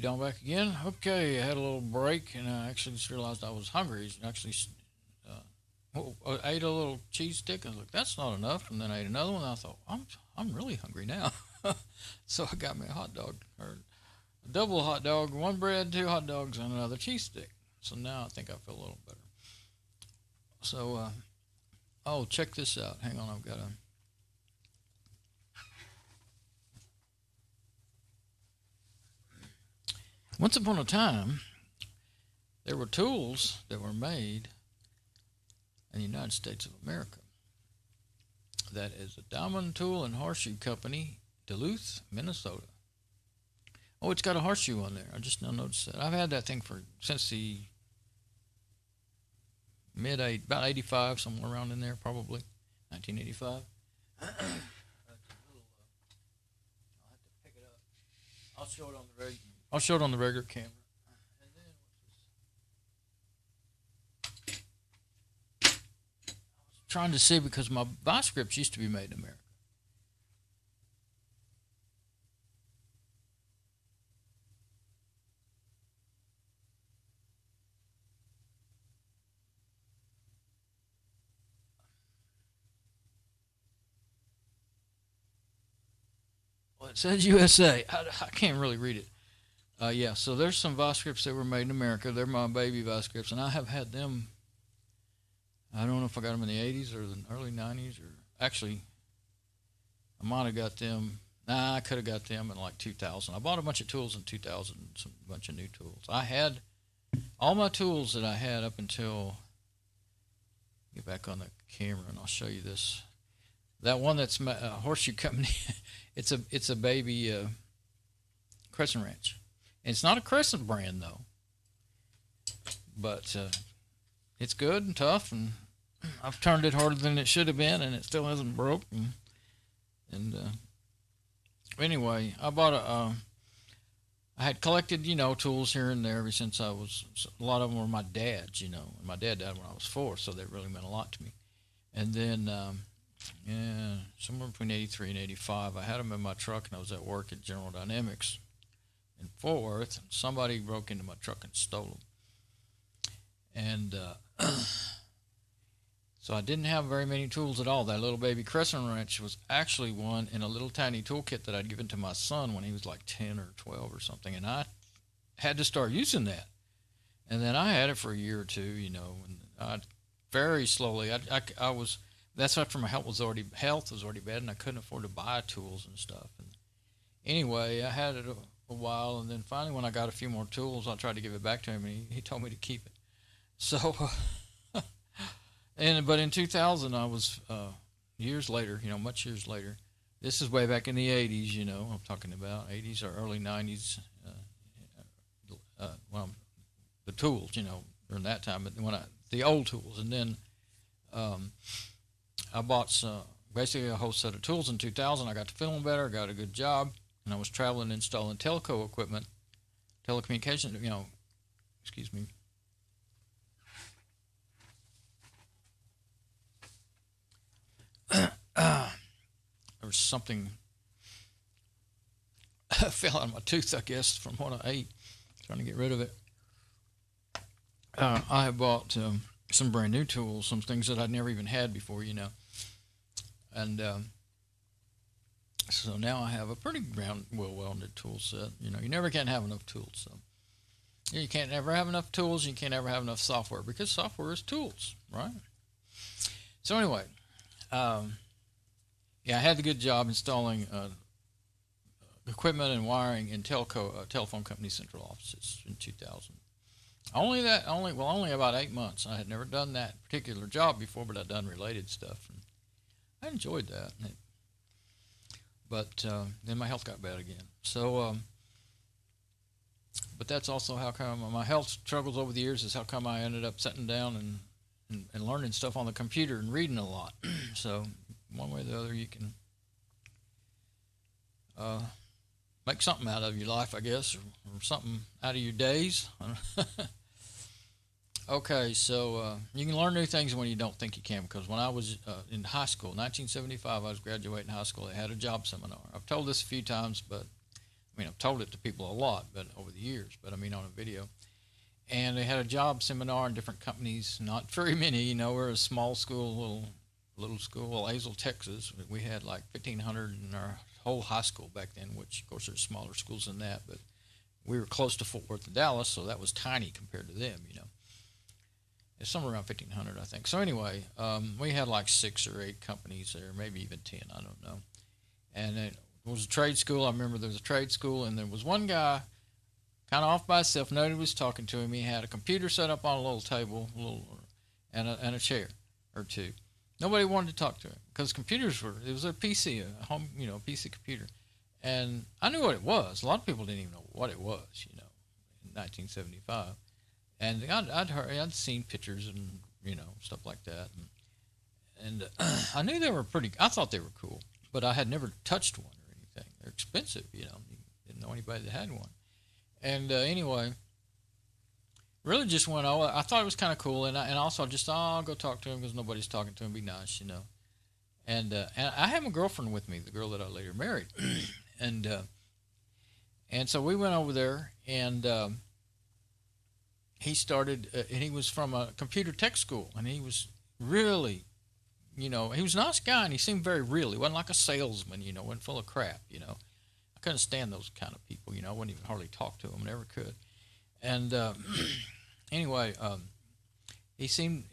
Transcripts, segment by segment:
Don back again. Okay, I had a little break, and I actually just realized I was hungry. Actually, I ate a little cheese stick, and I was like, "That's not enough." And then I ate another one, and I thought, "I'm really hungry now." So I got me a hot dog, or a double hot dog, one bread, two hot dogs, and another cheese stick. So now I think I feel a little better. So, oh, check this out. Hang on, I've got a. Once upon a time, there were tools that were made in the United States of America. That is a Diamond Tool and Horseshoe Company, Duluth, Minnesota. Oh, it's got a horseshoe on there. I just now noticed that. I've had that thing since the about 85, somewhere around in there, probably 1985. I'll have to pick it up. I'll show it on the regular. I'll show it on the regular camera. And then I was trying to see because my vice grips used to be made in America. Well, it says USA. I can't really read it. Yeah, so there's some vice grips that were made in America. They're my baby vice grips, and I have had them. I don't know if I got them in the 80s or the early 90s, or actually, I might have got them. Nah, I could have got them in like 2000. I bought a bunch of tools in 2000, a bunch of new tools. I had all my tools that I had up until. Get back on the camera, and I'll show you this. That one that's my Horseshoe Company. it's a baby Crescent Ranch. And it's not a Crescent brand though, but it's good and tough, and I've turned it harder than it should have been, and it still hasn't broke. And anyway, I bought I had collected tools here and there ever since I was. A lot of them were my dad's, and my dad died when I was 4, so they really meant a lot to me. And then somewhere between 83 and 85, I had them in my truck, and I was at work at General Dynamics in Fort Worth, and somebody broke into my truck and stole them. And so I didn't have very many tools at all. That little baby Crescent wrench was actually one in a little tiny toolkit that I'd given to my son when he was like 10 or 12 or something, and I had to start using that. And then I had it for a year or two, and I very slowly. I was. That's after my health was already bad, and I couldn't afford to buy tools and stuff. And anyway, I had it a while, and then finally, when I got a few more tools, I tried to give it back to him, and he told me to keep it. So, but in 2000, I was years later, much years later. This is way back in the 80s, I'm talking about 80s or early 90s. The tools, during that time, but the old tools, and then I bought basically a whole set of tools in 2000. I got to feeling better, I got a good job, and I was traveling installing telco equipment, telecommunications, excuse me. There was something fell out of my tooth, I guess, from what I ate, trying to get rid of it. I have bought some brand new tools, some things that I'd never even had before, and so now I have a pretty well-rounded tool set. You never can have enough tools. So you can't ever have enough tools. You can't ever have enough software, because software is tools, right? So anyway, I had the good job installing equipment and wiring in telephone company central offices in 2000. Only about 8 months. I had never done that particular job before, but I'd done related stuff, and I enjoyed that. But then my health got bad again. So, but that's also how come my health struggles over the years is how come I ended up sitting down and learning stuff on the computer and reading a lot. So one way or the other, you can make something out of your life, I guess, or something out of your days. Okay, so you can learn new things when you don't think you can, because when I was in high school, 1975, I was graduating high school. I had a job seminar. I've told this a few times, but I mean, I've told it to people a lot, but over the years, but I mean on a video. And they had a job seminar in different companies, not very many, you know, we're a small school, little school, Azle, Texas. We had like 1,500 in our whole high school back then, which of course there's smaller schools than that, but we were close to Fort Worth and Dallas, so that was tiny compared to them, you know. It's somewhere around 1,500, I think. So anyway, we had like 6 or 8 companies there, maybe even 10, I don't know. And it was a trade school. I remember there was a trade school, and there was one guy kind of off by himself. Nobody was talking to him. He had a computer set up on a little table, and a chair or two. Nobody wanted to talk to him because computers it was a PC, a home, you know, PC computer. And I knew what it was. A lot of people didn't even know what it was, you know, in 1975. And I'd seen pictures and, you know, stuff like that. And I knew they were I thought they were cool, but I had never touched one or anything. They're expensive, you know. You didn't know anybody that had one. And anyway, really just went over. I thought it was kind of cool, and also just, I'll go talk to him because nobody's talking to him. Be nice, you know. And I have a girlfriend with me, the girl that I later married. And so we went over there, and he started, and he was from a computer tech school, and he was really, you know, he was a nice guy, and he seemed very real. He wasn't like a salesman, you know, wasn't full of crap, you know. I couldn't stand those kind of people, you know. I wouldn't even hardly talk to them, never could. And anyway, he seemed,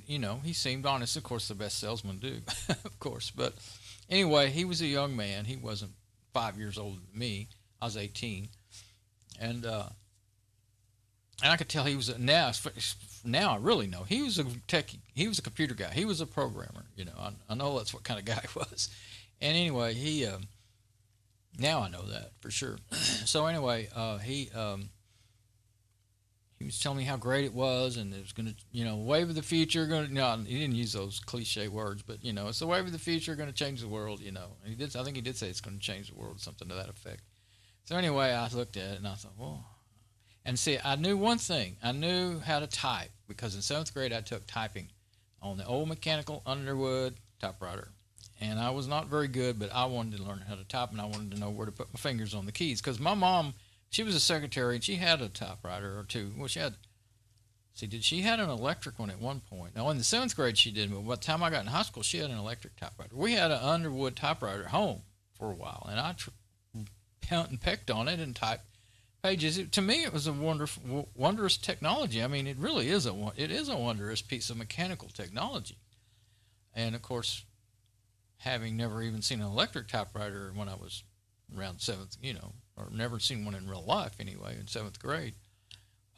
you know, he seemed honest. Of course, the best salesmen do, of course. But anyway, he was a young man. He wasn't 5 years older than me. I was 18. And I could tell he was now I really know he was a techie. He was a computer guy. He was a programmer. You know, I know that's what kind of guy he was. And anyway, he now I know that for sure. So anyway, he was telling me how great it was, and it was going to, you know, wave of the future. No, he didn't use those cliche words, but you know, it's the wave of the future, going to change the world. You know, and I think he did say it's going to change the world, something to that effect. So anyway, I looked at it and I thought, well. And see, I knew one thing. I knew how to type because in 7th grade I took typing on the old mechanical Underwood typewriter. And I was not very good, but I wanted to learn how to type, and I wanted to know where to put my fingers on the keys. Because my mom, she was a secretary, and she had a typewriter or two. Well, she had an electric one at one point. Now, in the 7th grade she did, but by the time I got in high school, she had an electric typewriter. We had an Underwood typewriter at home for a while, and I pecked on it and typed pages. To me, it was a wondrous technology. I mean, it really is a wondrous piece of mechanical technology. And of course, having never even seen an electric typewriter when I was around 7th, you know, or never seen one in real life anyway, in 7th grade,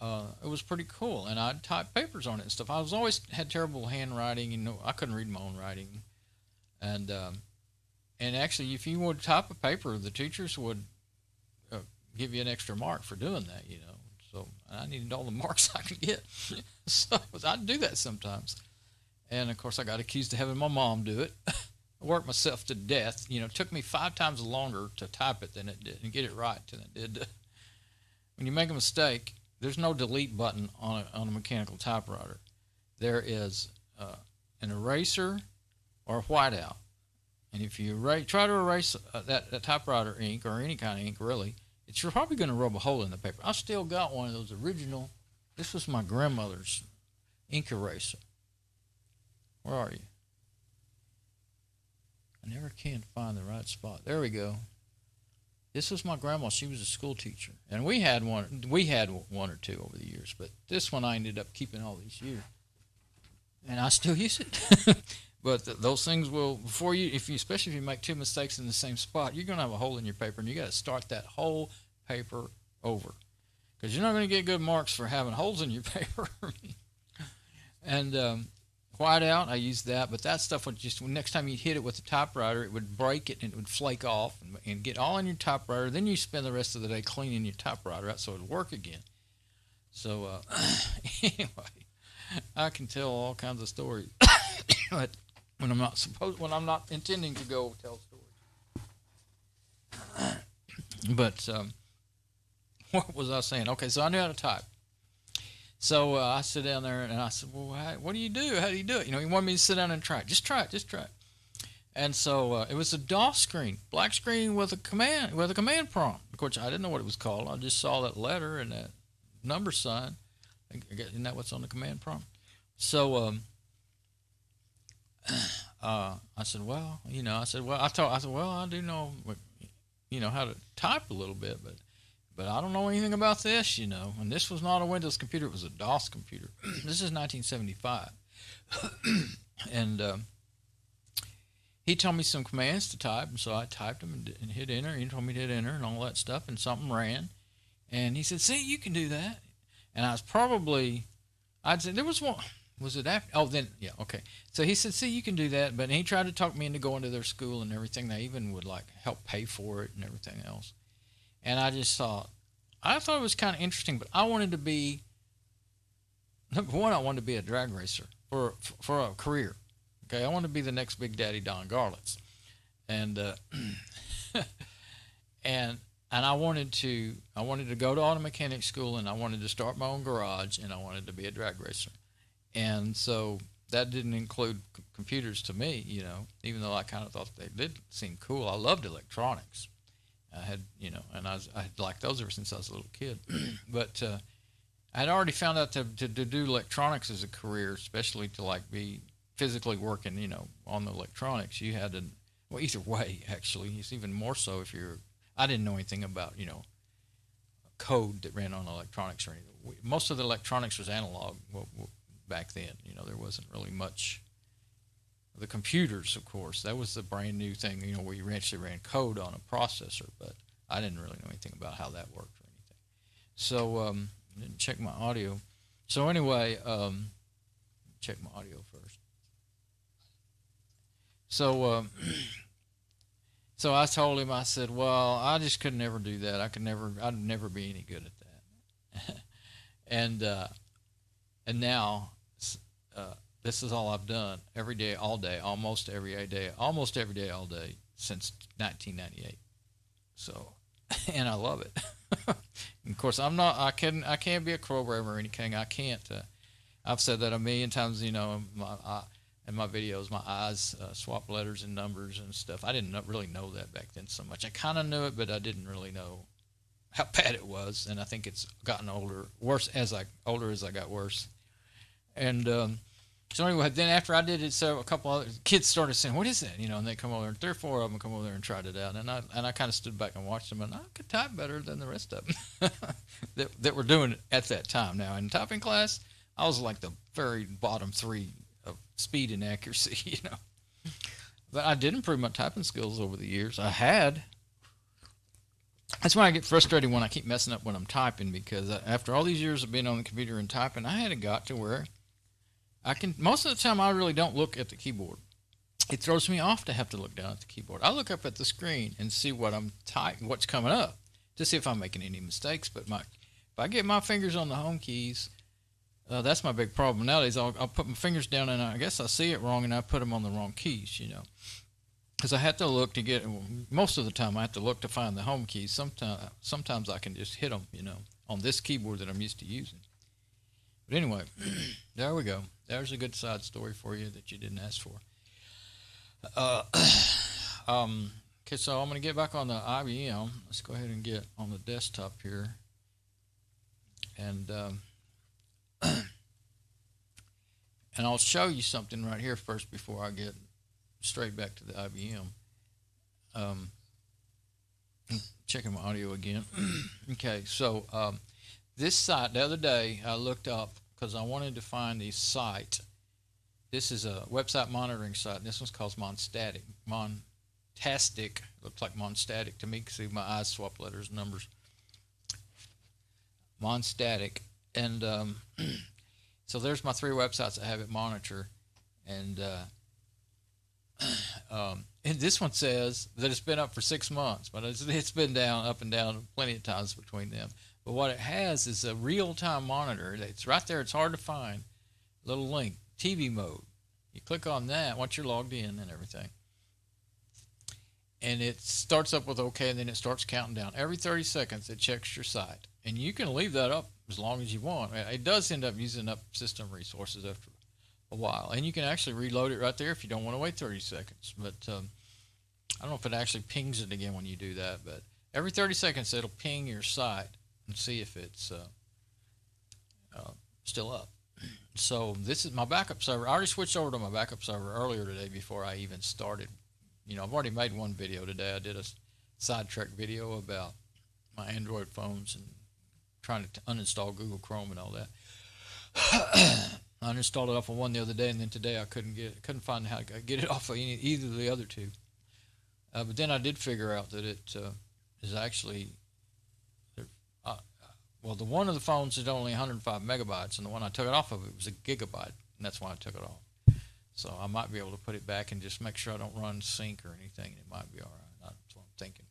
it was pretty cool. And I'd type papers on it and stuff. I was always had terrible handwriting, you know, I couldn't read my own writing. And actually, if you would type a paper, the teachers would give you an extra mark for doing that, you know. So I needed all the marks I could get. So I'd do that sometimes. And, of course, I got accused of having my mom do it. I worked myself to death. You know, it took me 5 times longer to type it than it did and get it right than it did. When you make a mistake, there's no delete button on a mechanical typewriter. There is an eraser or a whiteout. And if you try to erase that typewriter ink or any kind of ink, really, you're probably going to rub a hole in the paper. I still got one of those original. This was my grandmother's ink eraser. Where are you? I never can find the right spot. There we go. This was my grandma. She was a school teacher, and we had one. We had one or two over the years, but this one I ended up keeping all these years, and I still use it. But those things will, especially if you make 2 mistakes in the same spot, you're going to have a hole in your paper, and you got to start that whole paper over, because you're not going to get good marks for having holes in your paper. And whiteout, I used that, but that stuff would just, next time you hit it with the typewriter, it would break it and it would flake off and get all in your typewriter. Then you spend the rest of the day cleaning your typewriter out so it would work again. So anyway, I can tell all kinds of stories, but when I'm not intending to go tell stories. But what was I saying? Okay, so I knew how to type. So I sit down there and I said, well, what do you do? How do you do it? You know, he wanted me to sit down and try it. Just try it. And so it was a DOS screen, black screen with a command prompt. Of course, I didn't know what it was called. I just saw that letter and that number sign. Isn't that what's on the command prompt? So I said, well, I said, well, I do know, how to type a little bit, but I don't know anything about this, And this was not a Windows computer; it was a DOS computer. This is 1975, and he told me some commands to type, and so I typed them and hit enter. He told me to hit enter and all that stuff, and something ran. And he said, see, you can do that. And I'd say, there was one. Was it after? Oh, then, yeah, okay. So he said, see, you can do that. But he tried to talk me into going to their school and everything. They even would, help pay for it and everything else. And I thought it was kind of interesting, but I wanted to be, number one, I wanted to be a drag racer for a career. Okay, I want to be the next Big Daddy Don Garlitz, and and I wanted to go to auto mechanic school, and I wanted to start my own garage, and I wanted to be a drag racer, and so that didn't include computers to me, even though I kind of thought they did seem cool. I loved electronics. I had, and I had liked those ever since I was a little kid, but I'd already found out to do electronics as a career, especially to be physically working, on the electronics, you had to, well, either way, actually, it's even more so I didn't know anything about, code that ran on electronics or anything. Most of the electronics was analog back then, there wasn't really much. The computers, of course, that was the brand new thing, where you actually ran code on a processor, but I didn't really know anything about how that worked or anything. So, I didn't check my audio. So anyway, check my audio first. So, so I told him, I said, well, I just could never do that. I'd never be any good at that. and now, this is all I've done every day, all day, almost every day, all day since 1998. So, and I love it. Of course, I can't be a programmer or anything. I can't. I've said that a million times, in my videos, my eyes swap letters and numbers and stuff. I didn't really know that back then so much. I kind of knew it, but I didn't really know how bad it was. And I think it's gotten worse as I got worse. And so anyway, then after I did it, so a couple other kids started saying, "What is that?" And they come over, and 3 or 4 of them come over there and tried it out. And I kind of stood back and watched them, and I could type better than the rest of them that were doing it at that time. Now in typing class, I was like the very bottom 3 of speed and accuracy, But I did improve my typing skills over the years. I had. That's why I get frustrated when I keep messing up when I'm typing, because after all these years of being on the computer and typing, I hadn't got to where I can. Most of the time, I really don't look at the keyboard. It throws me off to have to look down at the keyboard. I look up at the screen and see what I'm typing, what's coming up, to see if I'm making any mistakes. But if I get my fingers on the home keys, that's my big problem nowadays. I'll put my fingers down, and I guess I see it wrong, and I put them on the wrong keys, because I have to look to get. Most of the time, I have to look to find the home keys. Sometimes I can just hit them, on this keyboard that I'm used to using. But anyway, there we go. There's a good side story for you that you didn't ask for. Okay, so I'm going to get back on the IBM. Let's go ahead and get on the desktop here, and and I'll show you something right here first before I get straight back to the IBM. Checking my audio again. Okay, so this site, the other day I looked up because I wanted to find a site. This is a website monitoring site. This one's called Montastic. Looks like Montastic to me because see my eyes swap letters and numbers. Montastic. And so there's my 3 websites I have it monitor. And this one says that it's been up for 6 months, but it's been up and down plenty of times between them. But what it has is a real-time monitor. It's right there. It's hard to find. Little link, TV mode. You click on that once you're logged in and everything. And it starts up with OK, and then it starts counting down. Every 30 seconds, it checks your site. And you can leave that up as long as you want. It does end up using up system resources after a a while. And you can actually reload it right there if you don't want to wait 30 seconds. But I don't know if it actually pings it again when you do that. But every 30 seconds, it'll ping your site and see if it's still up. So this is my backup server. I already switched over to my backup server earlier today before I even started. I've already made one video today. I did a sidetrack video about my Android phones and trying to uninstall Google Chrome and all that. I uninstalled it off of one the other day, and then today I couldn't find how to get it off of either of the other two. But then I did figure out that it is actually, the one of the phones is only 105 megabytes, and the one I took it off of, it was a gigabyte, and that's why I took it off. So I might be able to put it back and just make sure I don't run sync or anything, and it might be all right. That's what I'm thinking.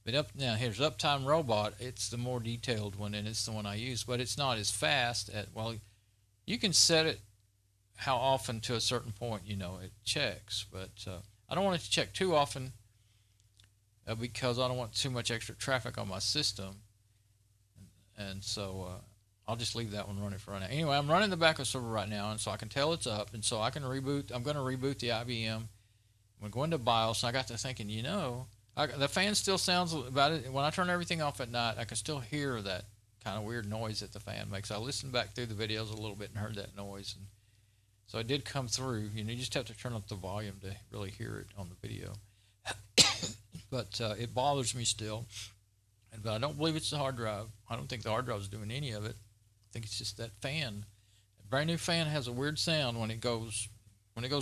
But now here's Uptime Robot. It's the more detailed one, and it's the one I use, but it's not as fast. You can set it how often to a certain point, it checks, but I don't want it to check too often because I don't want too much extra traffic on my system. And so I'll just leave that one running for right now. Anyway, I'm running the backup server right now, and so I can tell it's up, and so I can reboot. I'm going to reboot the IBM. I'm going to go into BIOS, and I got to thinking, the fan still sounds about it. When I turn everything off at night, I can still hear that kind of weird noise that the fan makes. I listened back through the videos a little bit and heard that noise, and so it did come through. You just have to turn up the volume to really hear it on the video. But it bothers me still. But I don't believe it's the hard drive. I don't think the hard drive is doing any of it. I think it's just that fan. A brand new fan has a weird sound when it goes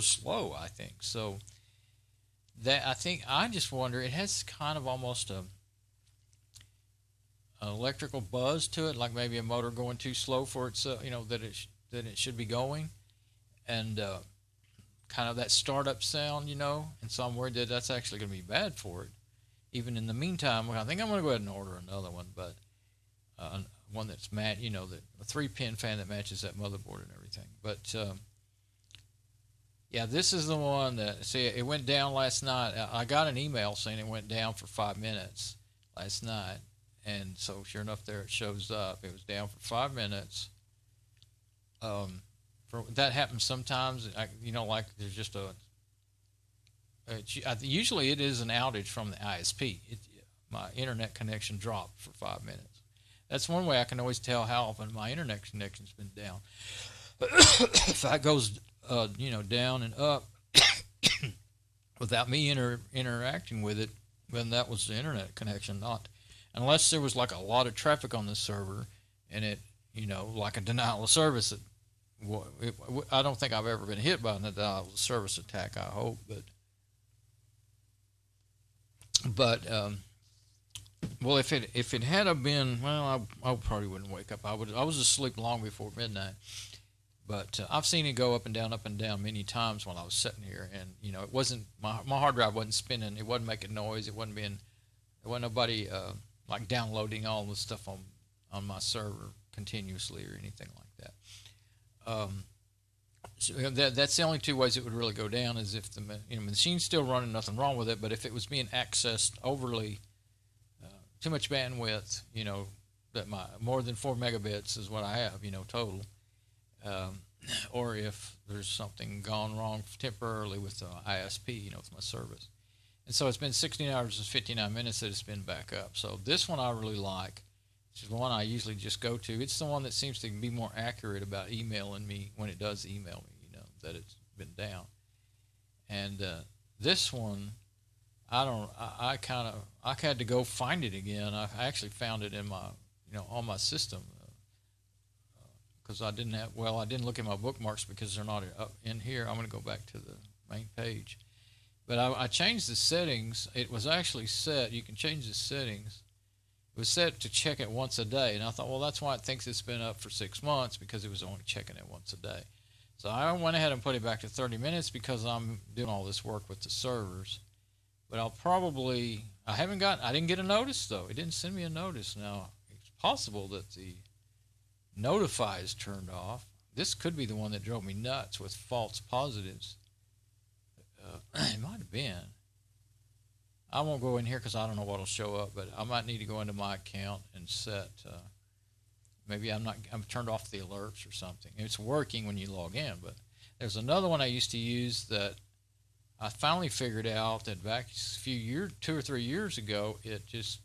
slow, I think. So I just wonder, it has kind of almost an electrical buzz to it, like maybe a motor going too slow for itself, that it should be going, and kind of that startup sound, and so I'm worried that that's actually going to be bad for it. Even in the meantime, I think I'm going to go ahead and order another one, but one that's a 3-pin fan that matches that motherboard and everything. But yeah, this is the one that, see, it went down last night. I got an email saying it went down for 5 minutes last night, and so sure enough, there it shows up. It was down for 5 minutes. That happens sometimes. Like there's just usually it is an outage from the ISP. My internet connection dropped for 5 minutes. That's one way I can always tell how often my internet connection's been down. If that goes, down and up without me interacting with it, then that was the internet connection. Not unless there was like a lot of traffic on the server and it, like a denial of service. I don't think I've ever been hit by a denial of service attack. I hope, But if it had been, I probably wouldn't wake up. I was asleep long before midnight. But I've seen it go up and down many times when I was sitting here, and it wasn't my hard drive wasn't spinning. It wasn't making noise. It wasn't nobody like downloading all the stuff on my server continuously or anything like that. So that's the only two ways it would really go down, is if the machine's still running, nothing wrong with it, but if it was being accessed overly, too much bandwidth, that more than 4 megabits is what I have, total, or if there's something gone wrong temporarily with the ISP, with my service. And so it's been 16 hours and 59 minutes that it's been back up. So this one I really like. It's the one I usually just go to. It's the one that seems to be more accurate about emailing me when it does email me, that it's been down. And this one, I had to go find it again. I actually found it in my, on my system, because I didn't look at my bookmarks because they're not up in here. I'm going to go back to the main page. But I changed the settings. It was actually set. You can change the settings. It was set to check it once a day, and I thought, well, that's why it thinks it's been up for 6 months, because it was only checking it once a day. So I went ahead and put it back to 30 minutes because I'm doing all this work with the servers. But I didn't get a notice, though. It didn't send me a notice. Now, it's possible that the notify is turned off. This could be the one that drove me nuts with false positives. It might have been. I won't go in here because I don't know what will show up, but I might need to go into my account and set, maybe I'm turned off the alerts or something. It's working when you log in, but There's another one I used to use that I finally figured out that back a few years, 2 or 3 years ago, it just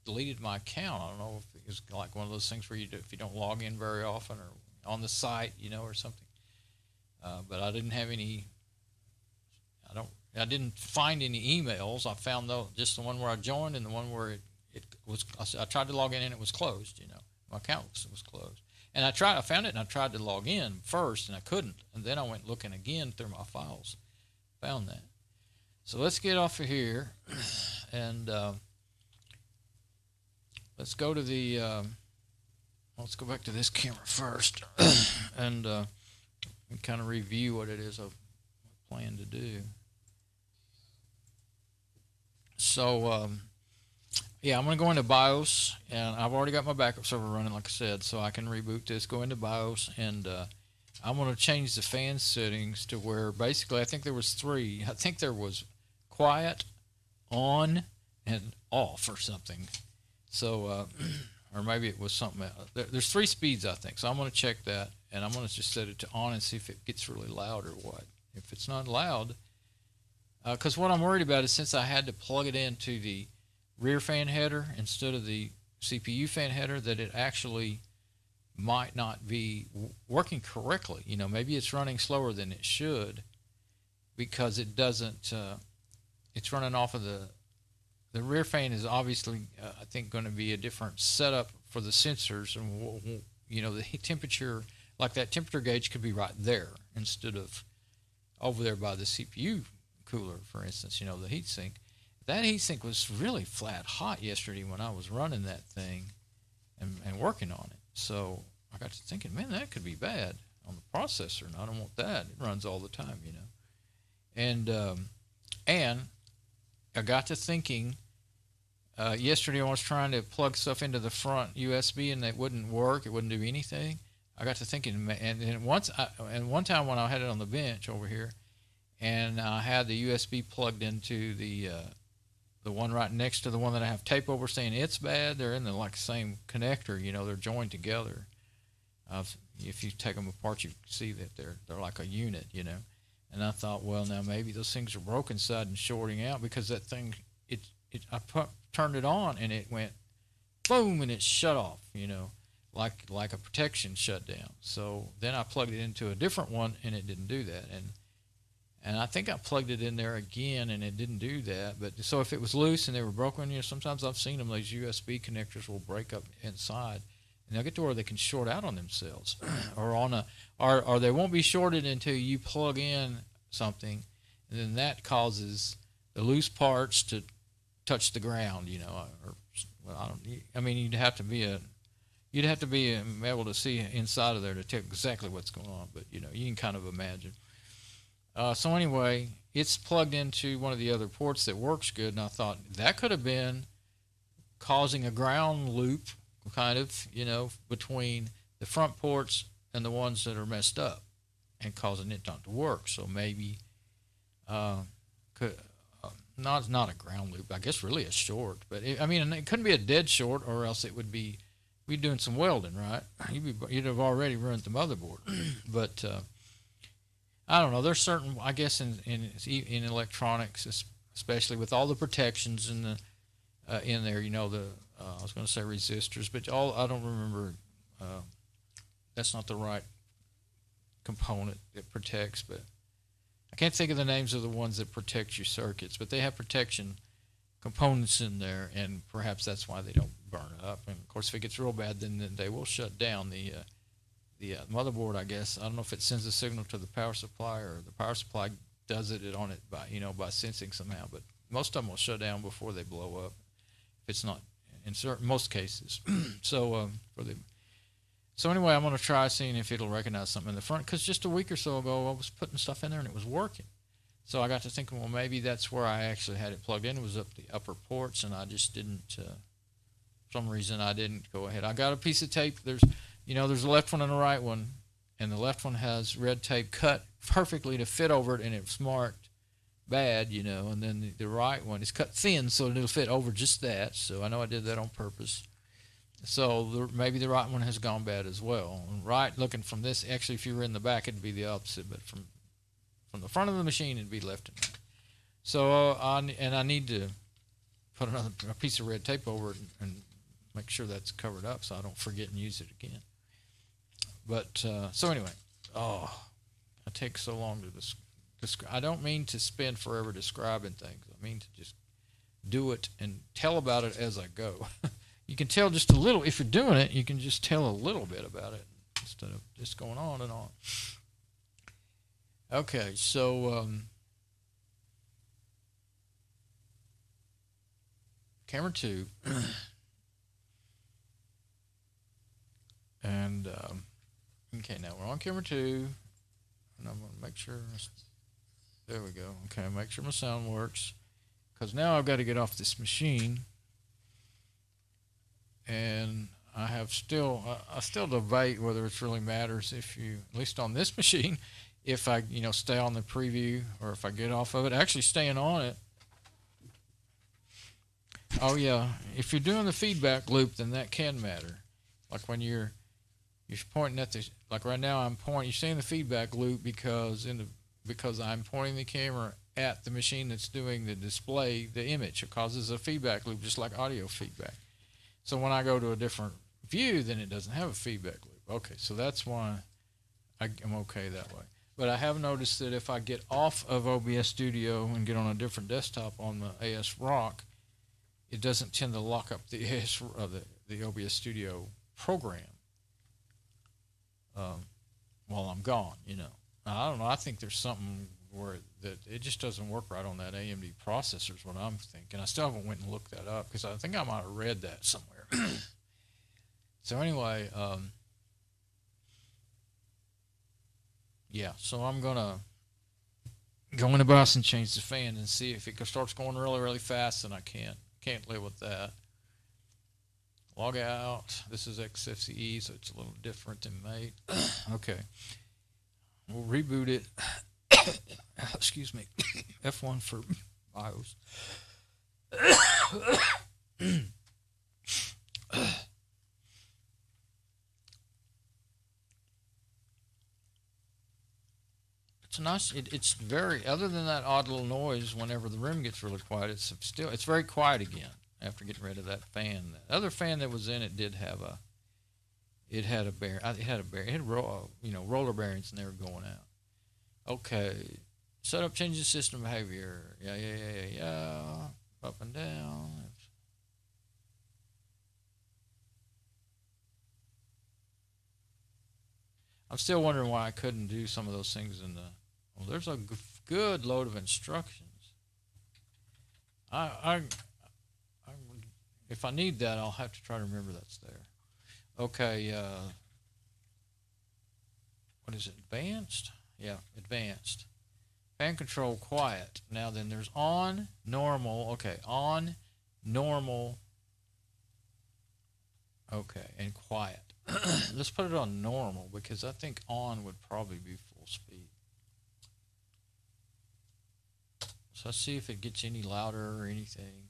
deleted my account. I don't know if it was like one of those things where if you don't log in very often or on the site, or something. But I didn't have any. I didn't find any emails. I found just the one where I joined and the one where it was. I tried to log in and it was closed. My account was closed. And I found it and I tried to log in first and I couldn't. And then I went looking again through my files, found that. So let's get off of here and let's go to the. Let's go back to this camera first and kind of review what it is I plan to do. So, yeah, I'm going to go into BIOS, and I've already got my backup server running, like I said, so I can reboot this, go into BIOS, and I'm going to change the fan settings to where basically I think there was 3. I think there was quiet, on, and off or something. So, or maybe it was something else. There's 3 speeds, I think, so I'm going to check that, and I'm going to just set it to on and see if it gets really loud or what. If it's not loud, because what I'm worried about is since I had to plug it into the rear fan header instead of the CPU fan header, that it actually might not be working correctly. Maybe it's running slower than it should because it doesn't. It's running off of the rear fan is obviously I think going to be a different setup for the sensors, and the temperature, like that temperature gauge, could be right there instead of over there by the CPU cooler, for instance, the heatsink. That heatsink was really flat hot yesterday when I was running that thing and working on it. So I got to thinking, man, that could be bad on the processor, and I don't want that. It runs all the time, And I got to thinking, yesterday I was trying to plug stuff into the front USB, and it wouldn't work. It wouldn't do anything. I got to thinking, and one time when I had it on the bench over here, and I had the USB plugged into the one right next to the one that I have tape over saying it's bad. They're in the same connector, they're joined together. If you take them apart, you see that they're like a unit, And I thought, well, now maybe those things are broken side and shorting out, because that thing, I turned it on and it went boom and it shut off, like a protection shutdown. So then I plugged it into a different one and it didn't do that. And I think I plugged it in there again, and it didn't do that. But so if it was loose and they were broken, sometimes I've seen them. These USB connectors will break up inside, and they'll get to where they can short out on themselves, or they won't be shorted until you plug in something, and then that causes the loose parts to touch the ground. You'd have to be able to see inside of there to tell exactly what's going on. But you can kind of imagine. So anyway, it's plugged into one of the other ports that works good, and I thought that could have been causing a ground loop, kind of, between the front ports and the ones that are messed up, and causing it not to work. So maybe, not a ground loop, I guess, really a short. But it couldn't be a dead short, or else it would be doing some welding, right? You'd have already ruined the motherboard, but. I don't know. There's certain, I guess, in electronics, especially with all the protections in there. I was going to say resistors, but I don't remember. That's not the right component that protects. But I can't think of the names of the ones that protect your circuits. But they have protection components in there, and perhaps that's why they don't burn up. And of course, if it gets real bad, then they will shut down the motherboard, I guess. I don't know if it sends a signal to the power supply, or the power supply does it on it by sensing somehow. But most of them will shut down before they blow up. If it's not in most cases. So anyway, I'm going to try seeing if it'll recognize something in the front, because just a week or so ago I was putting stuff in there and it was working. So I got to thinking, well, maybe that's where I actually had it plugged in. It was up the upper ports, and I just didn't. For some reason, I didn't go ahead. I got a piece of tape. There's a left one and a right one, and the left one has red tape cut perfectly to fit over it, and it's marked bad, and then the right one is cut thin so it'll fit over just that. So I know I did that on purpose. So maybe the right one has gone bad as well. Right, looking from this, actually, if you were in the back, it'd be the opposite. But from the front of the machine, it'd be left and right. So I need to put a piece of red tape over it and make sure that's covered up so I don't forget and use it again. But so anyway, it takes so long to describe. I don't mean to spend forever describing things. I mean to just do it and tell about it as I go. You can tell just a little. If you're doing it, you can just tell a little bit about it instead of just going on and on. Okay, so camera 2. And okay, now we're on camera 2, and I'm going to make sure. There we go. Okay, make sure my sound works, because now I've got to get off this machine. And I still debate whether it really matters if you, at least on this machine, if I stay on the preview or if I get off of it. Actually, staying on it. Oh yeah, if you're doing the feedback loop, then that can matter. Like when you're pointing at the, like right now I'm pointing. You're seeing the feedback loop because I'm pointing the camera at the machine that's doing the display, the image. It causes a feedback loop, just like audio feedback. So when I go to a different view, then it doesn't have a feedback loop. Okay, so that's why I'm okay that way. But I have noticed that if I get off of OBS Studio and get on a different desktop on the AS Rock, it doesn't tend to lock up the the OBS Studio program while I'm gone. I don't know. I think there's something where that it just doesn't work right on that AMD processor is what I'm thinking. I still haven't went and looked that up because I think I might have read that somewhere. So anyway, yeah, so I'm going to go in the BIOS and change the fan and see if it starts going really, really fast, and I can't live with that. Log out. This is XFCE, so it's a little different than mate. Okay. We'll reboot it. Excuse me. F1 for BIOS. It's nice. It's very, other than that odd little noise whenever the room gets really quiet, it's very quiet again after getting rid of that fan. The other fan that was in it had roller bearings, and they were going out. Okay, setup changes system behavior. Yeah. Up and down. I'm still wondering why I couldn't do some of those things in the. Well, there's a good load of instructions. If I need that, I'll have to try to remember that's there. Okay. What is it? Advanced? Yeah, advanced. Fan control quiet. Now then, there's on, normal. Okay, on, normal. Okay, and quiet. Let's put it on normal because I think on would probably be full speed. So let's see if it gets any louder or anything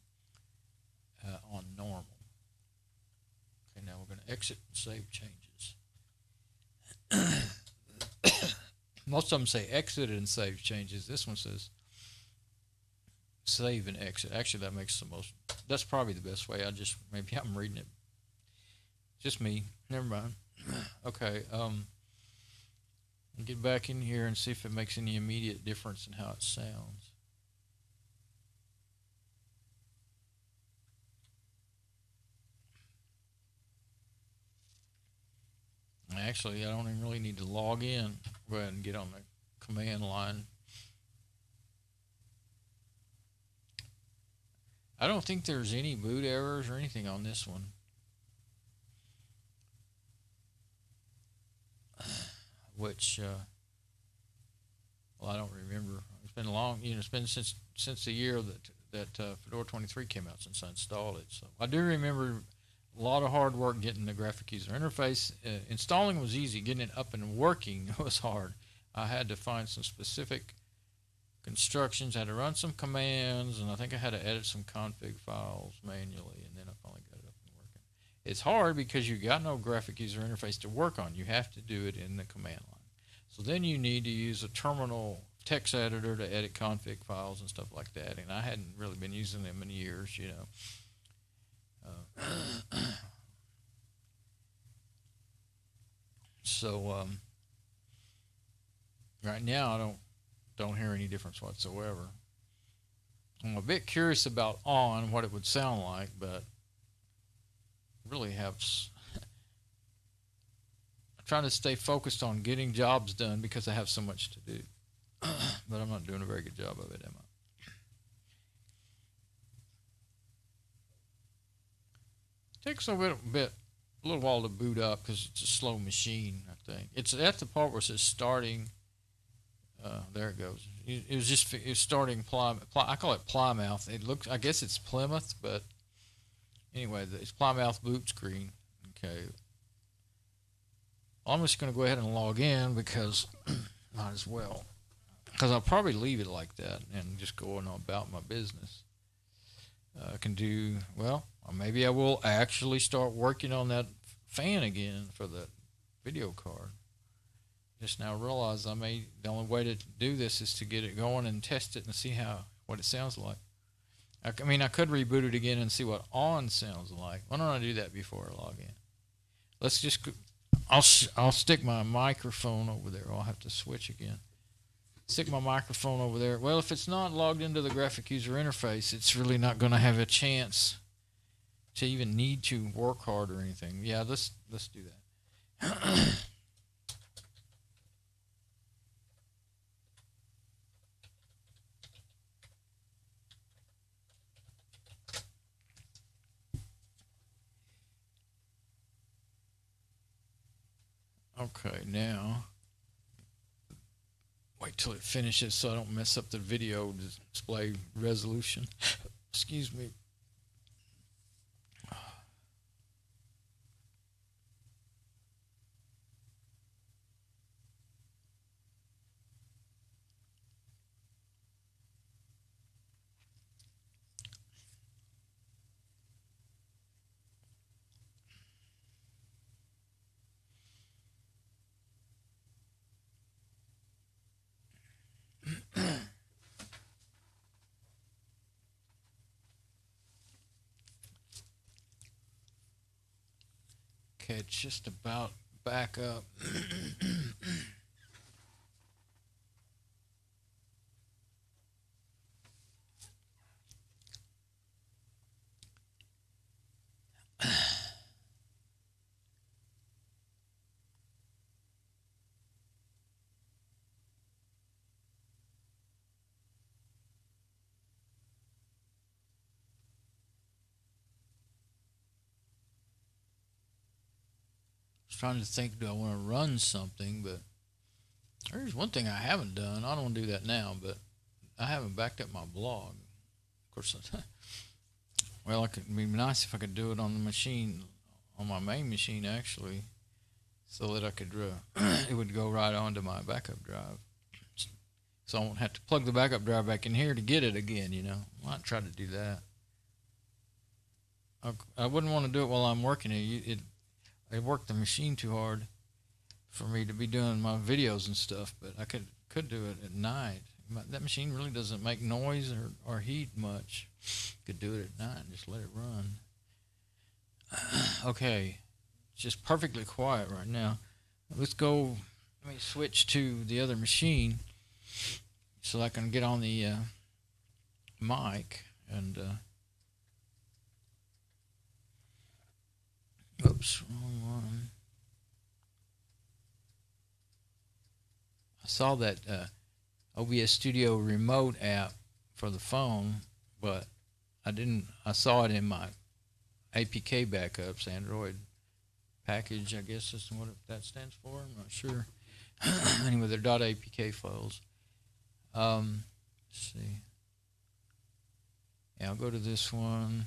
on normal. Okay, now we're going to exit and save changes. Most of them say exit and save changes. This one says save and exit. Actually, that makes the most. That's probably the best way. Maybe I'm reading it. Just me. Never mind. Okay. Get back in here and see if it makes any immediate difference in how it sounds. Actually, I don't even really need to log in. Go ahead and get on the command line. I don't think there's any boot errors or anything on this one. Which, well, I don't remember. It's been long, it's been since the year that Fedora 23 came out since I installed it. So I do remember a lot of hard work getting the graphic user interface. Installing was easy. Getting it up and working was hard. I had to find some specific constructions. I had to run some commands, and I think I had to edit some config files manually, and then I finally got it up and working. It's hard because you got no graphic user interface to work on. You have to do it in the command line. So then you need to use a terminal text editor to edit config files and stuff like that. And I hadn't really been using them in years, you know. So right now I don't hear any difference whatsoever. I'm a bit curious about on what it would sound like, but really have I'm trying to stay focused on getting jobs done because I have so much to do. But I'm not doing a very good job of it, am I? It takes a little while to boot up because it's a slow machine, I think. It's at the part where it says starting. There it goes. It's starting I call it Plymouth. It looks, I guess it's Plymouth, but anyway, it's Plymouth boot screen. Okay. Well, I'm just going to go ahead and log in because might as well. Because I'll probably leave it like that and just go on about my business. I can do, well, or maybe I will actually start working on that fan again for the video card. Just now realize the only way to do this is to get it going and test it and see what it sounds like. I mean, I could reboot it again and see what on sounds like. Why don't I do that before I log in? Let's just, I'll stick my microphone over there. I'll have to switch again. Stick my microphone over there. Well, if it's not logged into the graphic user interface, it's really not going to have a chance to even need to work hard or anything. Yeah, let's do that. Okay, now wait till it finishes so I don't mess up the video display resolution. Excuse me. Okay, it's just about back up. Trying to think, do I want to run something? But there's one thing I haven't done. I don't want to do that now, but I haven't backed up my blog. Of course, well, it'd be nice if I could do it on the machine, on my main machine actually, so that I could it would go right onto my backup drive. So I won't have to plug the backup drive back in here to get it again. You know, I might try to do that. I wouldn't want to do it while I'm working it. I work the machine too hard for me to be doing my videos and stuff, but I could do it at night. That machine really doesn't make noise or heat much. Could do it at night and just let it run. Okay, it's just perfectly quiet right now. Let me switch to the other machine so I can get on the mic and oops, wrong one. I saw that OBS Studio remote app for the phone, but I saw it in my APK backups, Android package, I guess is what that stands for. I'm not sure. Anyway, they're .apk files. Let's see. Yeah, I'll go to this one.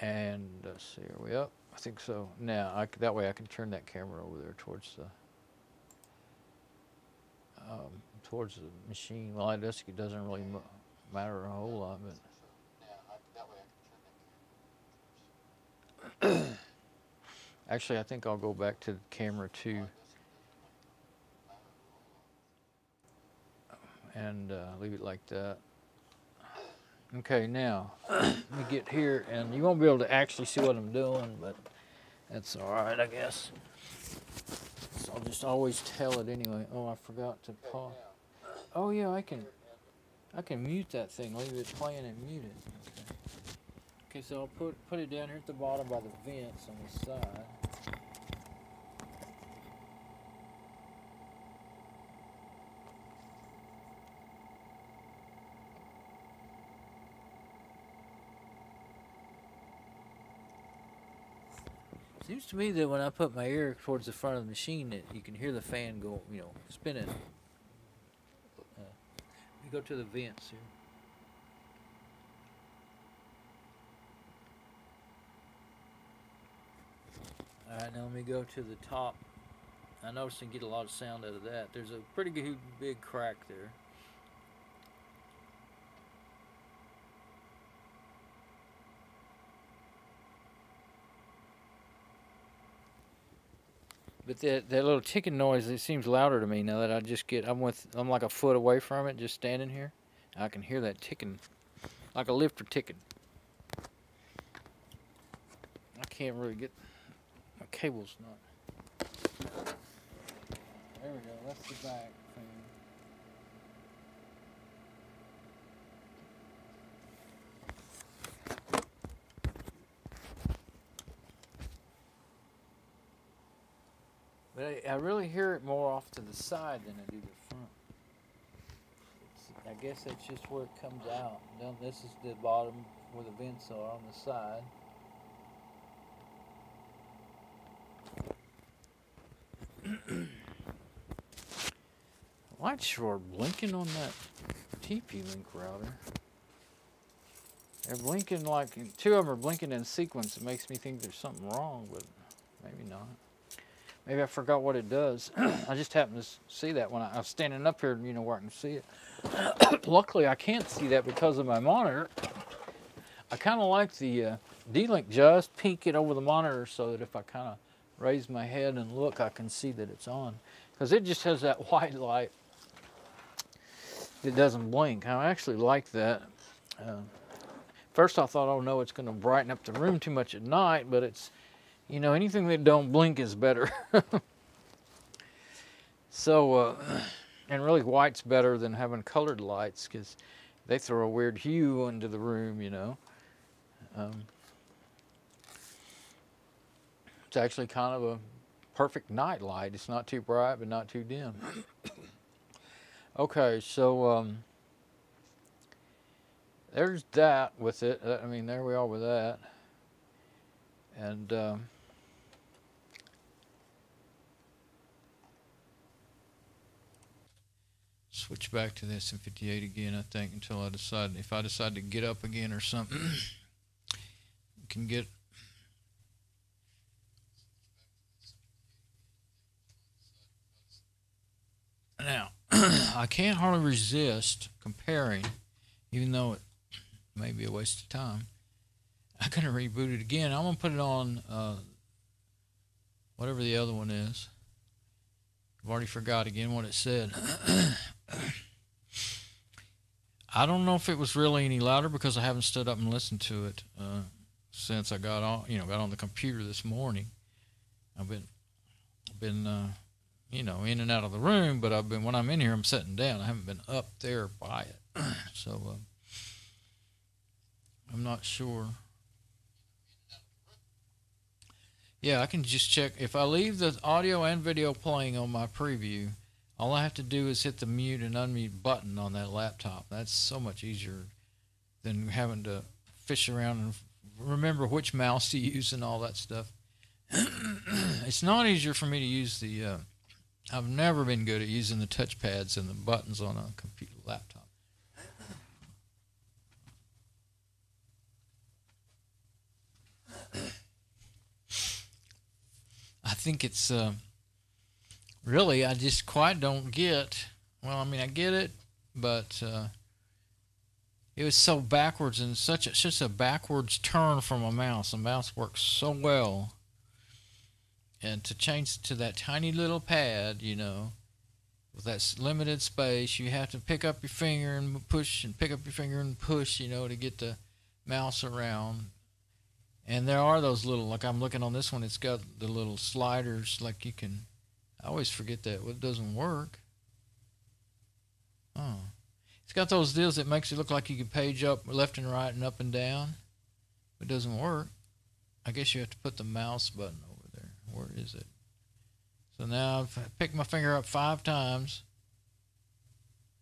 And let's see, are we up? I think so. Now, that way I can turn that camera over there towards the machine. Well, I guess it doesn't really matter a whole lot, but actually I think I'll go back to the camera 2 and leave it like that. Okay, now let me get here, and you won't be able to actually see what I'm doing, but that's all right, I guess. So I'll just always tell it anyway. Oh, I forgot to pause. Oh yeah, I can mute that thing, leave it playing and mute it. Okay. Okay, so I'll put it down here at the bottom by the vents on the side. Seems to me that when I put my ear towards the front of the machine, that you can hear the fan go, spinning. Let me go to the vents here. Alright, now let me go to the top. I noticed I can get a lot of sound out of that. There's a pretty good big crack there. But that little ticking noise, it seems louder to me now that I'm like a foot away from it, just standing here. I can hear that ticking, like a lifter ticking. I can't really get, my cable's not. There we go, that's the back fan. But I really hear it more off to the side than I do the front. I guess that's just where it comes out. Now this is the bottom where the vents are on the side. Lights sure are blinking on that TP-Link router. They're blinking like, 2 of them are blinking in sequence. It makes me think there's something wrong, but maybe not. Maybe I forgot what it does. I just happened to see that when I was standing up here, where I can see it. Luckily, I can't see that because of my monitor. I kind of like the D-Link just peek it over the monitor so that if I kind of raise my head and look, I can see that it's on. Because it just has that white light. It doesn't blink. I actually like that. First I thought, oh no, it's going to brighten up the room too much at night, but it's, anything that don't blink is better. So, and really white's better than having colored lights because they throw a weird hue into the room, It's actually kind of a perfect night light. It's not too bright, but not too dim. Okay, so there's that with it. I mean, there we are with that. And switch back to the SM58 again, I think, until I decide, if I decide to get up again or something, we can get. Now, I can't hardly resist comparing, even though it may be a waste of time. I'm going to reboot it again. I'm going to put it on whatever the other one is. I've already forgot again what it said. I don't know if it was really any louder because I haven't stood up and listened to it since I got on, got on the computer this morning. I've been in and out of the room, but when I'm in here, I'm sitting down. I haven't been up there by it. So I'm not sure. Yeah, I can just check. If I leave the audio and video playing on my preview, all I have to do is hit the mute and unmute button on that laptop. That's so much easier than having to fish around and remember which mouse to use and all that stuff. It's not easier for me to use the... I've never been good at using the touchpads and the buttons on a computer laptop. I think it's really, I just quite don't get, well, I mean, I get it, but it was so backwards and such a backwards turn from a mouse. The mouse works so well, and to change to that tiny little pad, with that limited space, you have to pick up your finger and push, and pick up your finger and push, to get the mouse around. And there are those little, like I'm looking on this one, it's got the little sliders, like you can, I always forget that, it doesn't work. Oh. It's got those deals that makes it look like you can page up left and right and up and down. It doesn't work. I guess you have to put the mouse button over there. Where is it? So now I've picked my finger up 5 times.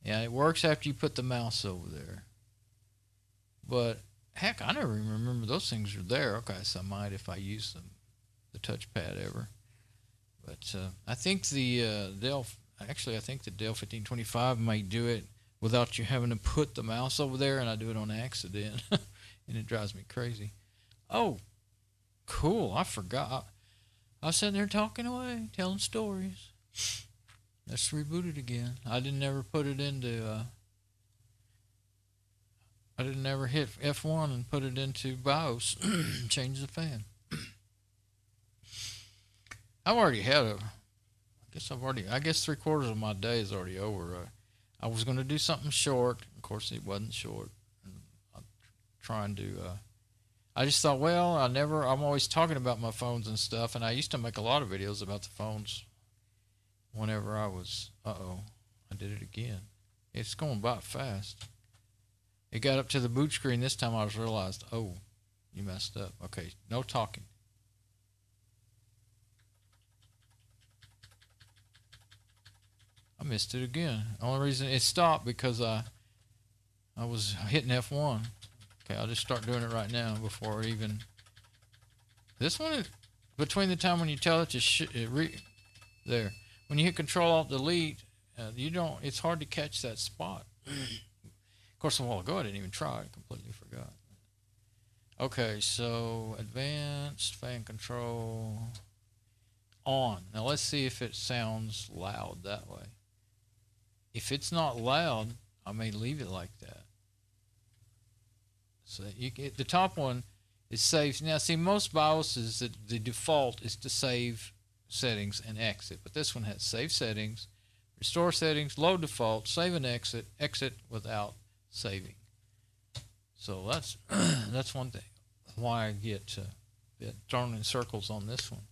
Yeah, it works after you put the mouse over there. But heck, I never even remember those things are there. Okay, so I might if I use the touchpad ever. But I think the Dell 1525 might do it without you having to put the mouse over there, and I do it on accident, and it drives me crazy. Oh, cool! I forgot. I was sitting there talking away, telling stories. Let's reboot it again. I didn't ever put it into. I didn't ever hit F1 and put it into BIOS. Change the fan. I've already had I guess 3/4 of my day is already over. I was going to do something short. Of course, it wasn't short. I'm trying to. I just thought, well, I'm always talking about my phones and stuff, and I used to make a lot of videos about the phones whenever I was. I did it again. It's going by fast. It got up to the boot screen this time. I realized, oh, you messed up. Okay, no talking. I missed it again. The only reason it stopped because I was hitting F1. Okay, I'll just start doing it right now before it even. This one is between the time when you tell it to there. When you hit Control Alt Delete, you don't. It's hard to catch that spot. Of course, a while ago I didn't even try. I completely forgot. Okay, so advanced fan control on. Now let's see if it sounds loud that way. If it's not loud, I may leave it like that. So the top one is saved. Now, see, most BIOSes, the default is to save settings and exit. But this one has save settings, restore settings, load default, save and exit, exit without saving. So that's one thing why I get thrown in circles on this one.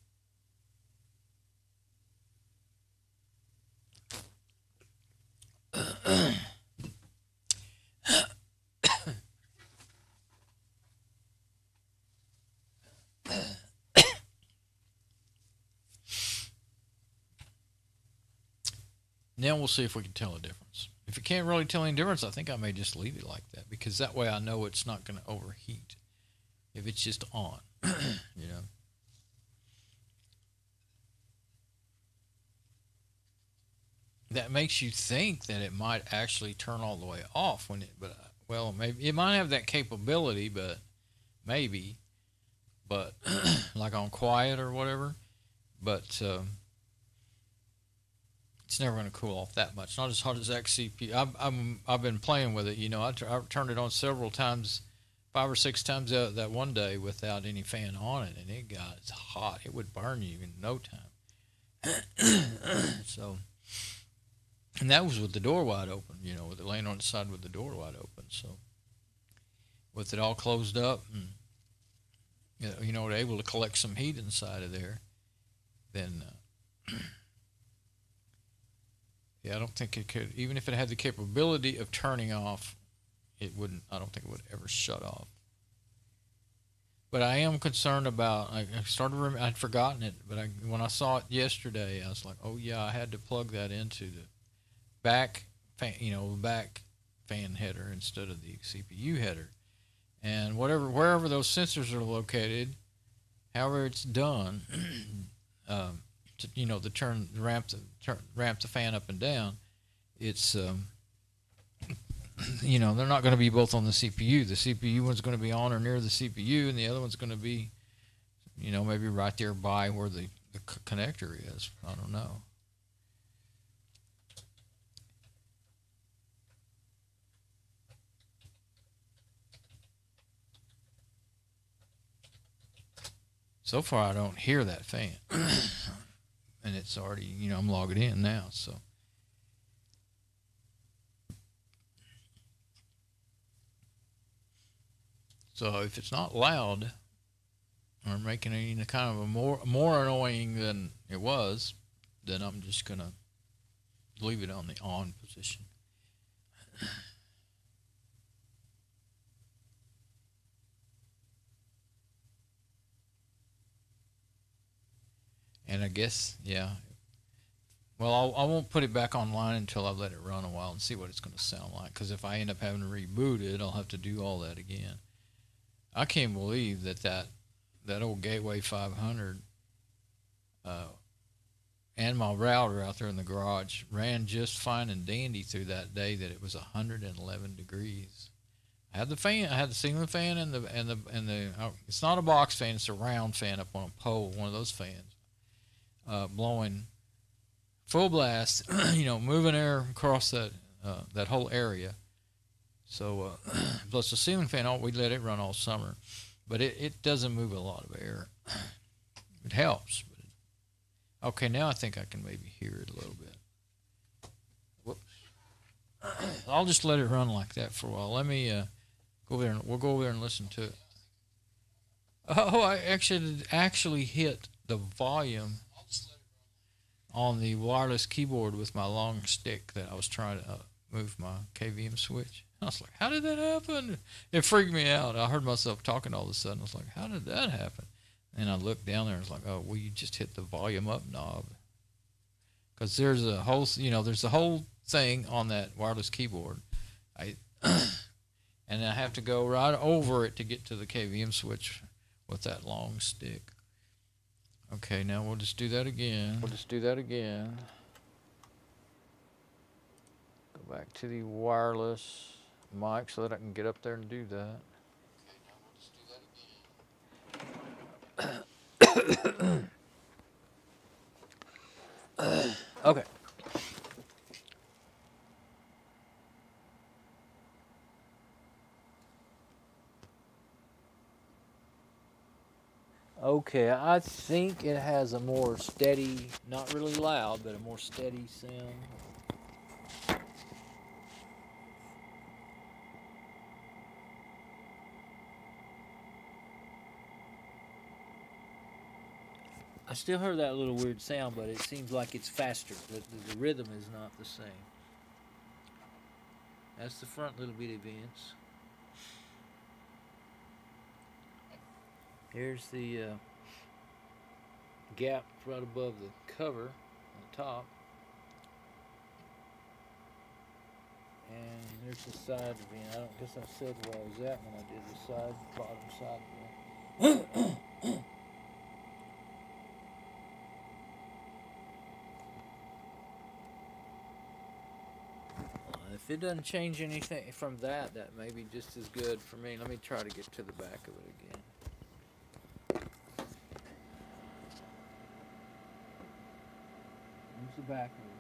Now we'll see if we can tell a difference. If it can't really tell any difference, I think I may just leave it like that, because that way I know it's not going to overheat if it's just on, That makes you think that it might actually turn all the way off well, maybe it might have that capability, but maybe, like on quiet or whatever, but it's never going to cool off that much. Not as hot as XCP. I've been playing with it. I turned it on several times, 5 or 6 times that one day without any fan on it, and it got hot. It would burn you in no time. So, and that was with the door wide open. With it laying on its side with the door wide open. So, with it all closed up, and able to collect some heat inside of there, then. Yeah, I don't think it could. Even if it had the capability of turning off, it wouldn't. I don't think it would ever shut off. But I am concerned about. I'd forgotten it, but when I saw it yesterday, I was like, "Oh yeah, I had to plug that into the back fan, back fan header instead of the CPU header." And wherever those sensors are located, however it's done. To ramp the fan up and down, it's they're not going to be both on the CPU. The CPU one's going to be on or near the CPU, and the other one's going to be, maybe right there by where the connector is. I don't know. So far, I don't hear that fan. And it's already, you know, I'm logging in now, so. So if it's not loud or making any kind of a more annoying than it was, then I'm just going to leave it on the on position. And I guess, yeah. Well, I won't put it back online until I've let it run a while and see what it's going to sound like. Because if I end up having to reboot it, I'll have to do all that again. I can't believe that old Gateway 500 and my router out there in the garage ran just fine and dandy through that day that it was 111 degrees. I had the fan, I had the ceiling fan and the it's not a box fan, it's a round fan up on a pole, one of those fans, blowing full blast, you know, moving air across that whole area. So plus the ceiling fan, we let it run all summer, but it doesn't move a lot of air. It helps. But okay, now I think I can maybe hear it a little bit. Whoops. I'll just let it run like that for a while. Let me go over there, and we'll go over there and listen to it. Oh, I actually hit the volume on the wireless keyboard with my long stick that I was trying to move my KVM switch. I was like, how did that happen? It freaked me out. I heard myself talking all of a sudden. I was like, how did that happen? And I looked down there and was like, oh, well, you just hit the volume up knob. Because there's a whole, you know, there's a whole thing on that wireless keyboard. And I have to go right over it to get to the KVM switch with that long stick. Okay, now we'll just do that again. Go back to the wireless mic so that I can get up there and do that. Okay. Okay, I think it has a more steady, not really loud, but a more steady sound. I still heard that little weird sound, but it seems like it's faster. The rhythm is not the same. That's the front little bitty vents. Here's the gap right above the cover on the top. And there's the side vent. I don't guess I said where I was at when I did the side, bottom side vent. If it doesn't change anything from that, that may be just as good for me. Let me try to get to the back of it again. Here's the back of it.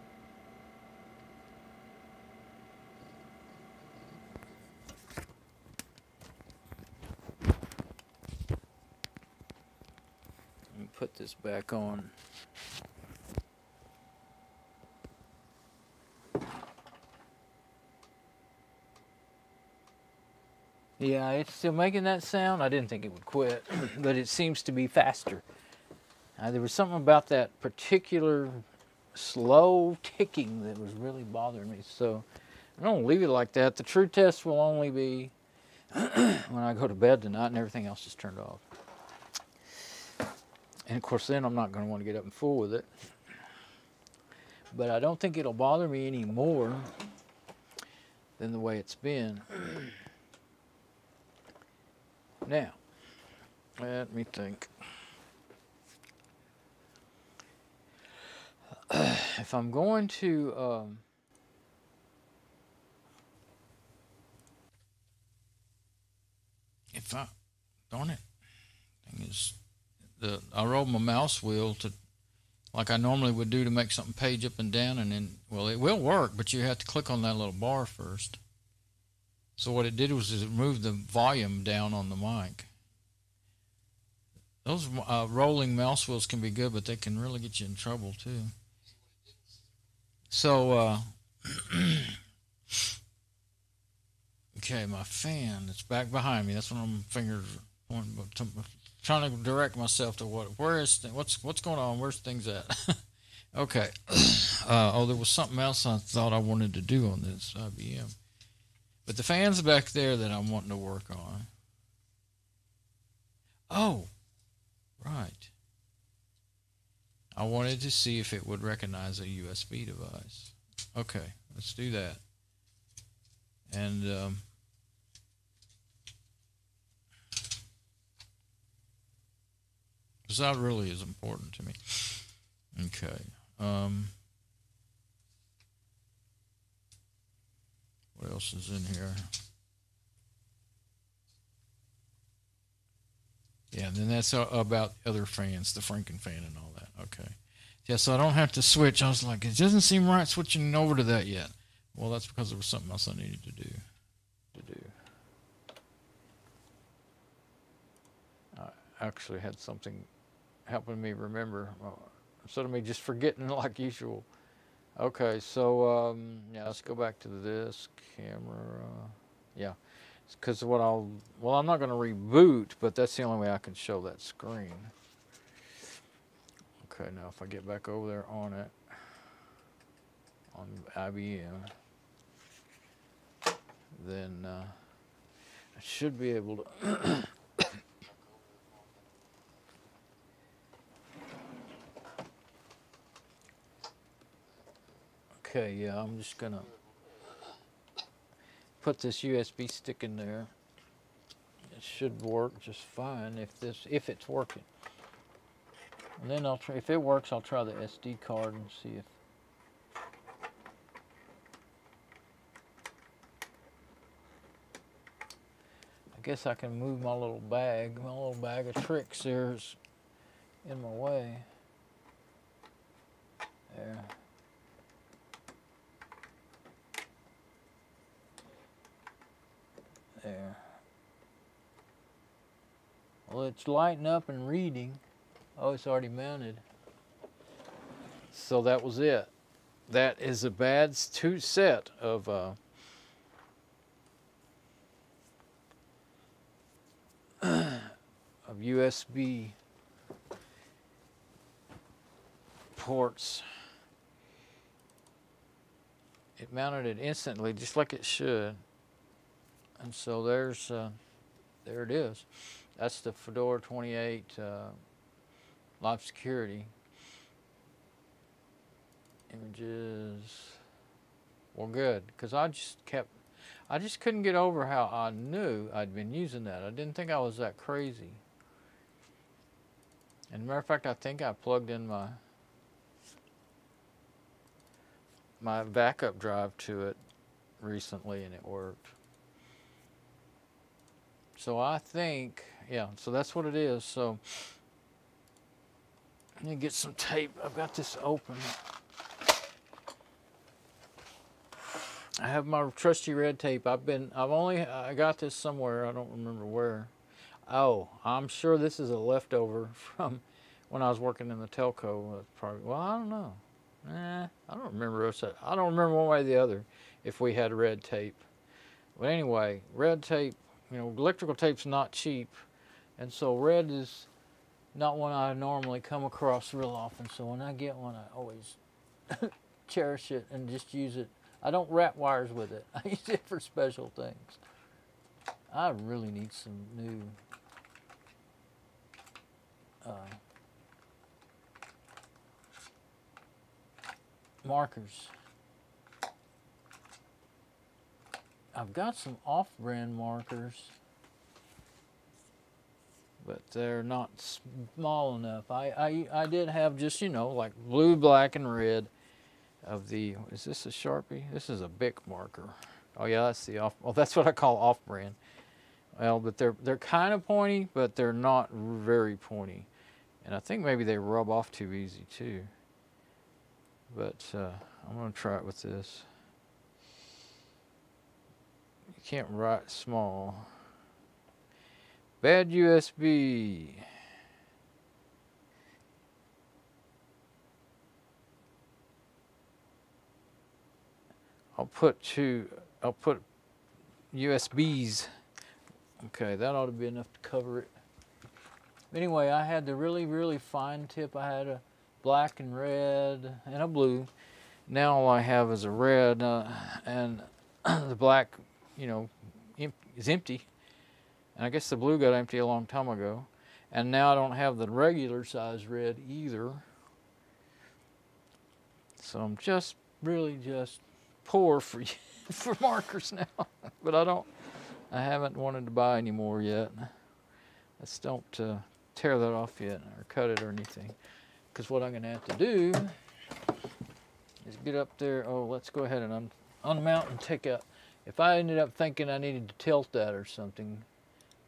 Let me put this back on. Yeah, it's still making that sound. I didn't think it would quit, but it seems to be faster. There was something about that particular slow ticking that was really bothering me. So I don't leave it like that. The true test will only be when I go to bed tonight and everything else is turned off. And of course then I'm not going to want to get up and fool with it. But I don't think it'll bother me any more than the way it's been. Now, let me think. If I'm going to darn it, thing is, I roll my mouse wheel to, like I normally would do, to make something page up and down, and then, well, it will work, but you have to click on that little bar first. So what it did was it moved the volume down on the mic. Those rolling mouse wheels can be good, but they can really get you in trouble too. So, okay, my fan, it's back behind me. That's what I'm trying to direct myself to what's going on? Where's things at? Okay. There was something else I thought I wanted to do on this IBM. But the fan's back there that I'm wanting to work on. Oh, right. I wanted to see if it would recognize a USB device. Okay, let's do that. And because that really is important to me. Okay. What else is in here? Yeah, and then that's about other fans, the Franken fan and all that. Okay. Yeah, so I don't have to switch. I was like, it doesn't seem right switching over to that yet. Well, that's because there was something else I needed to do. I actually had something helping me remember instead of me just forgetting like usual. Okay, so yeah, let's go back to this camera. Yeah, because I'm not going to reboot, but that's the only way I can show that screen. Okay, now if I get back over there on it, on IBM, then I should be able to. Okay, yeah, I'm just gonna put this USB stick in there. It should work just fine if it's working. And then I'll try, if it works, I'll try the SD card and see if. I guess I can move my little bag. My little bag of tricks there is in my way. There. There. Well, it's lighting up and reading. Oh, it's already mounted. So that was it. That is a bad set of USB ports. It mounted it instantly, just like it should. And so there it is. That's the Fedora 28 live security. Images. Well, good, because I just couldn't get over how I knew I'd been using that. I didn't think I was that crazy. And as a matter of fact, I think I plugged in my backup drive to it recently and it worked. So I think, yeah, so that's what it is. So I need to get some tape. I've got this open. I have my trusty red tape. I got this somewhere. I don't remember where. Oh, I'm sure this is a leftover from when I was working in the telco. Probably, well, I don't know. I don't remember. I don't remember one way or the other if we had red tape. But anyway, red tape, electrical tape's not cheap. And so red is not one I normally come across real often. So when I get one, I always cherish it and just use it. I don't wrap wires with it. I use it for special things. I really need some new markers. I've got some off-brand markers, but they're not small enough. I did have just, like blue, black, and red of the, is this a Sharpie? This is a Bic marker. Oh yeah, that's the that's what I call off-brand. Well, but they're kind of pointy, but they're not very pointy. And I think maybe they rub off too easy too. But I'm gonna try it with this. You can't write small. Bad USB. I'll put USBs. Okay, that ought to be enough to cover it. Anyway, I had the really, really fine tip. I had a black and red and a blue. Now all I have is a red, and the black, you know, is empty. And I guess the blue got empty a long time ago. And now I don't have the regular size red either. So I'm just really just poor for for markers now. But I haven't wanted to buy any more yet. Let's don't tear that off yet or cut it or anything. Because what I'm going to have to do is get up there. Oh, let's go ahead and unmount and take out. If I ended up thinking I needed to tilt that or something,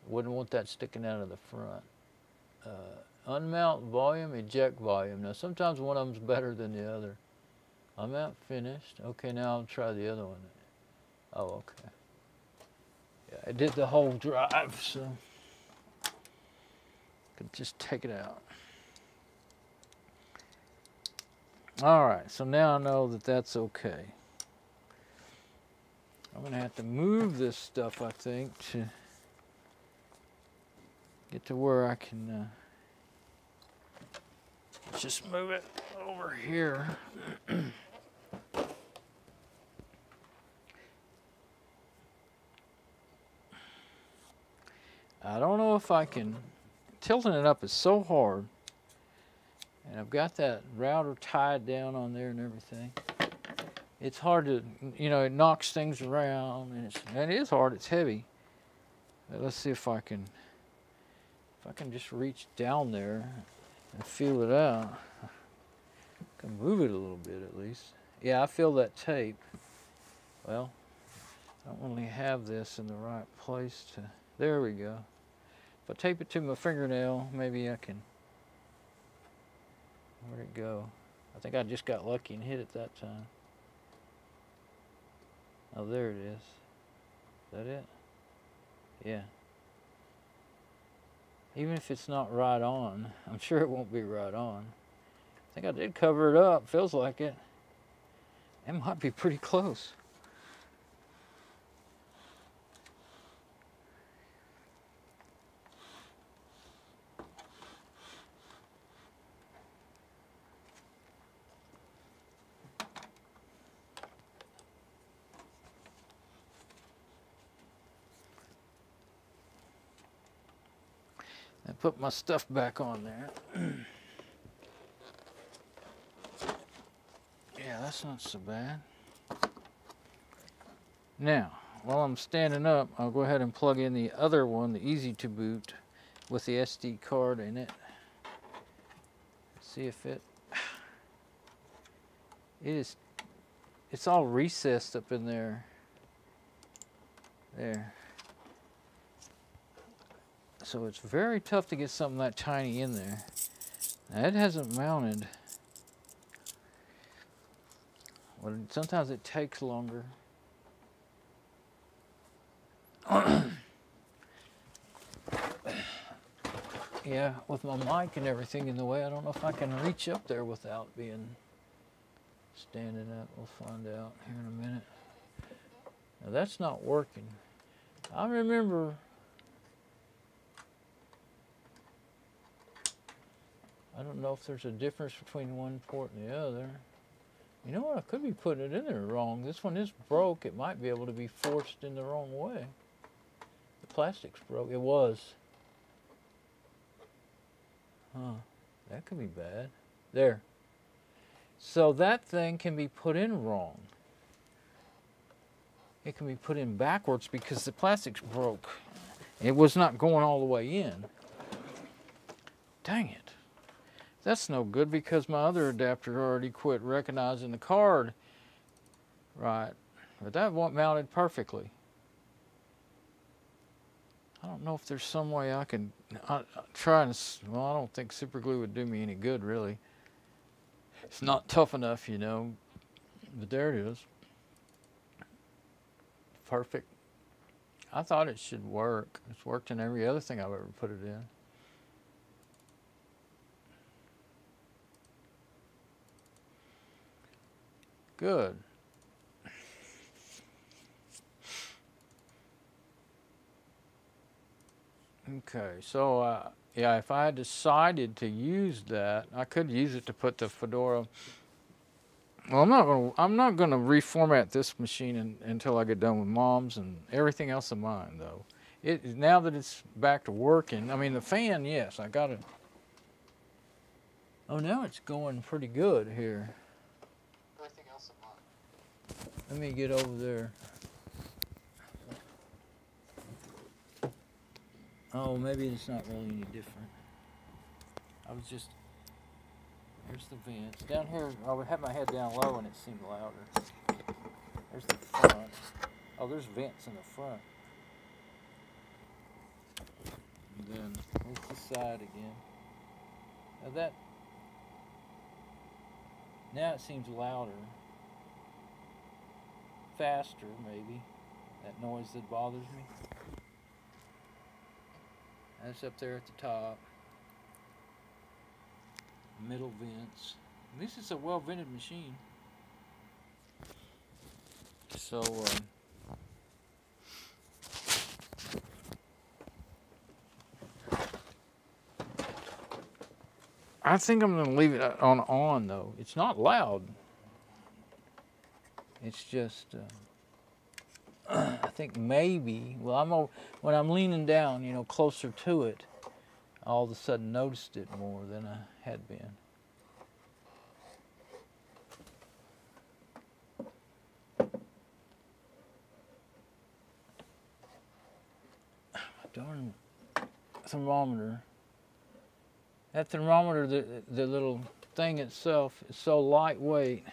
wouldn't want that sticking out of the front. Unmount volume, eject volume. Now sometimes one of them's better than the other. Unmount finished. Okay, now I'll try the other one. Oh, okay. Yeah, I did the whole drive, so could just take it out. All right, so now I know that that's okay. I'm gonna have to move this stuff, I think, to get to where I can just move it over here. I don't know if I can. Tilting it up is so hard. And I've got that router tied down on there and everything. It's hard to, you know, it knocks things around, and it is hard, it's heavy. But let's see if I can just reach down there and feel it out. I can move it a little bit at least. Yeah, I feel that tape. Well, I don't really have this in the right place to, there we go. If I tape it to my fingernail, maybe I can, where'd it go? I think I just got lucky and hit it that time. Oh, there it is. Is that it? Yeah. Even if it's not right on, I'm sure it won't be right on. I think I did cover it up, feels like it. It might be pretty close. I put my stuff back on there. Yeah, that's not so bad. Now, while I'm standing up, I'll go ahead and plug in the other one, the Easy to Boot, with the SD card in it. See if it's all recessed up in there. There. So it's very tough to get something that tiny in there. Now it hasn't mounted. Well, sometimes it takes longer. Yeah, with my mic and everything in the way, I don't know if I can reach up there without being standing up. We'll find out here in a minute. Now that's not working. I remember I don't know if there's a difference between one port and the other. You know what? I could be putting it in there wrong. This one is broke. It might be able to be forced in the wrong way. The plastic's broke. It was. Huh. That could be bad. There. So that thing can be put in wrong. It can be put in backwards because the plastic's broke. It was not going all the way in. Dang it. That's no good because my other adapter already quit recognizing the card. Right. But that mounted perfectly. I don't know if there's some way I can try and, well, I don't think super glue would do me any good, really. It's not tough enough, you know. But there it is. Perfect. I thought it should work. It's worked in every other thing I've ever put it in. Good. Okay, so yeah, if I decided to use that, I could use it to put the Fedora. Well, I'm not gonna reformat this machine until I get done with Mom's and everything else of mine, though. Now that it's back to working, I mean the fan, yes, I got it. Oh, now it's going pretty good here. Everything else of mine. Let me get over there. Oh, maybe it's not really any different. I was just, there's the vents. Down here, I would have my head down low and it seemed louder. There's the front. Oh, there's vents in the front. And then there's the side again. Now it seems louder. Faster, maybe. That noise that bothers me. That's up there at the top. Middle vents. At least it's a well-vented machine. So, I think I'm going to leave it on though. It's not loud. It's just, I think maybe, well, when I'm leaning down, you know, closer to it, I all of a sudden noticed it more than I had been. Darn thermometer. That thermometer, the little thing itself is so lightweight.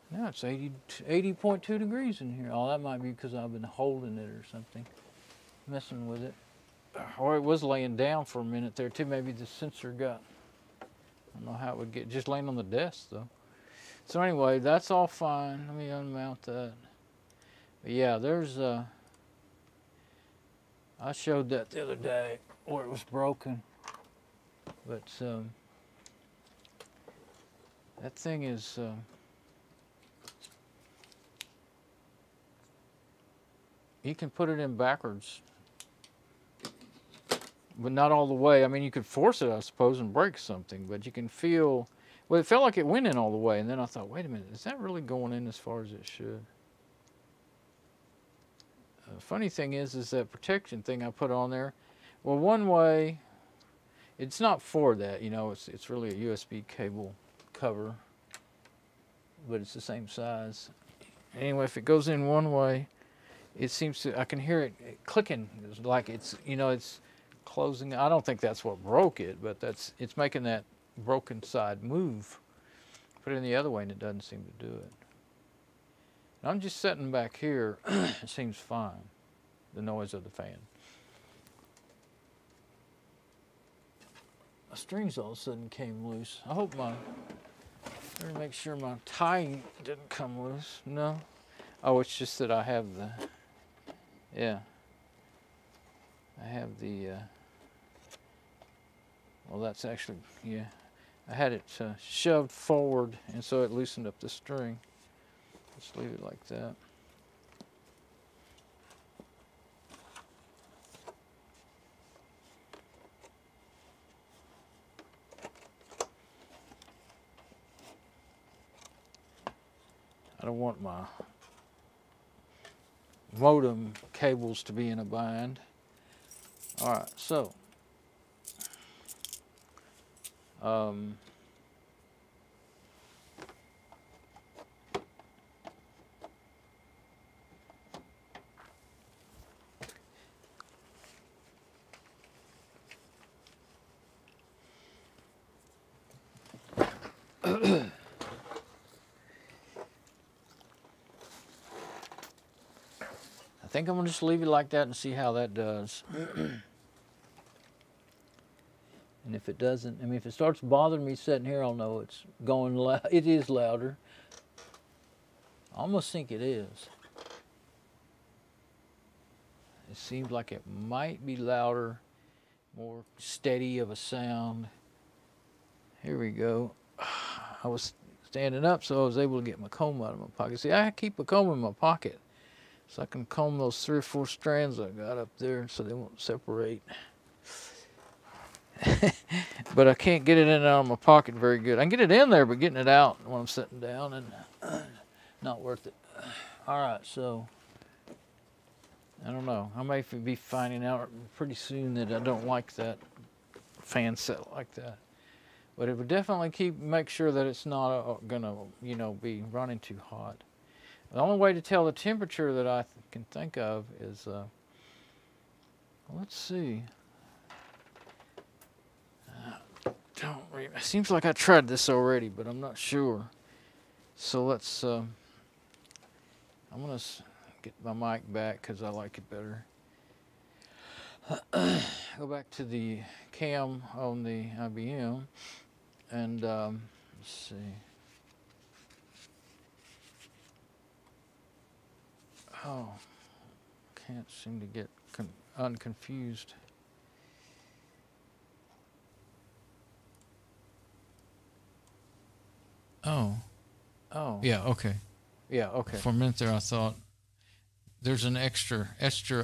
Now it's 80.2 degrees in here. Oh, that might be because I've been holding it or something, messing with it. Or it was laying down for a minute there too. Maybe the sensor got, I don't know how it would get, just laying on the desk though. So anyway, that's all fine. Let me unmount that. But yeah, there's I showed that the other day where it was broken. But that thing is you can put it in backwards, but not all the way. I mean, you could force it, I suppose, and break something, but you can feel, well, it felt like it went in all the way, and then I thought, wait a minute, is that really going in as far as it should? Funny thing is that protection thing I put on there, well, one way, it's not for that, you know, it's really a USB cable cover, but it's the same size. Anyway, if it goes in one way, it seems to, I can hear it clicking, it's like it's, you know, it's closing. I don't think that's what broke it, but it's making that broken side move. Put it in the other way and it doesn't seem to do it. And I'm just sitting back here, it seems fine, the noise of the fan. My strings all of a sudden came loose. I hope better make sure my tie didn't come loose. No. Oh, it's just that I have the, yeah. I have the, well, that's actually, yeah. I had it shoved forward, and so it loosened up the string. Just leave it like that. I don't want my modem cables to be in a bind. All right, so I think I'm going to just leave it like that and see how that does. And if it doesn't, I mean, if it starts bothering me sitting here, I'll know it's going loud. It is louder. I almost think it is. It seems like it might be louder, more steady of a sound. Here we go. I was standing up, so I was able to get my comb out of my pocket. See, I keep a comb in my pocket. So I can comb those 3 or 4 strands I got up there so they won't separate. But I can't get it in and out of my pocket very good. I can get it in there, but getting it out when I'm sitting down and not worth it. All right, so I don't know. I may be finding out pretty soon that I don't like that fan set like that. But it would definitely make sure that it's not gonna, you know, be running too hot. The only way to tell the temperature that I can think of is, let's see. It seems like I tried this already, but I'm not sure. So let's, I'm gonna get my mic back because I like it better. Go back to the cam on the IBM, and let's see. Oh, can't seem to get unconfused. Oh. Yeah, okay. Yeah, okay. For a minute there I thought there's an extra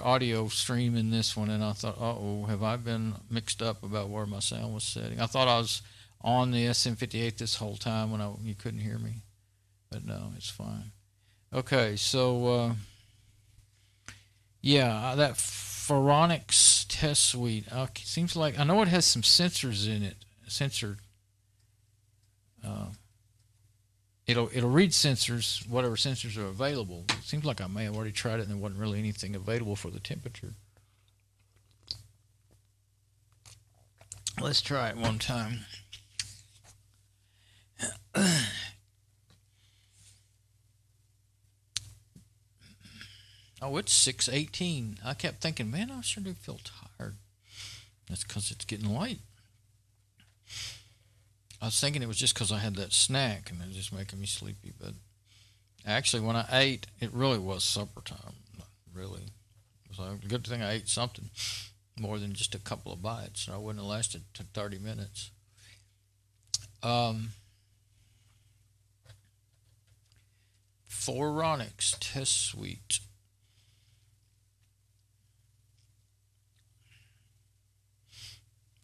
audio stream in this one, and I thought, uh-oh, have I been mixed up about where my sound was setting? I thought I was on the SM58 this whole time when you couldn't hear me. But no, it's fine. Okay, so yeah, that Phoronix test suite seems like, I know it has some sensors in it. It'll read sensors, whatever sensors are available. It seems like I may have already tried it and there wasn't really anything available for the temperature. Let's try it one time. Oh, it's 6:18. I kept thinking, man, I sure do feel tired. That's because it's getting late. I was thinking it was just because I had that snack and it was just making me sleepy. But actually, when I ate, it really was supper time. Really. It was a good thing I ate something more than just a couple of bites. I wouldn't have lasted 30 minutes. Phoronix test suite.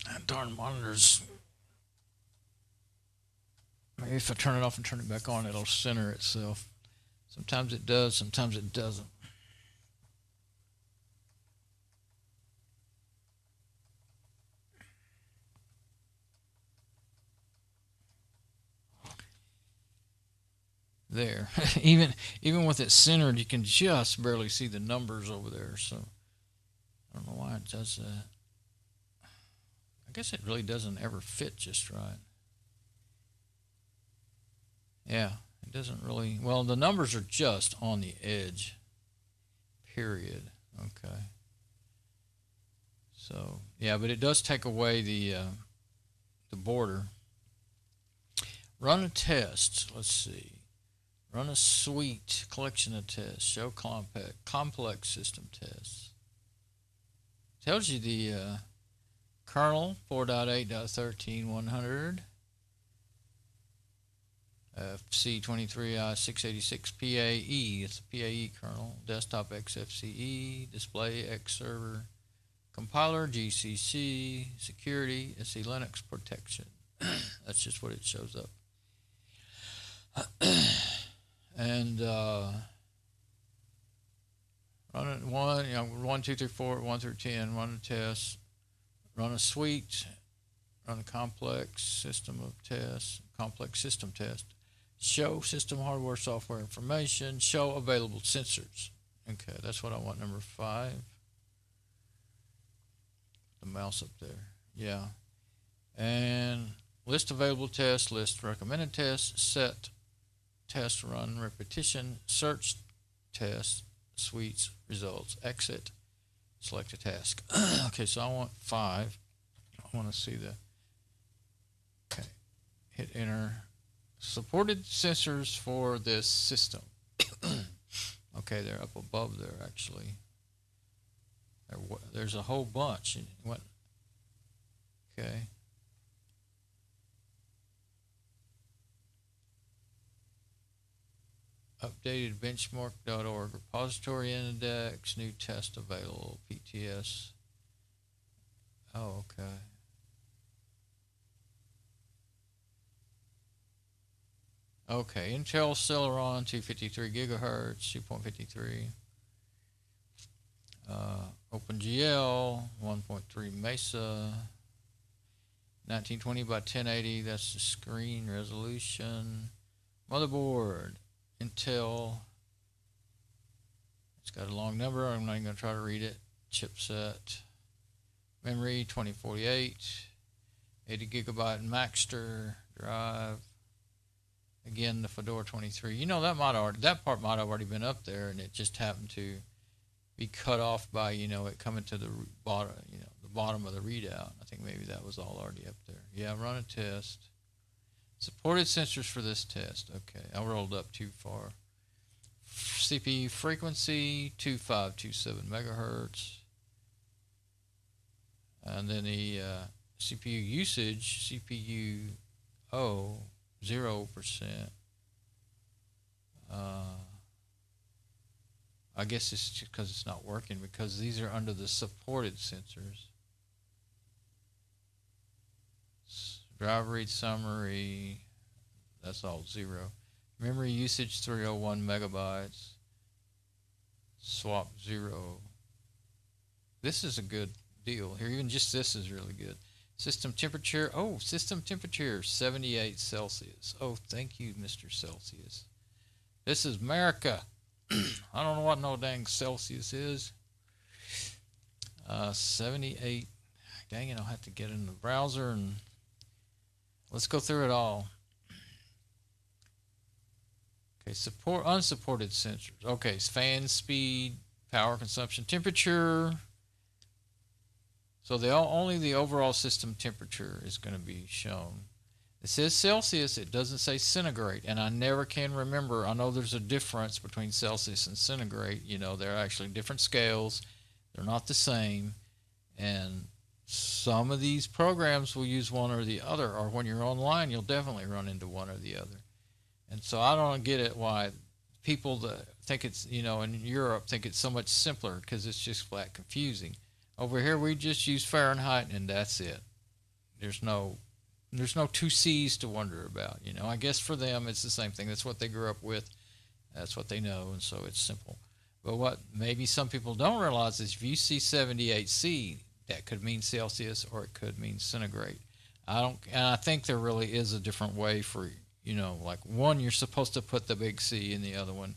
That darn monitor's... Maybe if I turn it off and turn it back on, it'll center itself. Sometimes it does, sometimes it doesn't. There. even with it centered, you can just barely see the numbers over there. So I don't know why it does that. I guess it really doesn't ever fit just right. Yeah, it doesn't really. Well, the numbers are just on the edge. Period. Okay. So yeah, but it does take away the border. Run a test. Let's see. Run a suite collection of tests. Show complex system tests. Tells you the kernel 4.8.13.100. FC23i686 PAE. It's a PAE kernel. Desktop XFCE. Display X server. Compiler GCC. Security SE Linux protection. That's just what it shows up. And run it 1, 2, 3, 4, 1 through 10. Run a test. Run a suite. Run a complex system of tests. Complex system test. Show system hardware software information. Show available sensors. Okay, that's what I want. Number 5. The mouse up there. Yeah. And list available tests. List recommended tests. Set test run repetition. Search test suites results. Exit. Select a task. Okay, so I want 5. I want to see the. Okay. Hit enter. Supported sensors for this system. Okay, they're up above there actually. There's a whole bunch. What? Okay. Updated benchmark.org repository index, new test available, PTS. Oh, okay. Okay, Intel Celeron 253 gigahertz, 2.53. OpenGL 1.3 Mesa, 1920 by 1080. That's the screen resolution. Motherboard, Intel. It's got a long number. I'm not even going to try to read it. Chipset. Memory 2048. 80 gigabyte Maxter drive. Again, the Fedora 23. You know, that part might have already been up there, and it just happened to be cut off by, you know, it coming to the bottom, you know, the bottom of the readout. I think maybe that was all already up there. Yeah, run a test. Supported sensors for this test. Okay, I rolled up too far. CPU frequency 2527 megahertz. And then the CPU usage, CPU 0%. I guess it's just because it's not working, because these are under the supported sensors. Drive read summary, that's all 0. Memory usage 301 megabytes. Swap 0. This is a good deal here. Even just this is really good. System temperature. Oh, system temperature 78 Celsius. Oh, thank you, Mr. Celsius. This is America. I don't know what no dang Celsius is. 78. Dang it, I'll have to get in the browser and let's go through it all. Okay, support unsupported sensors. Okay, fan speed, power consumption, temperature. So only the overall system temperature is going to be shown. It says Celsius, it doesn't say centigrade, and I never can remember. I know there's a difference between Celsius and centigrade. You know, they're actually different scales. They're not the same, and some of these programs will use one or the other, or when you're online, you'll definitely run into one or the other. And so I don't get it why people that think it's, you know, in Europe think it's so much simpler, because it's just flat confusing. Over here, we just use Fahrenheit, and that's it. There's no 2 C's to wonder about. You know, I guess for them, it's the same thing. That's what they grew up with. That's what they know, and so it's simple. But what maybe some people don't realize is if you see 78C, that could mean Celsius or it could mean centigrade. And I think there really is a different way for, you know, like one, you're supposed to put the big C, in the other one,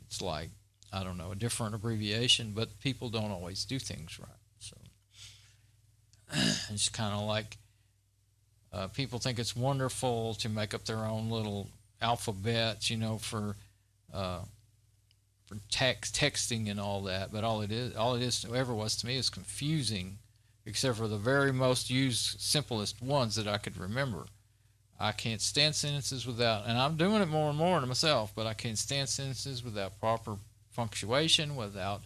it's like, I don't know, a different abbreviation, but people don't always do things right. So it's kind of like people think it's wonderful to make up their own little alphabets, you know, for texting and all that. But all it is ever was to me is confusing, except for the very most used, simplest ones that I could remember. I can't stand sentences without, and I'm doing it more and more to myself, but I can't stand sentences without proper punctuation, without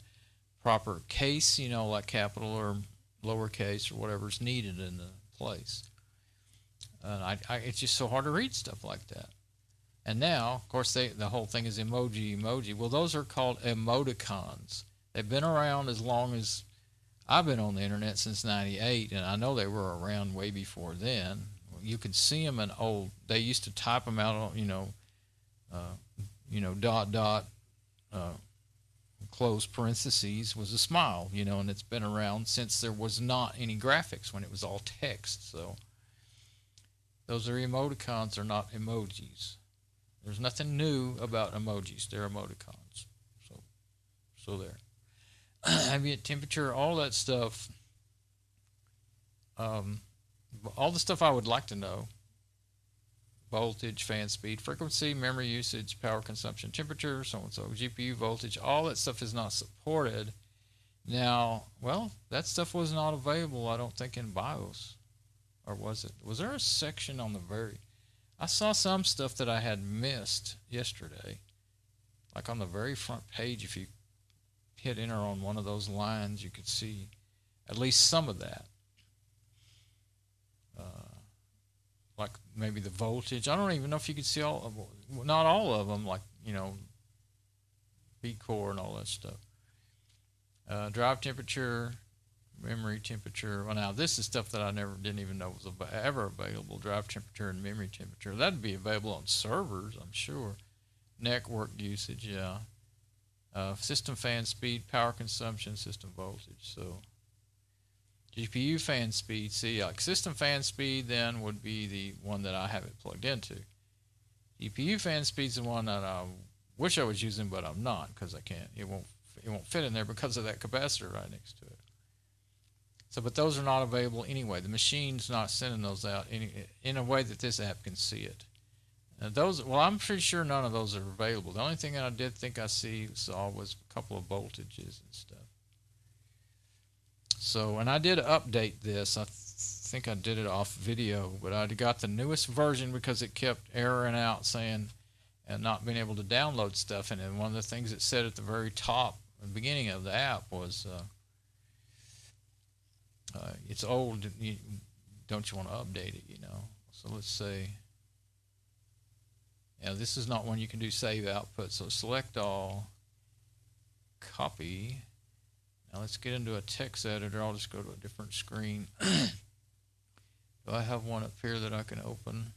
proper case, you know, like capital or lowercase or whatever's needed in the place. And it's just so hard to read stuff like that. And now, of course, the whole thing is emoji. Well, those are called emoticons. They've been around as long as I've been on the internet, since '98, and I know they were around way before then. You could see them in old. They used to type them out on, dot, close parentheses was a smile, you know, and it's been around since there was not any graphics, when it was all text. So those are emoticons, are not emojis. There's nothing new about emojis. They're emoticons. So there. Ambient temperature, all that stuff. All the stuff I would like to know. Voltage, fan speed, frequency, memory usage, power consumption, temperature, so and so, GPU voltage, all that stuff is not supported. Now, well, that stuff was not available, I don't think, in BIOS. Or was it? Was there a section on the I saw some stuff that I had missed yesterday. Like on the very front page, if you hit enter on one of those lines, you could see at least some of that. Like maybe the voltage. I don't even know if you could see not all of them, like, you know, vCore and all that stuff. Drive temperature, memory temperature. Well, now this is stuff that I didn't even know was ever available. Drive temperature and memory temperature. That'd be available on servers, I'm sure. Network usage, yeah. System fan speed, power consumption, system voltage. So GPU fan speed. See, like system fan speed then would be the one that I have it plugged into. GPU fan speed's the one that I wish I was using, but I'm not because I can't. It won't fit in there because of that capacitor right next to it. So, but those are not available anyway. The machine's not sending those out in a way that this app can see it. Well, I'm pretty sure none of those are available. The only thing I did think I saw was a couple of voltages and stuff. So, and I did update this. I think I did it off video, but I got the newest version because it kept erroring out saying and not being able to download stuff. And then one of the things it said at the very top, the beginning of the app was, it's old. Don't you want to update it, So let's say, yeah, this is not one you can do save output. So select all, copy. Now let's get into a text editor. I'll just go to a different screen. Do I have one up here that I can open?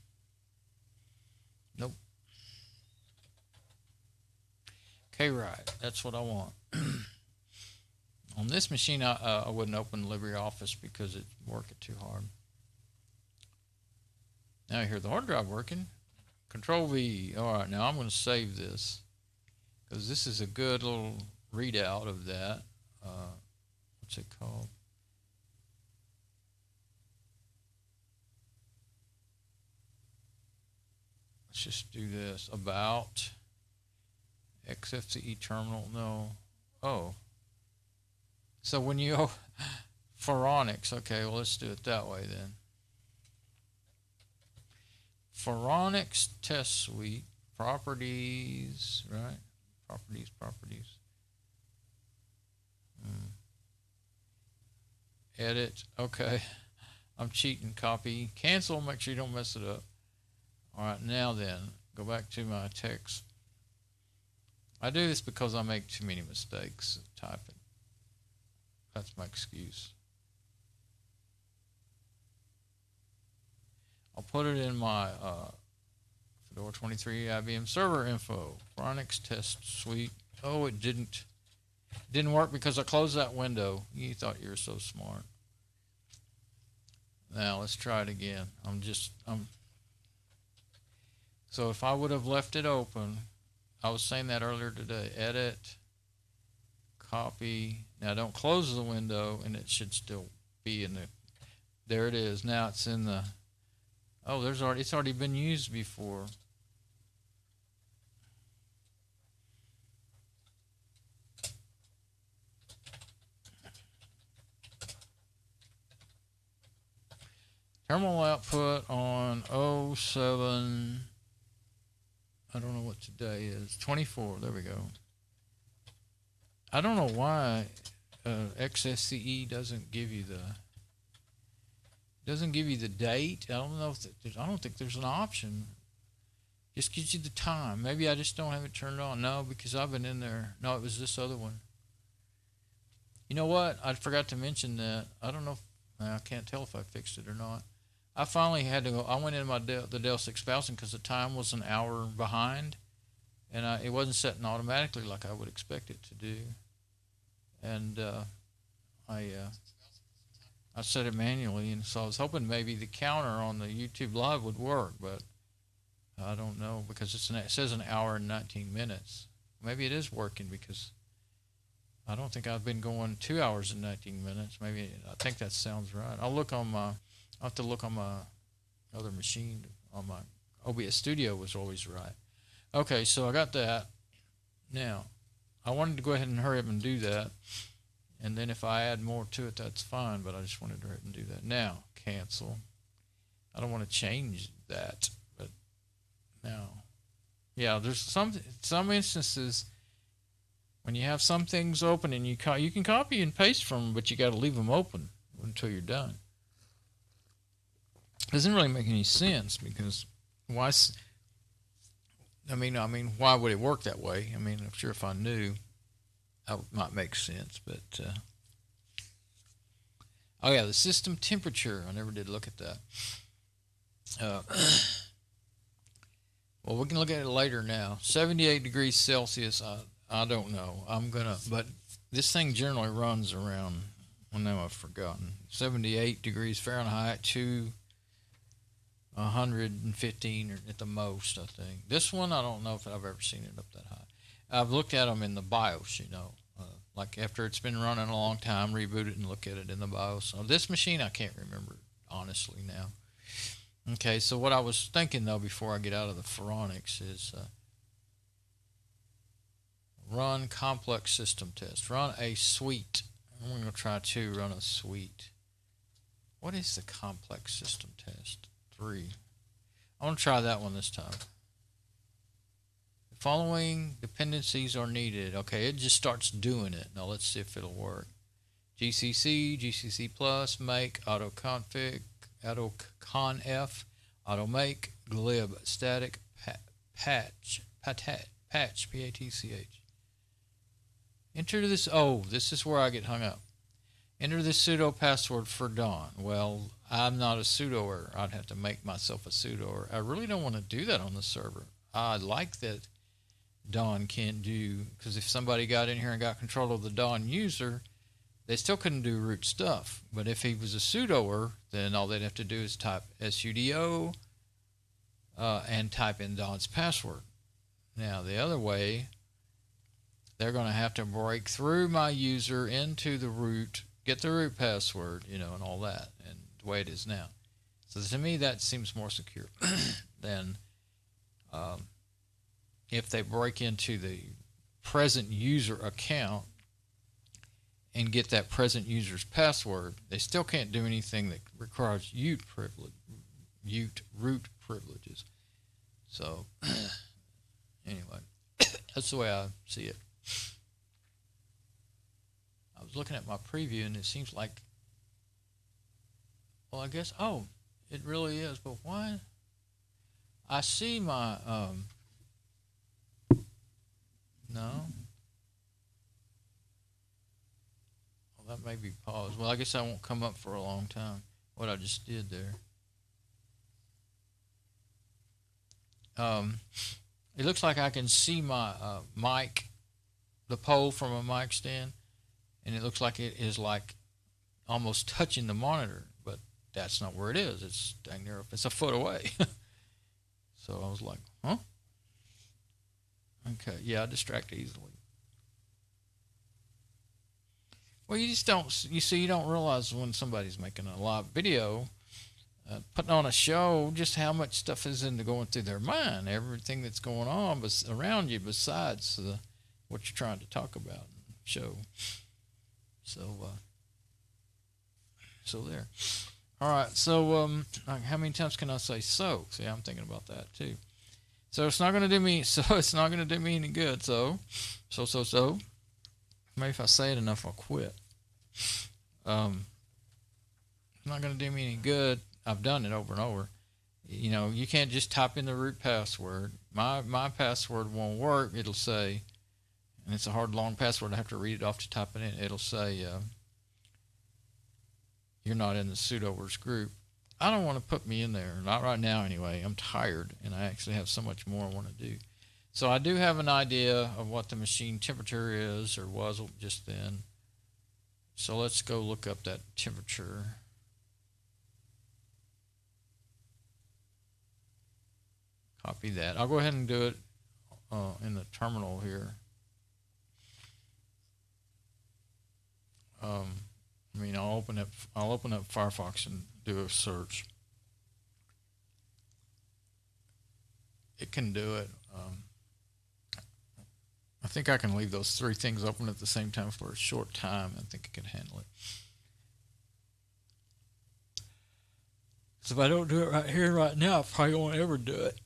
Nope. Okay, right. That's what I want. On this machine, I wouldn't open LibreOffice because it's working too hard. Now I hear the hard drive working. Control V. All right, now I'm going to save this because this is a good little readout of that. What's it called? Let's just do this. About XFCE terminal. No. Oh. So when you Phoronix, okay, well let's do it that way then. Phoronix test suite, properties, right? Properties. Edit, okay. I'm cheating, copy, cancel, make sure you don't mess it up. All right, now then, go back to my text. I do this because I make too many mistakes typing. That's my excuse. I'll put it in my Fedora 23 IBM server info. Phoronix test suite. Oh, it didn't work because I closed that window. You thought you were so smart. Now let's try it again. So if I would have left it open, I was saying that earlier today. Edit, copy. Now don't close the window, and it should still be in the. There it is. Now it's in the. Oh, it's already been used before. Terminal output on 07. I don't know what today is. 24. There we go. I don't know why XSCE doesn't give you the date. I don't know if I don't think there's an option. Just gives you the time. Maybe I just don't have it turned on. No, because I've been in there. No, it was this other one. You know what? I forgot to mention that. I don't know. I can't tell if I fixed it or not. I finally had to go. I went in the Dell 6000 because the time was an hour behind, and it wasn't setting automatically like I would expect it to do. And I set it manually, and so I was hoping maybe the counter on the YouTube Live would work, but I don't know because it says an hour and 19 minutes. Maybe it is working because I don't think I've been going 2 hours and 19 minutes. Maybe I think that sounds right. I'll have to look on my other machine. On my OBS Studio was always right. Okay, so I got that. Now, I wanted to go ahead and hurry up and do that. And then if I add more to it, that's fine. But I just wanted to hurry up and do that. Now, cancel. I don't want to change that. But now, yeah, there's some instances when you have some things open and you can copy and paste from them, but you got to leave them open until you're done. Doesn't really make any sense because why I mean, why would it work that way? I mean, I'm sure if I knew, that might make sense. But oh yeah, the system temperature. I never did look at that. Well, we can look at it later now. 78 degrees Celsius. I don't know. But this thing generally runs around. Well, now I've forgotten. 78 degrees Fahrenheit to 115 or at the most, I think. This one, I don't know if I've ever seen it up that high. I've looked at them in the BIOS, like after it's been running a long time, reboot it and look at it in the BIOS. So this machine, I can't remember honestly now. Okay, so what I was thinking though before I get out of the Phoronix is run complex system test. Run a suite. I'm going to try to run a suite. What is the complex system test? 3. I want to try that one this time. The following dependencies are needed. Okay, it just starts doing it. Now let's see if it'll work. GCC, GCC plus, make, autoconfig, autoconf, automake, glib, static, patch, P-A-T-C-H. Enter this. Oh, this is where I get hung up. Enter the sudo password for Don. Well, I'm not a sudoer. I'd have to make myself a sudoer. I really don't want to do that on the server. I like that Don can't do, because if somebody got in here and got control of the Don user, they still couldn't do root stuff. But if he was a sudoer, then all they'd have to do is type sudo and type in Don's password. Now, the other way, they're going to have to break through my user into the root, get the root password, and all that, and the way it is now. So to me, that seems more secure than if they break into the present user account and get that present user's password. They still can't do anything that requires root privileges. So anyway, that's the way I see it. I was looking at my preview and it seems like, well, I guess, oh, it really is, but why? I see my, no. Well, that may be paused. Well, I guess I won't come up for a long time, what I just did there. It looks like I can see my mic, the pole from a mic stand, and it looks like it is like almost touching the monitor, but that's not where it is. It's dang near, it's a foot away. So I was like, huh? Okay, yeah, I distract easily. Well, you just don't, you don't realize when somebody's making a live video, putting on a show, just how much stuff is going through their mind, everything that's going on around you besides what you're trying to talk about and show. So there. All right, so how many times can I say so? See, I'm thinking about that too. So it's not going to do me. So it's not going to do me any good. So. Maybe if I say it enough, I'll quit. It's not going to do me any good. I've done it over and over. You can't just type in the root password. My password won't work. It'll say, and it's a hard, long password. I have to read it off to type it in. It'll say, you're not in the sudoers group. I don't want to put me in there. Not right now, anyway. I'm tired, and I actually have so much more I want to do. So I do have an idea of what the machine temperature is, or was just then. So let's go look up that temperature. Copy that. I'll go ahead and do it in the terminal here. I'll open up Firefox and do a search. It can do it. I think I can leave those 3 things open at the same time for a short time. I think it can handle it. So if I don't do it right here, right now, I probably won't ever do it.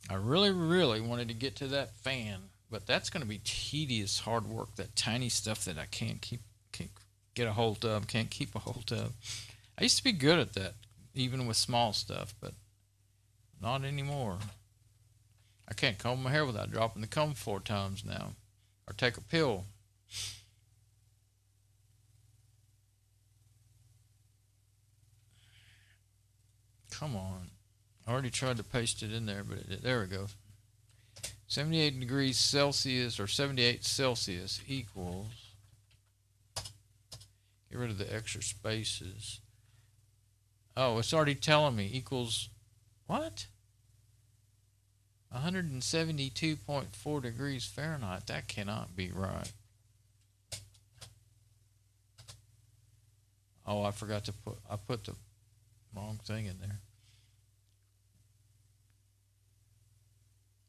I really, really wanted to get to that fan, but that's going to be tedious, hard work. That tiny stuff that I can't get a hold of, can't keep a hold of. I used to be good at that, even with small stuff, but not anymore. I can't comb my hair without dropping the comb 4 times now, or take a pill. Come on. I already tried to paste it in there, but there we go. 78 degrees Celsius, or 78 Celsius, equals, get rid of the extra spaces. Oh, it's already telling me, equals, what? 172.4 degrees Fahrenheit. That cannot be right. Oh, I forgot to I put the wrong thing in there.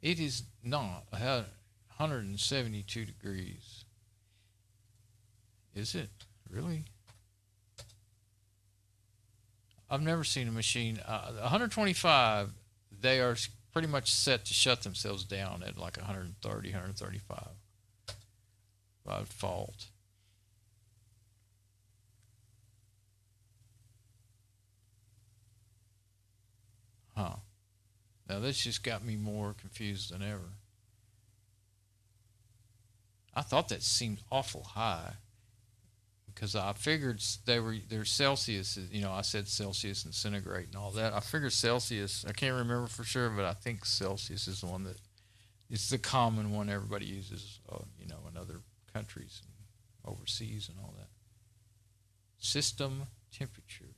It is not 172 degrees. Is it? Really? I've never seen a machine. 125, they are pretty much set to shut themselves down at like 130, 135 by default. Huh. Now this just got me more confused than ever. I thought that seemed awful high because I figured they're Celsius. You know, I said Celsius and centigrade and all that. I figured Celsius. I can't remember for sure, but I think Celsius is the one that is the common one everybody uses. You know, in other countries and overseas and all that. System temperature.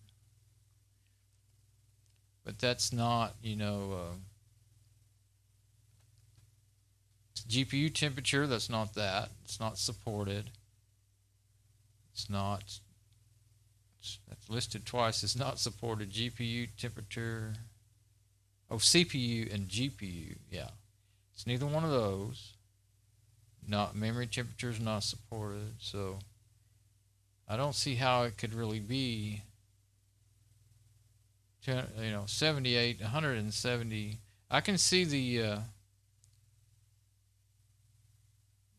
But that's not, you know, GPU temperature. That's not that. It's not supported. It's not. That's listed twice. It's not supported. GPU temperature. Oh, CPU and GPU. Yeah, it's neither one of those. Not memory temperature is not supported. So I don't see how it could really be. You know, 78, 170. I can see the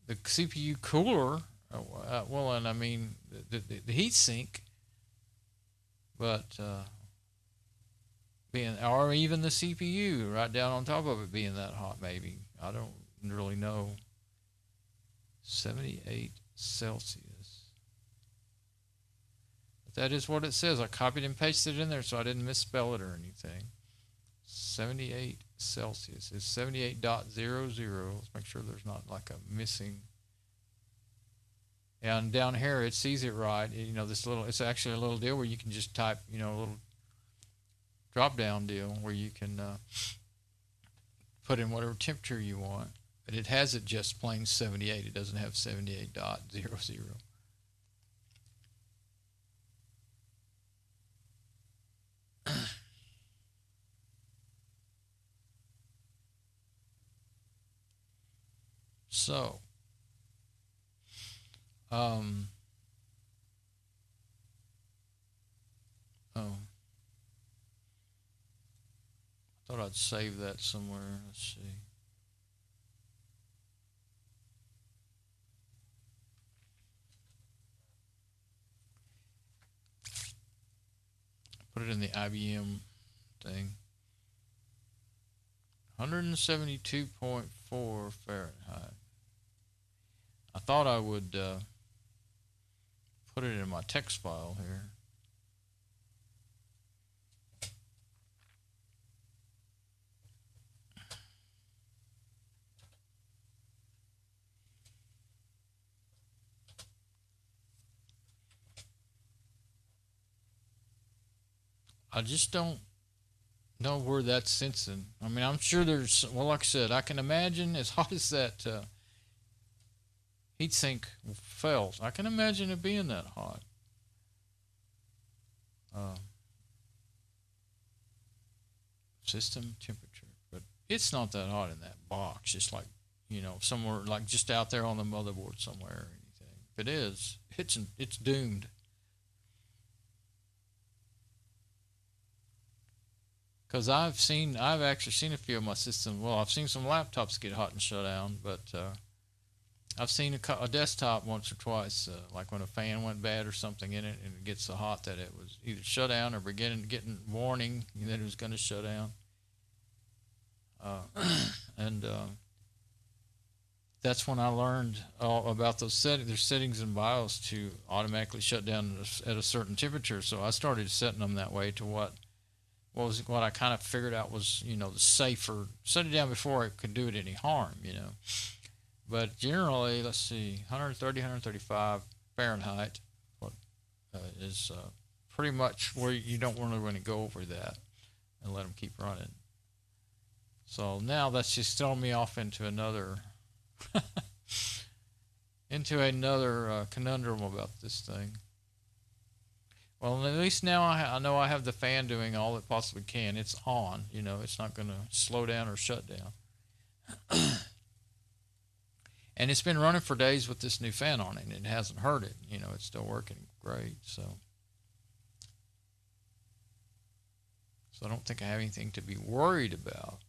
CPU cooler. Well, and I mean the heat sink, but being, or even the CPU right down on top of it being that hot. Maybe, I don't really know. 78 Celsius. That is what it says. I copied and pasted it in there so I didn't misspell it or anything. 78 Celsius is 78.00. Let's make sure there's not like a missing. And down here it sees it right. You know, this little, it's actually a little deal where you can just type, you know, a little drop down deal where you can put in whatever temperature you want. But it has it just plain 78. It doesn't have 78.00. So, oh, I thought I'd save that somewhere. Let's see. Put it in the IBM thing. 172.4 Fahrenheit. I thought I would put it in my text file here. I just don't know where that's sensing. I mean, I'm sure there's, well, like I said, I can imagine as hot as that heatsink felt. I can imagine it being that hot. System temperature, but it's not that hot in that box. Just like, you know, somewhere like just out there on the motherboard somewhere or anything. If it is, it's doomed. Because I've actually seen a few of my systems. Well, I've seen some laptops get hot and shut down, but I've seen a desktop once or twice, like when a fan went bad or something in it, and it gets so hot that it was either shut down or getting warning that it was going to shut down. And and that's when I learned all about those settings. There's settings in BIOS to automatically shut down at a certain temperature. So I started setting them that way to what I kind of figured out was, the safer. Set it down before it could do it any harm, But generally, let's see, 130, 135 Fahrenheit is pretty much where you don't really want to go over that and let them keep running. So now that's just throwing me off into another conundrum about this thing. Well, at least now I know I have the fan doing all it possibly can. It's on, it's not going to slow down or shut down. And it's been running for days with this new fan on it, and it hasn't hurt it. It's still working great. So I don't think I have anything to be worried about.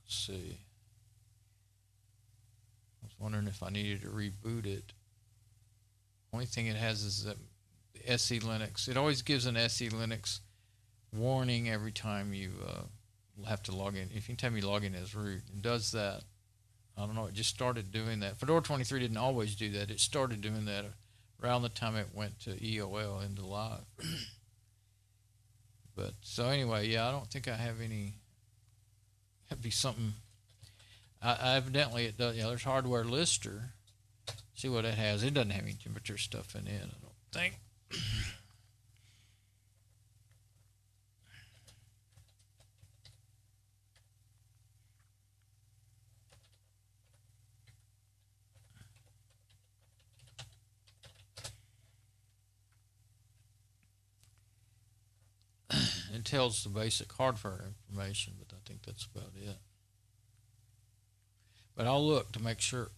Let's see. I was wondering if I needed to reboot it. Only thing it has is that the SE Linux. It always gives an SE Linux warning every time you have to log in. If you tell me log in as root, it does that. I don't know, it just started doing that. Fedora 23 didn't always do that. It started doing that around the time it went to EOL, into live. But, so anyway, yeah, I don't think I have any, that'd be something, evidently it does, there's hardware lister. See what it has. It doesn't have any temperature stuff in it, I don't think. It tells the basic hardware information, but I think that's about it. But I'll look to make sure.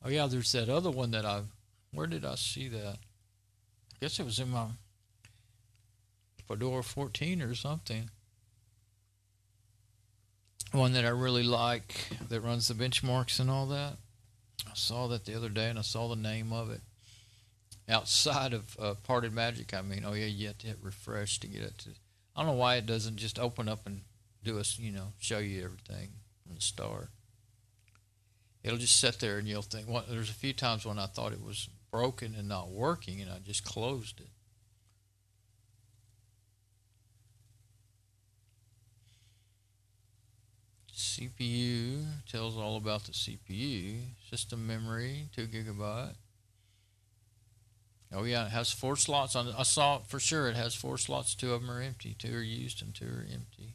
Oh yeah, there's that other one that where did I see that? I guess it was in my Fedora 14 or something. One that I really like that runs the benchmarks and all that. I saw that the other day and I saw the name of it. Outside of Parted Magic, I mean, oh yeah, you have to hit refresh to get it to. I don't know why it doesn't just open up and do us, show you everything from the start. It'll just sit there and you'll think. There's a few times when I thought it was broken and not working, and I just closed it. CPU tells all about the CPU. System memory, 2 GB. Oh yeah, it has 4 slots on it. I saw it for sure. It has 4 slots. 2 of them are empty. 2 are used and 2 are empty.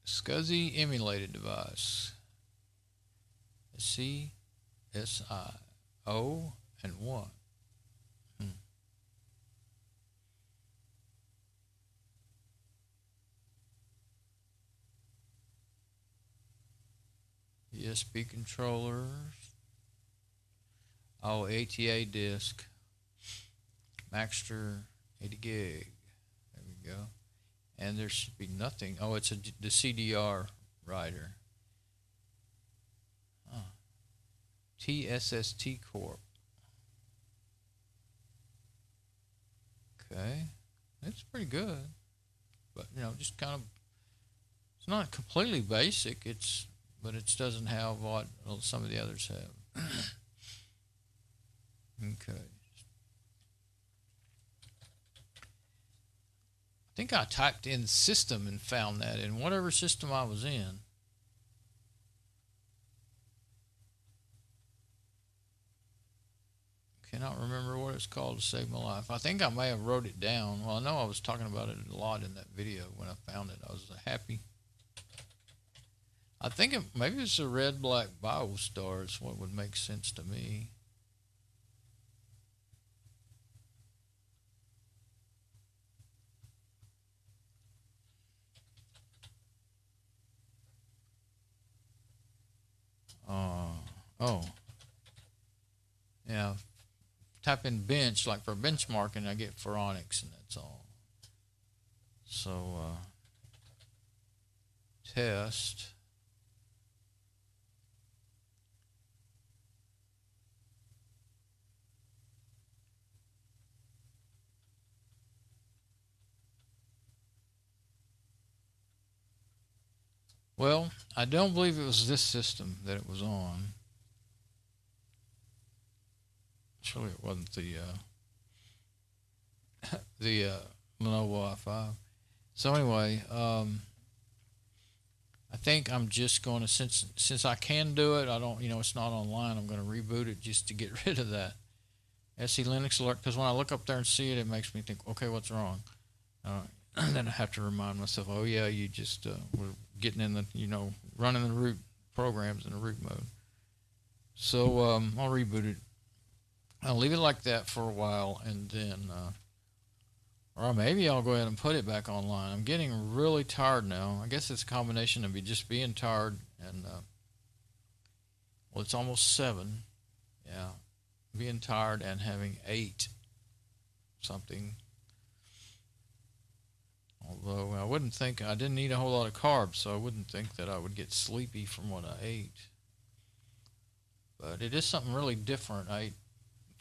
SCSI emulated device. CSI O and 1. USB controllers. Oh, ATA disk. Maxter 80 gig. There we go. And there should be nothing. Oh, it's the CDR writer. Oh. TSST Corp. Okay. That's pretty good. But, just kind of, it's not completely basic. But it doesn't have what some of the others have. Okay. I think I typed in system and found that in whatever system I was in. Cannot remember what it's called to save my life. I think I may have wrote it down. Well, I know I was talking about it a lot in that video when I found it. I was happy. I think maybe it's a red black BioStar is what would make sense to me. Oh. Yeah. Type in bench, like for benchmarking, I get Phoronix, and that's all. So, test. Well, I don't believe it was this system that it was on. Surely it wasn't the Lenovo i5. So anyway, I think I'm just going to, since I can do it, I don't, it's not online, I'm going to reboot it just to get rid of that SE Linux alert, because when I look up there and see it, it makes me think, okay, what's wrong? And then I have to remind myself, oh yeah, you just were getting in the, running the root programs in the root mode. So I'll reboot it. I'll leave it like that for a while, and then, or maybe I'll go ahead and put it back online. I'm getting really tired now. I guess it's a combination of just being tired and, well, it's almost 7. Yeah, being tired and having 8 something. Although I wouldn't think, I didn't eat a whole lot of carbs, so I wouldn't think that I would get sleepy from what I ate. But it is something really different. I ate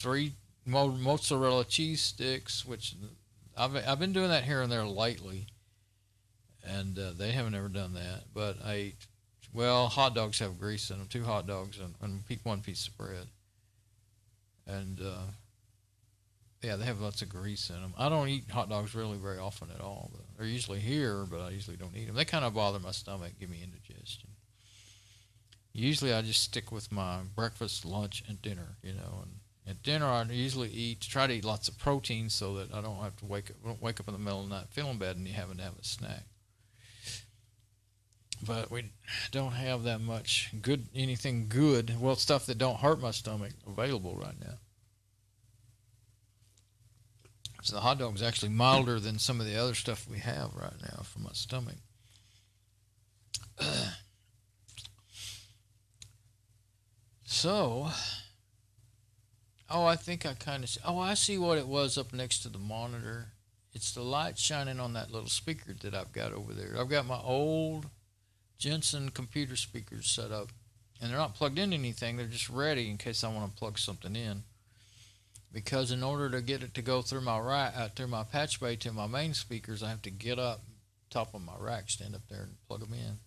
3 mozzarella cheese sticks, which I've been doing that here and there lately, and they haven't ever done that. But I ate, well, hot dogs have grease in them, 2 hot dogs and 1 piece of bread. And yeah, they have lots of grease in them. I don't eat hot dogs really very often at all. But they're usually here, but I usually don't eat them. They kind of bother my stomach, give me indigestion. Usually I just stick with my breakfast, lunch, and dinner, And at dinner I usually try to eat lots of protein so that I don't have to wake up in the middle of the night feeling bad and having to have a snack. But we don't have that much anything good, well, stuff that don't hurt my stomach available right now. So the hot dog's actually milder than some of the other stuff we have right now for my stomach. So, I think I kind of, I see what it was up next to the monitor. It's the light shining on that little speaker that I've got over there. I've got my old Jensen computer speakers set up, and they're not plugged into anything. They're just ready in case I want to plug something in. Because in order to get it to go through my through my patch bay to my main speakers, I have to get up top of my rack, stand up there, and plug them in.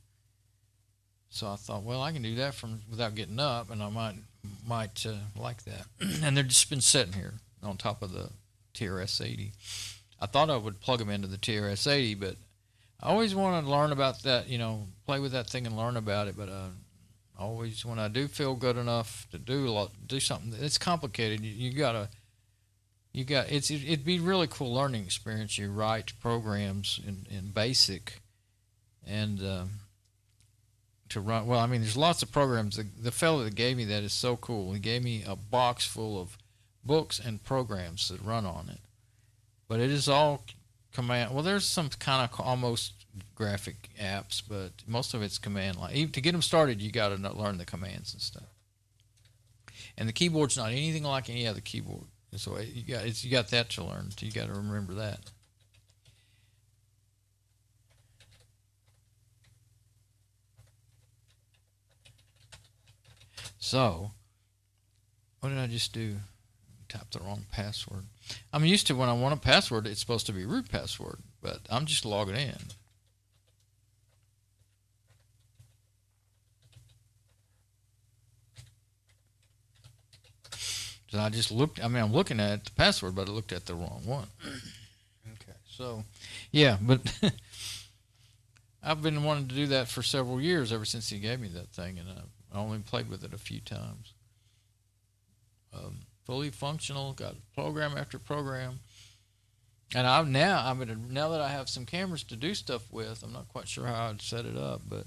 So I thought, well, I can do that without getting up, and I might like that. And they've just been sitting here on top of the TRS-80. I thought I would plug them into the TRS-80, but I always want to learn about that, play with that thing and learn about it. But always, when I do feel good enough to do something, it's complicated. It'd be really cool learning experience. You write programs in BASIC, and to run. Well, I mean, there's lots of programs. The fellow that gave me that is so cool. He gave me a box full of books and programs that run on it, but it is all command. Well, there's some kind of almost graphic apps, but most of it's command line. Even to get them started, you got to learn the commands and stuff. And the keyboard's not anything like any other keyboard. So you got that to learn. So you got to remember that. So, what did I just do? Typed the wrong password. I'm used to when I want a password, it's supposed to be root password, but I'm just logging in. So I just looked, I'm looking at the password, but I looked at the wrong one. Okay, so, yeah, but I've been wanting to do that for several years, ever since he gave me that thing, and I only played with it a few times. Fully functional, got program after program. And now that I have some cameras to do stuff with, I'm not quite sure how I'd set it up, but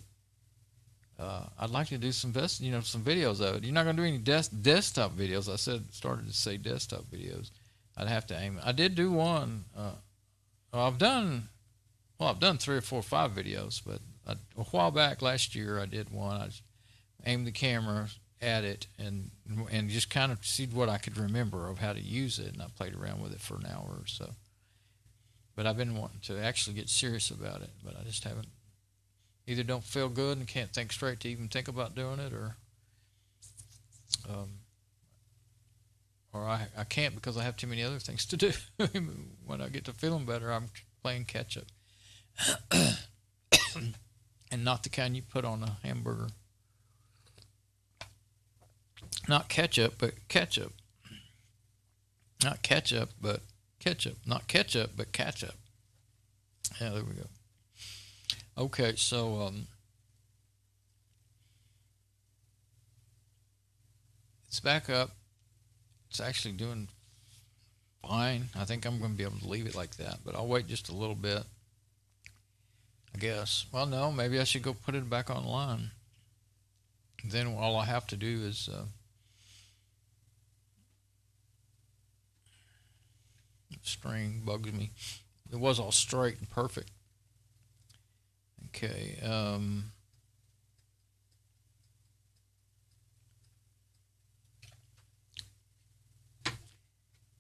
I'd like to do some videos of it. You're not going to do any desktop videos. I started to say desktop videos. I'd have to aim it. I did do one. I've done 3 or 4 or 5 videos, but a while back last year I did one. I just aimed the camera at it and just kind of see what I could remember of how to use it, and I played around with it for an hour or so. But I've been wanting to actually get serious about it, but I just haven't. Either don't feel good and can't think straight to even think about doing it, or I can't because I have too many other things to do. When I get to feeling better, I'm playing catch up. and not the kind you put on a hamburger. Not ketchup, but ketchup. Not ketchup, but ketchup. Not ketchup, but ketchup. Yeah, there we go. Okay, so it's back up. It's actually doing fine. I think I'm going to be able to leave it like that, but I'll wait just a little bit, I guess. Well, no, maybe I should go put it back online. Then all I have to do is string bugs me. It was all straight and perfect. Okay.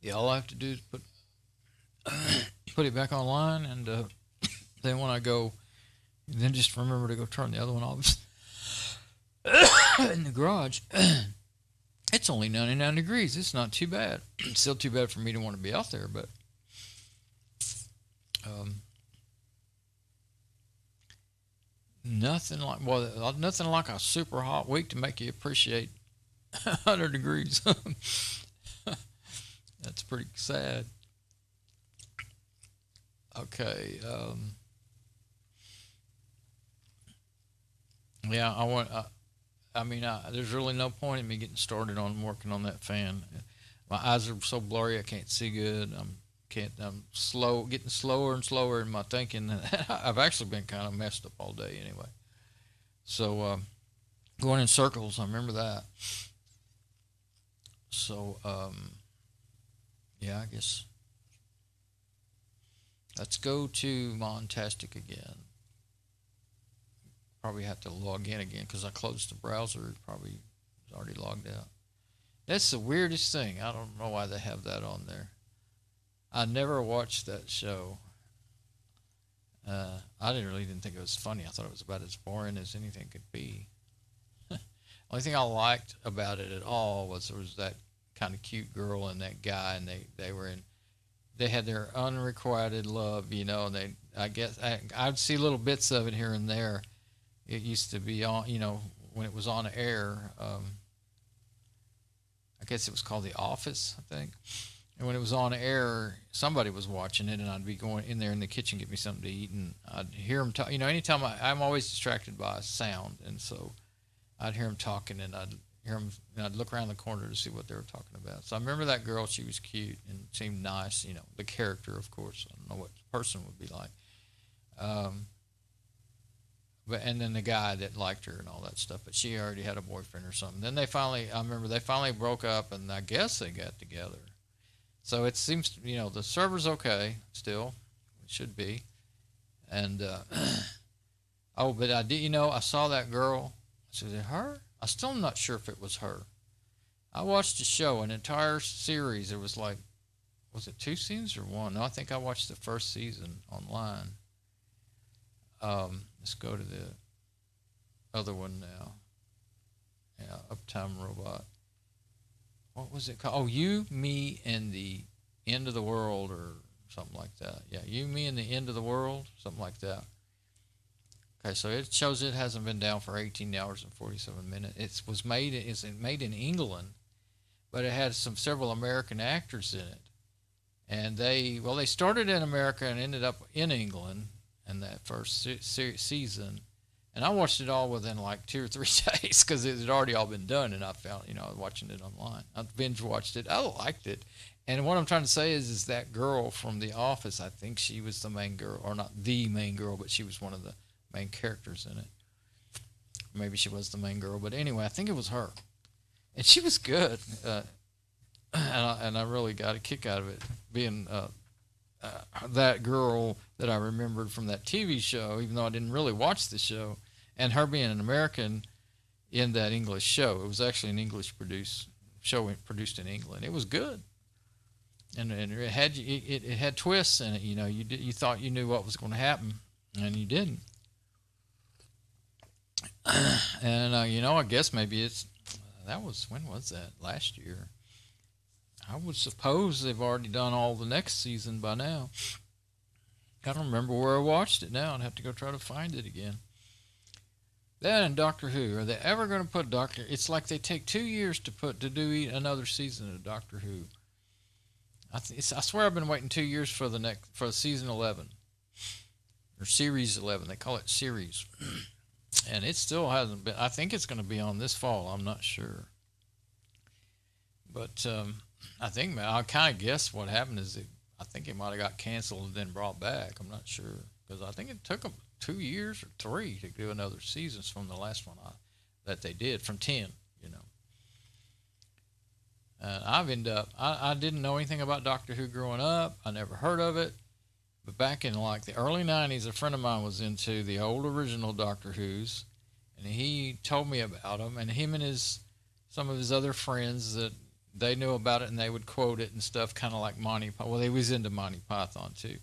Yeah, all I have to do is put it back online, and then when I go, then just remember to go turn the other one off in the garage. It's only 99 degrees. It's not too bad. It's still too bad for me to want to be out there, but nothing like a super hot week to make you appreciate 100 degrees. That's pretty sad. Okay. Yeah, there's really no point in me getting started on working on that fan. My eyes are so blurry I can't see good. I'm getting slower and slower in my thinking. I've actually been kind of messed up all day anyway. So going in circles, I remember that. So yeah, I guess let's go to Montastic again. Probably have to log in again because I closed the browser. It probably was already logged out. That's the weirdest thing. I don't know why they have that on there. I never watched that show. I didn't think it was funny. I thought it was about as boring as anything could be. Only thing I liked about it at all was there was that kind of cute girl and that guy, and they had their unrequited love, and I'd see little bits of it here and there. It used to be on, when it was on air. I guess it was called The Office, I think. And when it was on air, somebody was watching it, and I'd be going in there in the kitchen, get me something to eat, and I'd hear them talk. Anytime I'm always distracted by a sound, and so I'd hear them talking, and I'd hear them, and I'd look around the corner to see what they were talking about. So I remember that girl. She was cute and seemed nice. The character, of course. I don't know what the person would be like. And then the guy that liked her and all that stuff, but she already had a boyfriend or something. Then I remember they finally broke up, and I guess they got together. So it seems, the server's okay still. It should be. And, but I did, I saw that girl. Was it her? I'm still not sure if it was her. I watched the show, an entire series. There was was it 2 seasons or 1? No, I think I watched the first season online. Let's go to the other one now. Yeah, Uptime Robot. What was it called? Oh, You, Me, and the End of the World, or something like that. Yeah, You, Me, and the End of the World, something like that. Okay, so it shows it hasn't been down for 18 hours and 47 minutes. It's made in England, but it had several American actors in it. And they started in America and ended up in England in that first season. And I watched it all within 2 or 3 days because it had already all been done, and I found, I was watching it online. I binge watched it. I liked it. And what I'm trying to say is that girl from The Office, I think she was the main girl, or not the main girl, but she was one of the main characters in it. Maybe she was the main girl, but anyway, I think it was her. And she was good. And I really got a kick out of it, being that girl that I remembered from that TV show, even though I didn't really watch the show, and her being an American in that English show. It was actually an English show produced in England. It was good, and it had twists in it. You thought you knew what was going to happen, and you didn't. And I guess maybe when was that? Last year. I would suppose they've already done all the next season by now. I don't remember where I watched it now. I'd have to go try to find it again. That and Doctor Who. Are they ever going to put Doctor? It's like they take 2 years to do another season of Doctor Who. I swear I've been waiting 2 years for season 11 or series 11. They call it series, and it still hasn't been. I think it's going to be on this fall. I'm not sure, but I think I kind of guess what happened is I think it might have got canceled and then brought back. I'm not sure because I think it took them 2 years or 3 to do another seasons from the last one that they did from 10, you know. I didn't know anything about Doctor Who growing up. I never heard of it. But back in like the early 90s, a friend of mine was into the old original Doctor Who's, and he told me about them, and him and some of his other friends that they knew about it and they would quote it and stuff, kind of like Monty Python. Well, he was into Monty Python too.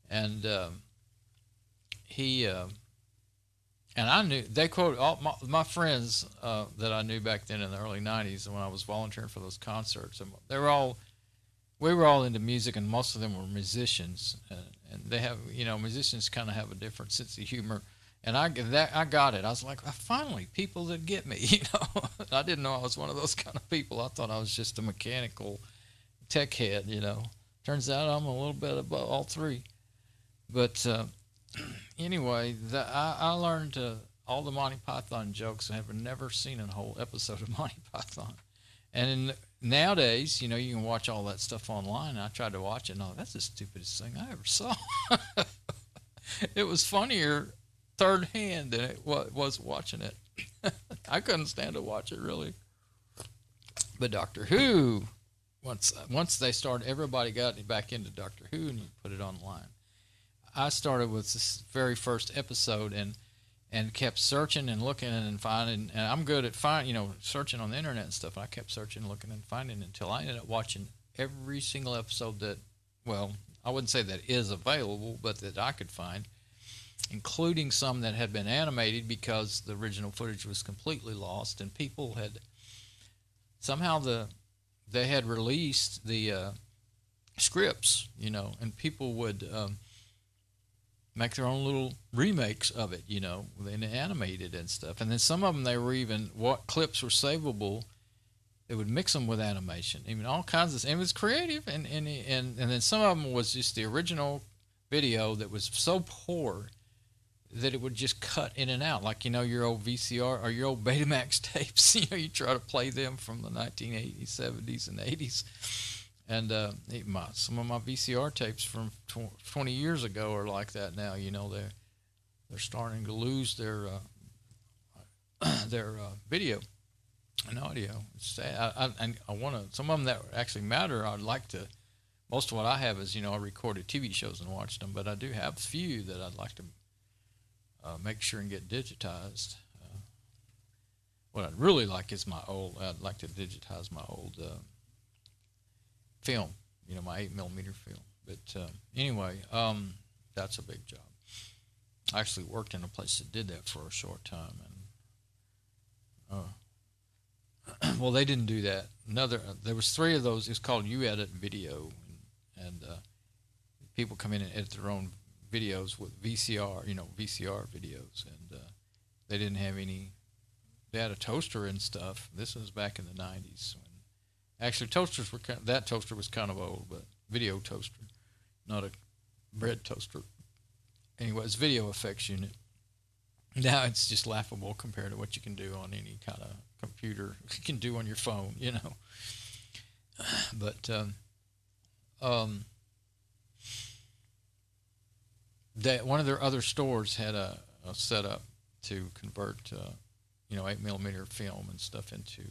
And and I knew they quoted all my friends that I knew back then in the early 90s when I was volunteering for those concerts. And we were all into music, and most of them were musicians. And they have, musicians kind of have a different sense of humor. And I got it. I was like, finally, people that get me, I didn't know I was one of those kind of people. I thought I was just a mechanical tech head, Turns out I'm a little bit above all three. But anyway, I learned all the Monty Python jokes. I have never seen a whole episode of Monty Python. And nowadays, you can watch all that stuff online. I tried to watch it, and that's the stupidest thing I ever saw. It was funnier third hand than it was watching it. I couldn't stand to watch it, really. But Doctor Who, once they started, everybody got back into Doctor Who, and you put it online. I started with this very first episode and kept searching and looking and finding. And I'm good at searching on the internet and stuff. And I kept searching, looking, and finding until I ended up watching every single episode that, well, I wouldn't say that is available, but that I could find, including some that had been animated because the original footage was completely lost, and people had somehow they had released the scripts, and people would make their own little remakes of it, and animated and stuff. And then some of them, they were even, what clips were savable, they would mix them with animation, even all kinds of, and it was creative. And then some of them was just the original video that was so poor that it would just cut in and out, like your old VCR or your old Betamax tapes. You try to play them from the 1980s, 70s, and 80s, and some of my VCR tapes from 20 years ago are like that now. They're starting to lose their video and audio. It's sad. I want to. Some of them that actually matter, I'd like to. Most of what I have is I recorded TV shows and watched them, but I do have a few that I'd like to make sure and get digitized. What I'd really like is I'd like to digitize my old film, my 8mm film. But anyway, that's a big job. I actually worked in a place that did that for a short time, and well, they didn't do that. There was 3 of those. It's called You Edit Video, and people come in and edit their own videos with VCR videos, and they didn't have any. They had a toaster and stuff. This was back in the 90s. Actually, toasters were that toaster was kind of old, but video toaster, not a bread toaster. Anyway, it's video effects unit. Now it's just laughable compared to what you can do on any kind of computer. You can do on your phone, But one of their other stores had a setup to convert, 8mm film and stuff into.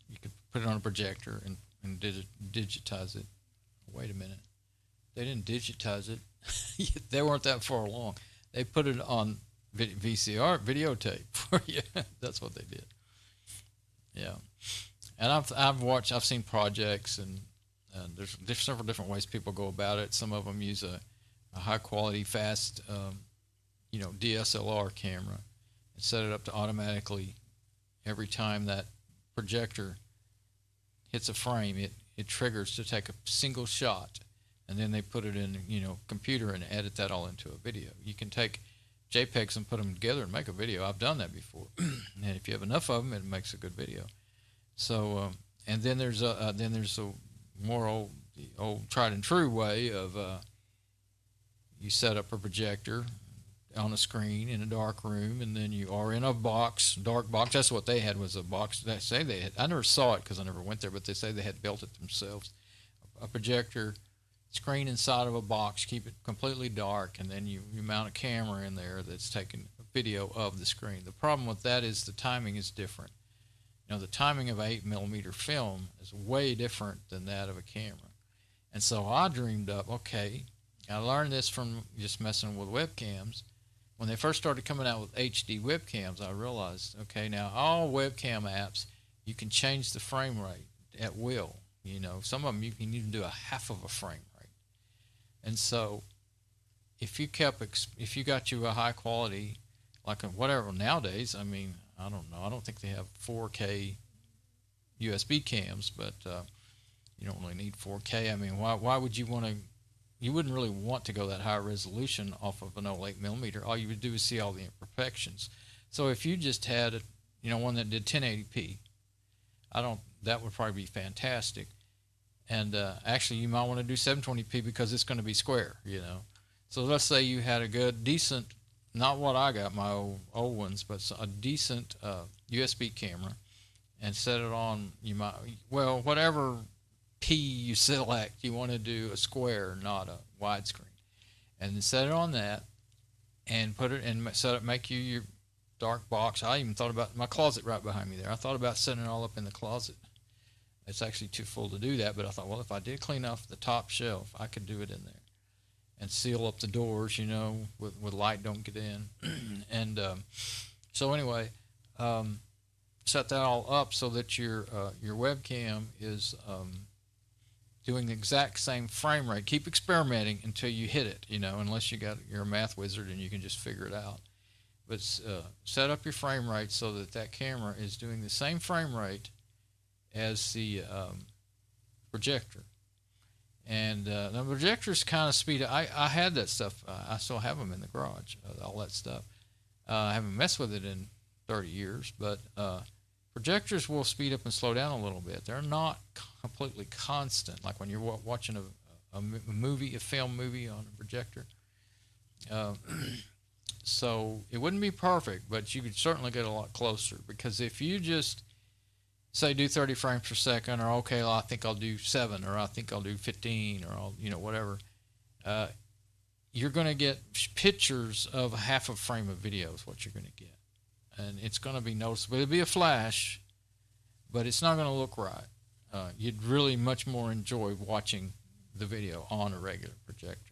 You could put it on a projector and digitize it. Wait a minute. They didn't digitize it. They weren't that far along. They put it on VCR, videotape for you. That's what they did. Yeah. And I've seen projects, and there's several different ways people go about it. Some of them use a high quality, fast, DSLR camera and set it up to automatically, every time that projector hits a frame, it triggers to take a single shot, and then they put it in computer and edit that all into a video. You can take JPEGs and put them together and make a video. I've done that before, and if you have enough of them, it makes a good video. So, and then there's a more the old tried and true way of you set up a projector on a screen in a dark room, and then you are in a box, dark box. That's what they had, was a box. They say they had. I never saw it because I never went there, but they say they had built it themselves. A projector screen inside of a box, keep it completely dark, and then you mount a camera in there that's taking a video of the screen. The problem with that is the timing is different. You know, the timing of 8mm film is way different than that of a camera. And so I dreamed up, okay, I learned this from just messing with webcams. When they first started coming out with HD webcams, I realized, okay, now all webcam apps, you can change the frame rate at will. You know, some of them you can even do a half of a frame rate. And so if you got you a high quality, like whatever nowadays, I mean, I don't know, I don't think they have 4K USB cams, but you don't really need 4K. I mean, why would you want to? You wouldn't really want to go that high resolution off of an old 8mm. All you would do is see all the imperfections. So if you just had one that did 1080p, that would probably be fantastic. And actually, you might want to do 720p because it's going to be square, you know. So let's say you had a good, decent, not what I got, my old ones, but a decent USB camera, and set it on, whatever P you select, you want to do a square, not a widescreen. And then set it on that, and put it and make you your dark box. I even thought about my closet right behind me there. I thought about setting it all up in the closet. It's actually too full to do that, but I thought, well, if I did clean off the top shelf, I could do it in there and seal up the doors, with light don't get in. And so anyway, set that all up so that your webcam is doing the exact same frame rate. Keep experimenting until you hit it, unless you're a math wizard and you can just figure it out. But set up your frame rate so that camera is doing the same frame rate as the projector. And the projectors kind of speed up. I had that stuff. I still have them in the garage, all that stuff. I haven't messed with it in 30 years, but projectors will speed up and slow down a little bit. They're not completely constant, like when you're watching a film movie on a projector. So it wouldn't be perfect, but you could certainly get a lot closer, because if you just say do 30 frames per second, or okay, well, I think I'll do 7, or I think I'll do 15, or whatever, you're going to get pictures of half a frame of video is what you're going to get. And it's going to be noticeable. It'll be a flash, but it's not going to look right. You'd really much more enjoy watching the video on a regular projector.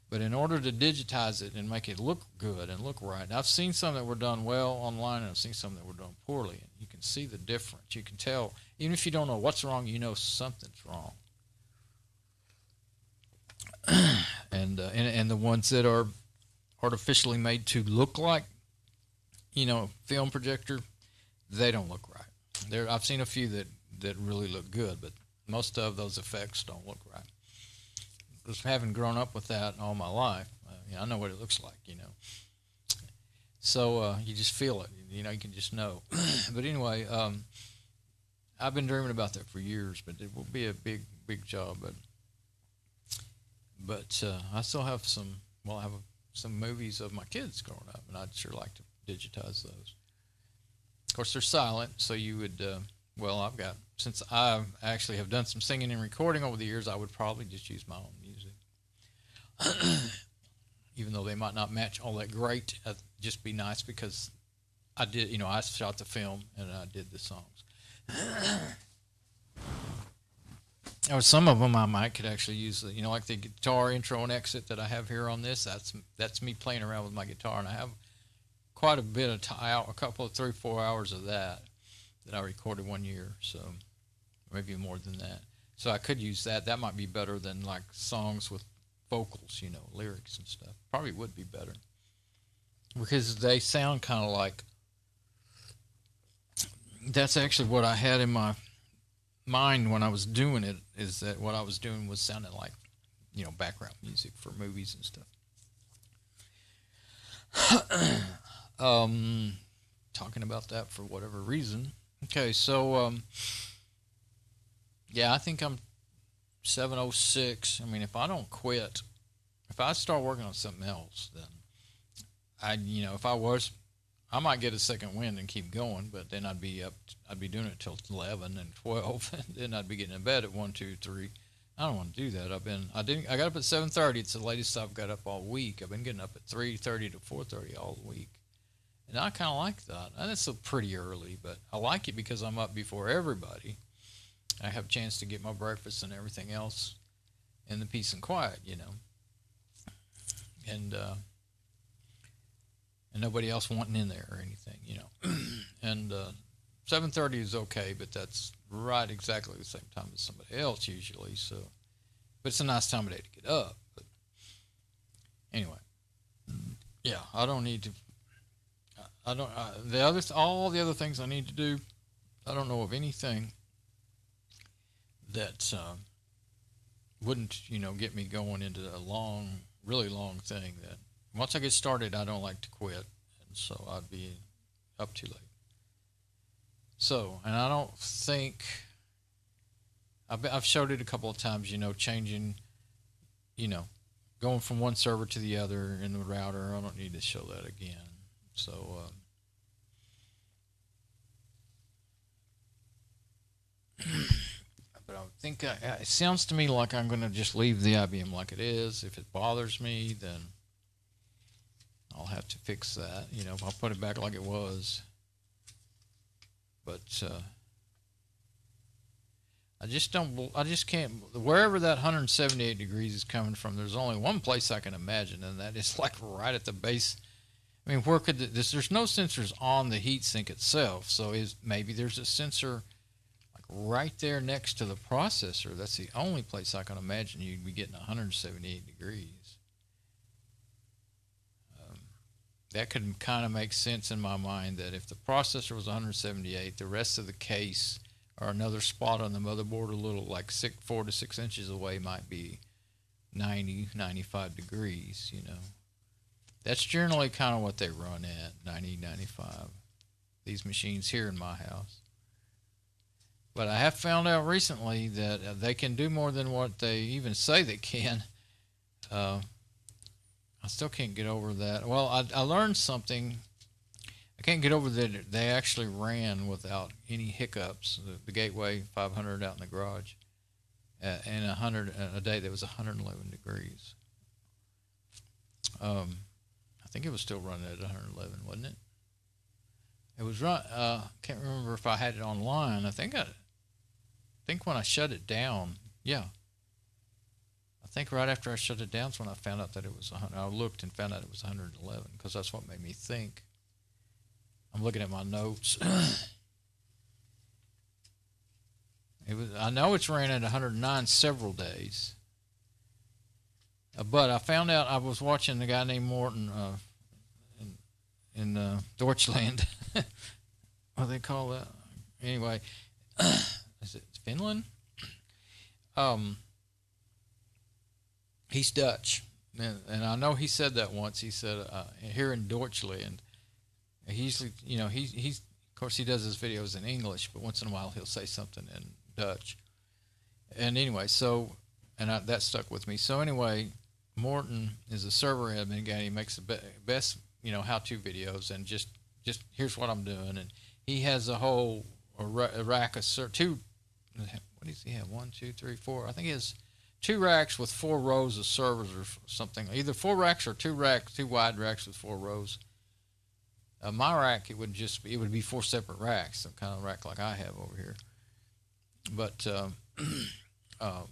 But in order to digitize it and make it look good and look right, I've seen some that were done well online, and I've seen some that were done poorly. And you can see the difference. You can tell, even if you don't know what's wrong, you know something's wrong. And the ones that are artificially made to look like, film projector, they don't look right. I've seen a few that really look good, but most of those effects don't look right. Just having grown up with that all my life, I know what it looks like, So you just feel it, you can just know. But anyway, I've been dreaming about that for years, but it will be a big job. But I still have some movies of my kids growing up, and I'd sure like to digitize those. Of course, they're silent, so you would, since I actually have done some singing and recording over the years, I would probably just use my own music. Even though they might not match all that great, it'd just be nice because I did, I shot the film and I did the songs. Or some of them I could actually use, like the guitar intro and exit that I have here on this. That's me playing around with my guitar, and I have quite a bit of a couple of 3-4 hours of that I recorded one year, so maybe more than that. So I could use that. That might be better than like songs with vocals, lyrics and stuff. Probably would be better because they sound kind of like. That's actually what I had in my mind when I was doing it. Is that what I was doing was sounding like, background music for movies and stuff. Talking about that for whatever reason. Okay, so yeah, I think I'm 706. I mean, if I don't quit, if I start working on something else, then if I might get a second wind and keep going, but then I'd be doing it till 11 and 12, and then I'd be getting in bed at 1, 2, 3. I don't want to do that. I got up at 7:30. It's the latest I've got up all week. I've been getting up at 3:30 to 4:30 all week, and I kind of like that. And it's pretty early, but I like it because I'm up before everybody. I have a chance to get my breakfast and everything else in the peace and quiet, and nobody else wanting in there or anything, and 7:30 is okay, but that's right exactly the same time as somebody else usually. So, but it's a nice time of day to get up. But anyway, yeah, I don't need to. I don't. All the other things I need to do, I don't know of anything that wouldn't, get me going into a long, really long thing. That once I get started, I don't like to quit, and so I'd be up too late. So, and I don't think I've showed it a couple of times, changing, going from one server to the other in the router. I don't need to show that again. So, but I think it sounds to me like I'm going to just leave the IBM like it is. If it bothers me, then I'll have to fix that. I'll put it back like it was. But I just can't, wherever that 178 degrees is coming from, there's only one place I can imagine, and that is like right at the base. I mean, where could there's no sensors on the heatsink itself, so maybe there's a sensor like right there next to the processor. That's the only place I can imagine you'd be getting 178 degrees. That could kind of make sense in my mind, that if the processor was 178, the rest of the case or another spot on the motherboard a little like 4 to 6 inches away might be 90, 95 degrees, That's generally kind of what they run at, 90, 95, these machines here in my house. But I have found out recently that they can do more than what they even say they can. I still can't get over that. Well, I learned something. I can't get over that they actually ran without any hiccups. The Gateway 500 out in the garage, and a day that was 111 degrees. I think it was still running at 111, wasn't it? It was run. Can't remember if I had it online. I think when I shut it down, yeah. I think right after I shut it down is when I found out that it was 100. I looked and found out it was 111 because that's what made me think. I'm looking at my notes. I know it's ran at 109 several days. But I found out, I was watching a guy named Morton in Deutschland. What do they call that? Anyway, is it Finland? He's Dutch, and I know he said that once. He said here in Deutschland, he usually, he's of course he does his videos in English, but once in a while he'll say something in Dutch. And anyway, that stuck with me. So anyway, Morton is a server admin guy. He makes the best, how-to videos, and just here's what I'm doing. And he has a whole rack of two. What does he have? 1, 2, 3, 4. I think he has 2 racks with 4 rows of servers or something. Either 4 racks or 2 wide racks with 4 rows. My rack, it would be 4 separate racks, some kind of rack like I have over here. But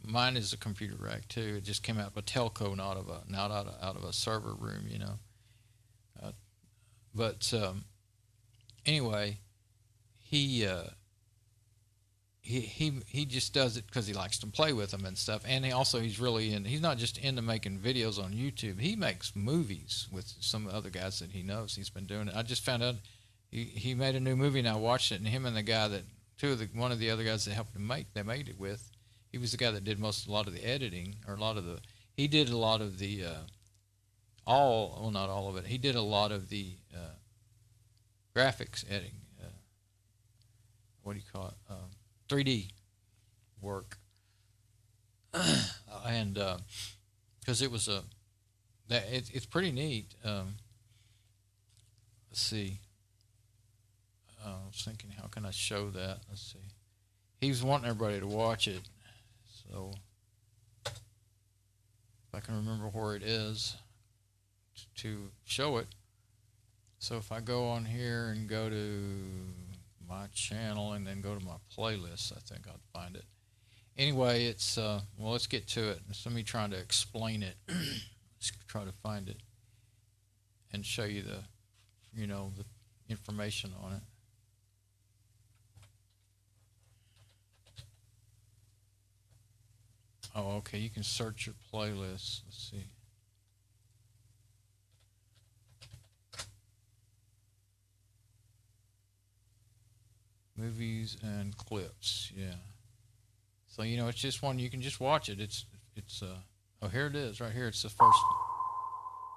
mine is a computer rack too. It just came out of a telco, not out of a server room, But anyway, he just does it because he likes to play with them and stuff. And he's really he's not just into making videos on YouTube. He makes movies with some other guys that he knows. He's been doing it. I just found out he made a new movie, and I watched it. And him and the guy one of the other guys that helped him they made it with. He was the guy that did a lot of the editing, or he did a lot of the well, not all of it. He did a lot of the graphics editing. What do you call it? 3D work, and because it was it's pretty neat. Let's see. I was thinking, how can I show that? Let's see. He was wanting everybody to watch it, so if I can remember where it is to show it. So if I go on here and go to my channel and then go to my playlist, I think I'll find it. Anyway, it's well, let's get to it. It's me trying to explain it. Let's try to find it and show you the information on it. Oh, okay, you can search your playlist. Let's see. Movies and clips, yeah. So it's just one, you can just watch it. It's oh, here it is right here. It's the first.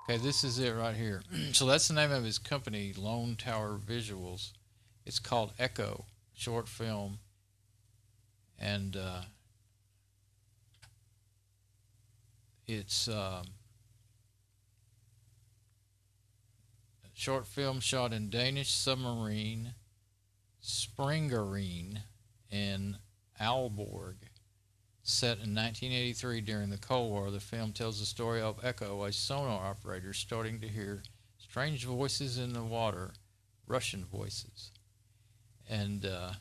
Okay, this is it right here. So that's the name of his company, Lone Tower Visuals. It's called Echo, short film, and it's a short film shot in Danish submarine Springerine in Aalborg. Set in 1983 during the Cold War, the film tells the story of Echo, a sonar operator, starting to hear strange voices in the water, Russian voices. And I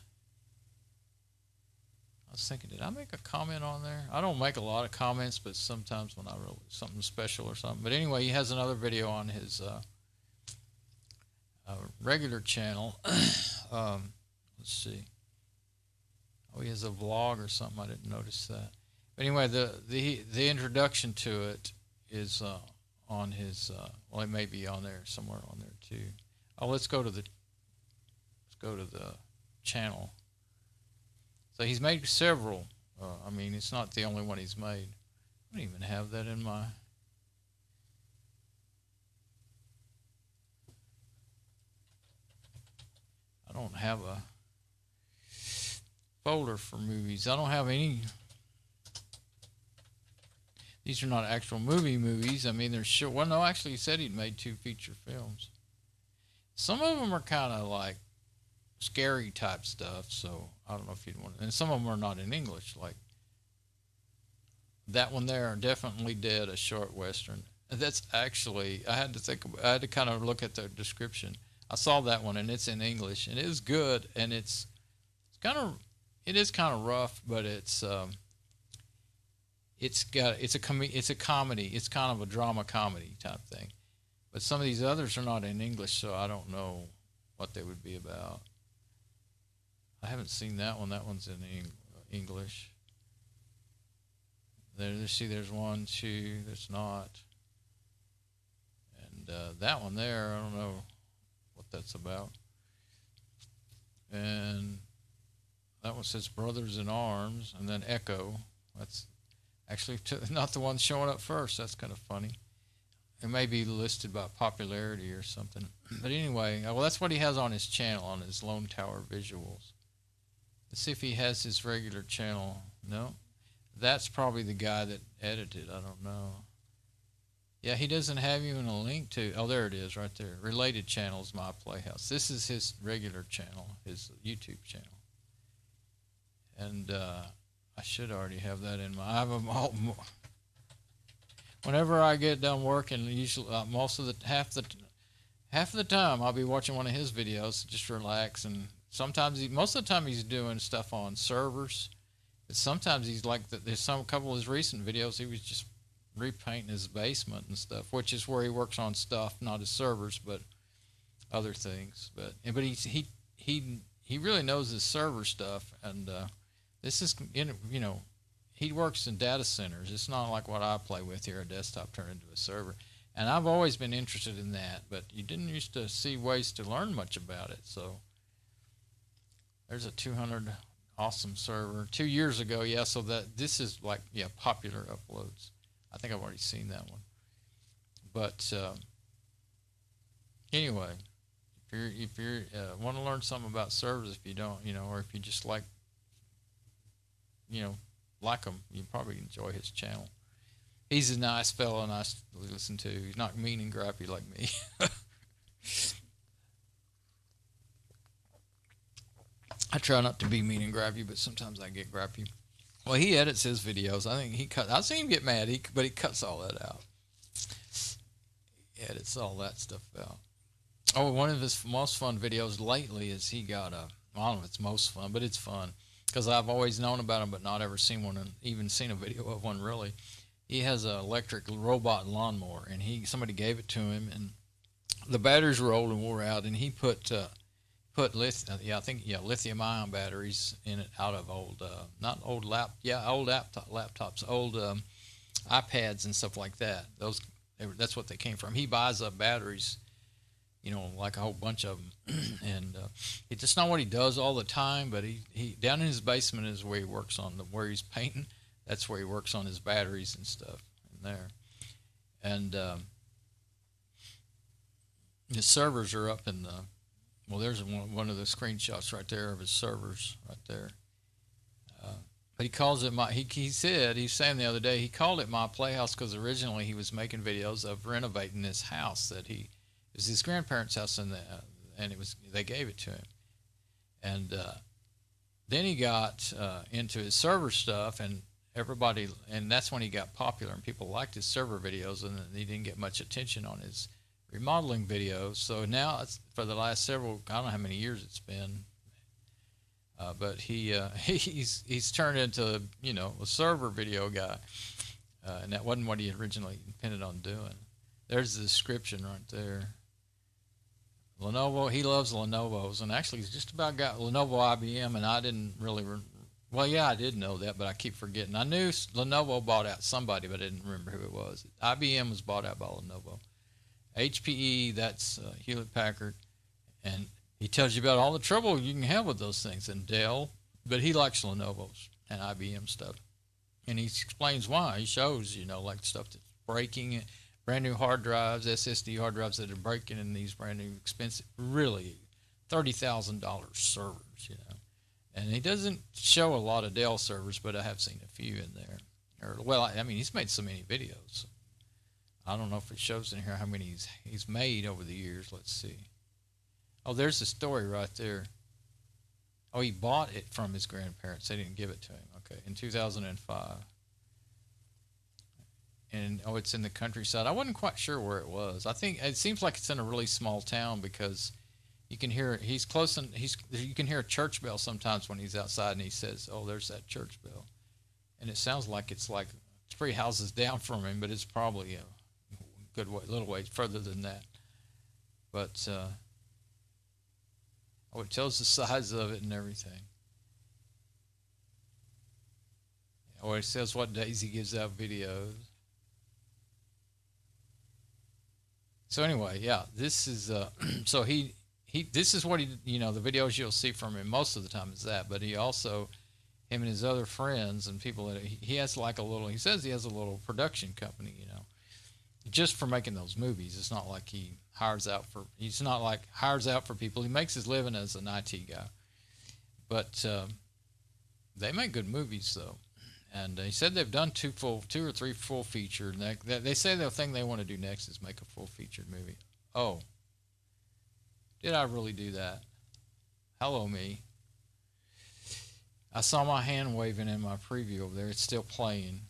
was thinking, did I make a comment on there? I don't make a lot of comments, but sometimes when I wrote something special or something. But anyway, he has another video on his regular channel. Let's see. Oh, he has a vlog or something. I didn't notice that. But anyway, the introduction to it is on his. Well, it may be on there somewhere on there too. Oh, let's go to the channel. So he's made several. I mean, it's not the only one he's made. I don't even have that in my. I don't have a folder for movies. I don't have any. These are not actual movies. I mean, they're short. Well, no, actually, he said he'd made 2 feature films. Some of them are kind of like scary type stuff, so I don't know if you'd want to. And some of them are not in English, like that one there, Definitely Dead, a short western. That's actually, I had to kind of look at the description. I saw that one, and it's in English, and it is good, and it is kind of rough, but it's a comedy. It's kind of a drama comedy type thing. But some of these others are not in English, so I don't know what they would be about. I haven't seen that one. That one's in English. There's 1, 2. There's not. And that one there, I don't know what that's about. And that one says Brothers in Arms, and then Echo. That's actually not the one showing up first. That's kind of funny. It may be listed by popularity or something. But anyway, well, that's what he has on his channel, on his Lone Tower Visuals. Let's see if he has his regular channel. No. That's probably the guy that edited. I don't know. Yeah, he doesn't have even a link to. Oh, there it is right there. Related channels, My Playhouse. This is his regular channel, his YouTube channel. And I should already have that in my. I have them all. Whenever I get done working, usually most of the half of the time I'll be watching one of his videos, just relax. And sometimes most of the time he's doing stuff on servers. But sometimes he's like there's a couple of his recent videos he was just repainting his basement and stuff, which is where he works on stuff, not his servers, but other things. But he really knows his server stuff, and this is he works in data centers. It's not like what I play with here, a desktop turned into a server. And I've always been interested in that, but you didn't used to see ways to learn much about it. So there's a 200 awesome server 2 years ago. Yeah, so that this is like popular uploads. I think I've already seen that one. But anyway, if you want to learn something about servers, if you don't, or if you just like them, you probably enjoy his channel. He's a nice fellow, nice to listen to. He's not mean and grabby like me. I try not to be mean and grabby, but sometimes I get grabby. Well, he edits his videos. I think I've seen him get mad, but he cuts all that out. He edits all that stuff out. Oh, one of his most fun videos lately is he got I don't know if it's most fun, but it's fun because I've always known about him, but not ever seen one, and even seen a video of one really. He has an electric robot lawnmower, and somebody gave it to him, and the batteries were old and wore out, and he put lithium-ion batteries in it out of old laptops, old iPads and stuff like that. That's what they came from. He buys up batteries, like a whole bunch of them, and it's just not what he does all the time. But he down in his basement is where he works where he's painting. That's where he works on his batteries and stuff in there. And his servers are up in there's one of the screenshots right there of his servers right there. But he calls it he's saying the other day, he called it My Playhouse because originally he was making videos of renovating this house it was his grandparents' house, and they gave it to him. And then he got into his server stuff, and that's when he got popular, and people liked his server videos, and he didn't get much attention on his remodeling videos. So now for the last I don't know how many years it's been, but he's turned into a server video guy, and that wasn't what he originally intended on doing. There's the description right there. Lenovo, he loves Lenovo's, and actually he's just about got Lenovo IBM, and I didn't really well, yeah, I did know that, but I keep forgetting. I knew Lenovo bought out somebody, but I didn't remember who it was. IBM was bought out by Lenovo. HPE, that's Hewlett-Packard, and he tells you about all the trouble you can have with those things. And Dell, but he likes Lenovo's and IBM stuff, and he explains why. He shows, like stuff that's breaking, brand new hard drives, SSD hard drives that are breaking in these brand new expensive, really $30,000 servers, And he doesn't show a lot of Dell servers, but I have seen a few in there. He's made so many videos. I don't know if it shows in here how many he's made over the years. Let's see. Oh, there's the story right there. Oh, he bought it from his grandparents. They didn't give it to him. Okay, in 2005. And it's in the countryside. I wasn't quite sure where it was. I think it seems like it's in a really small town because you can hear he's close, and you can hear a church bell sometimes when he's outside, and he says, "Oh, there's that church bell," and it sounds like it's 3 houses down from him, but it's probably a good little way further than that. But it tells the size of it and everything. Or it says what days he gives out videos. So anyway, yeah, this is so this is what the videos you'll see from him most of the time is that, but he also, him and his other friends and people that he has he says he has a little production company, just for making those movies. It's not like he hires out for people. He makes his living as an IT guy, but they make good movies though. And he said they've done 2 or 3 full feature. And they say the thing they want to do next is make a full featured movie. Oh, did I really do that? Hello, me. I saw my hand waving in my preview over there. It's still playing.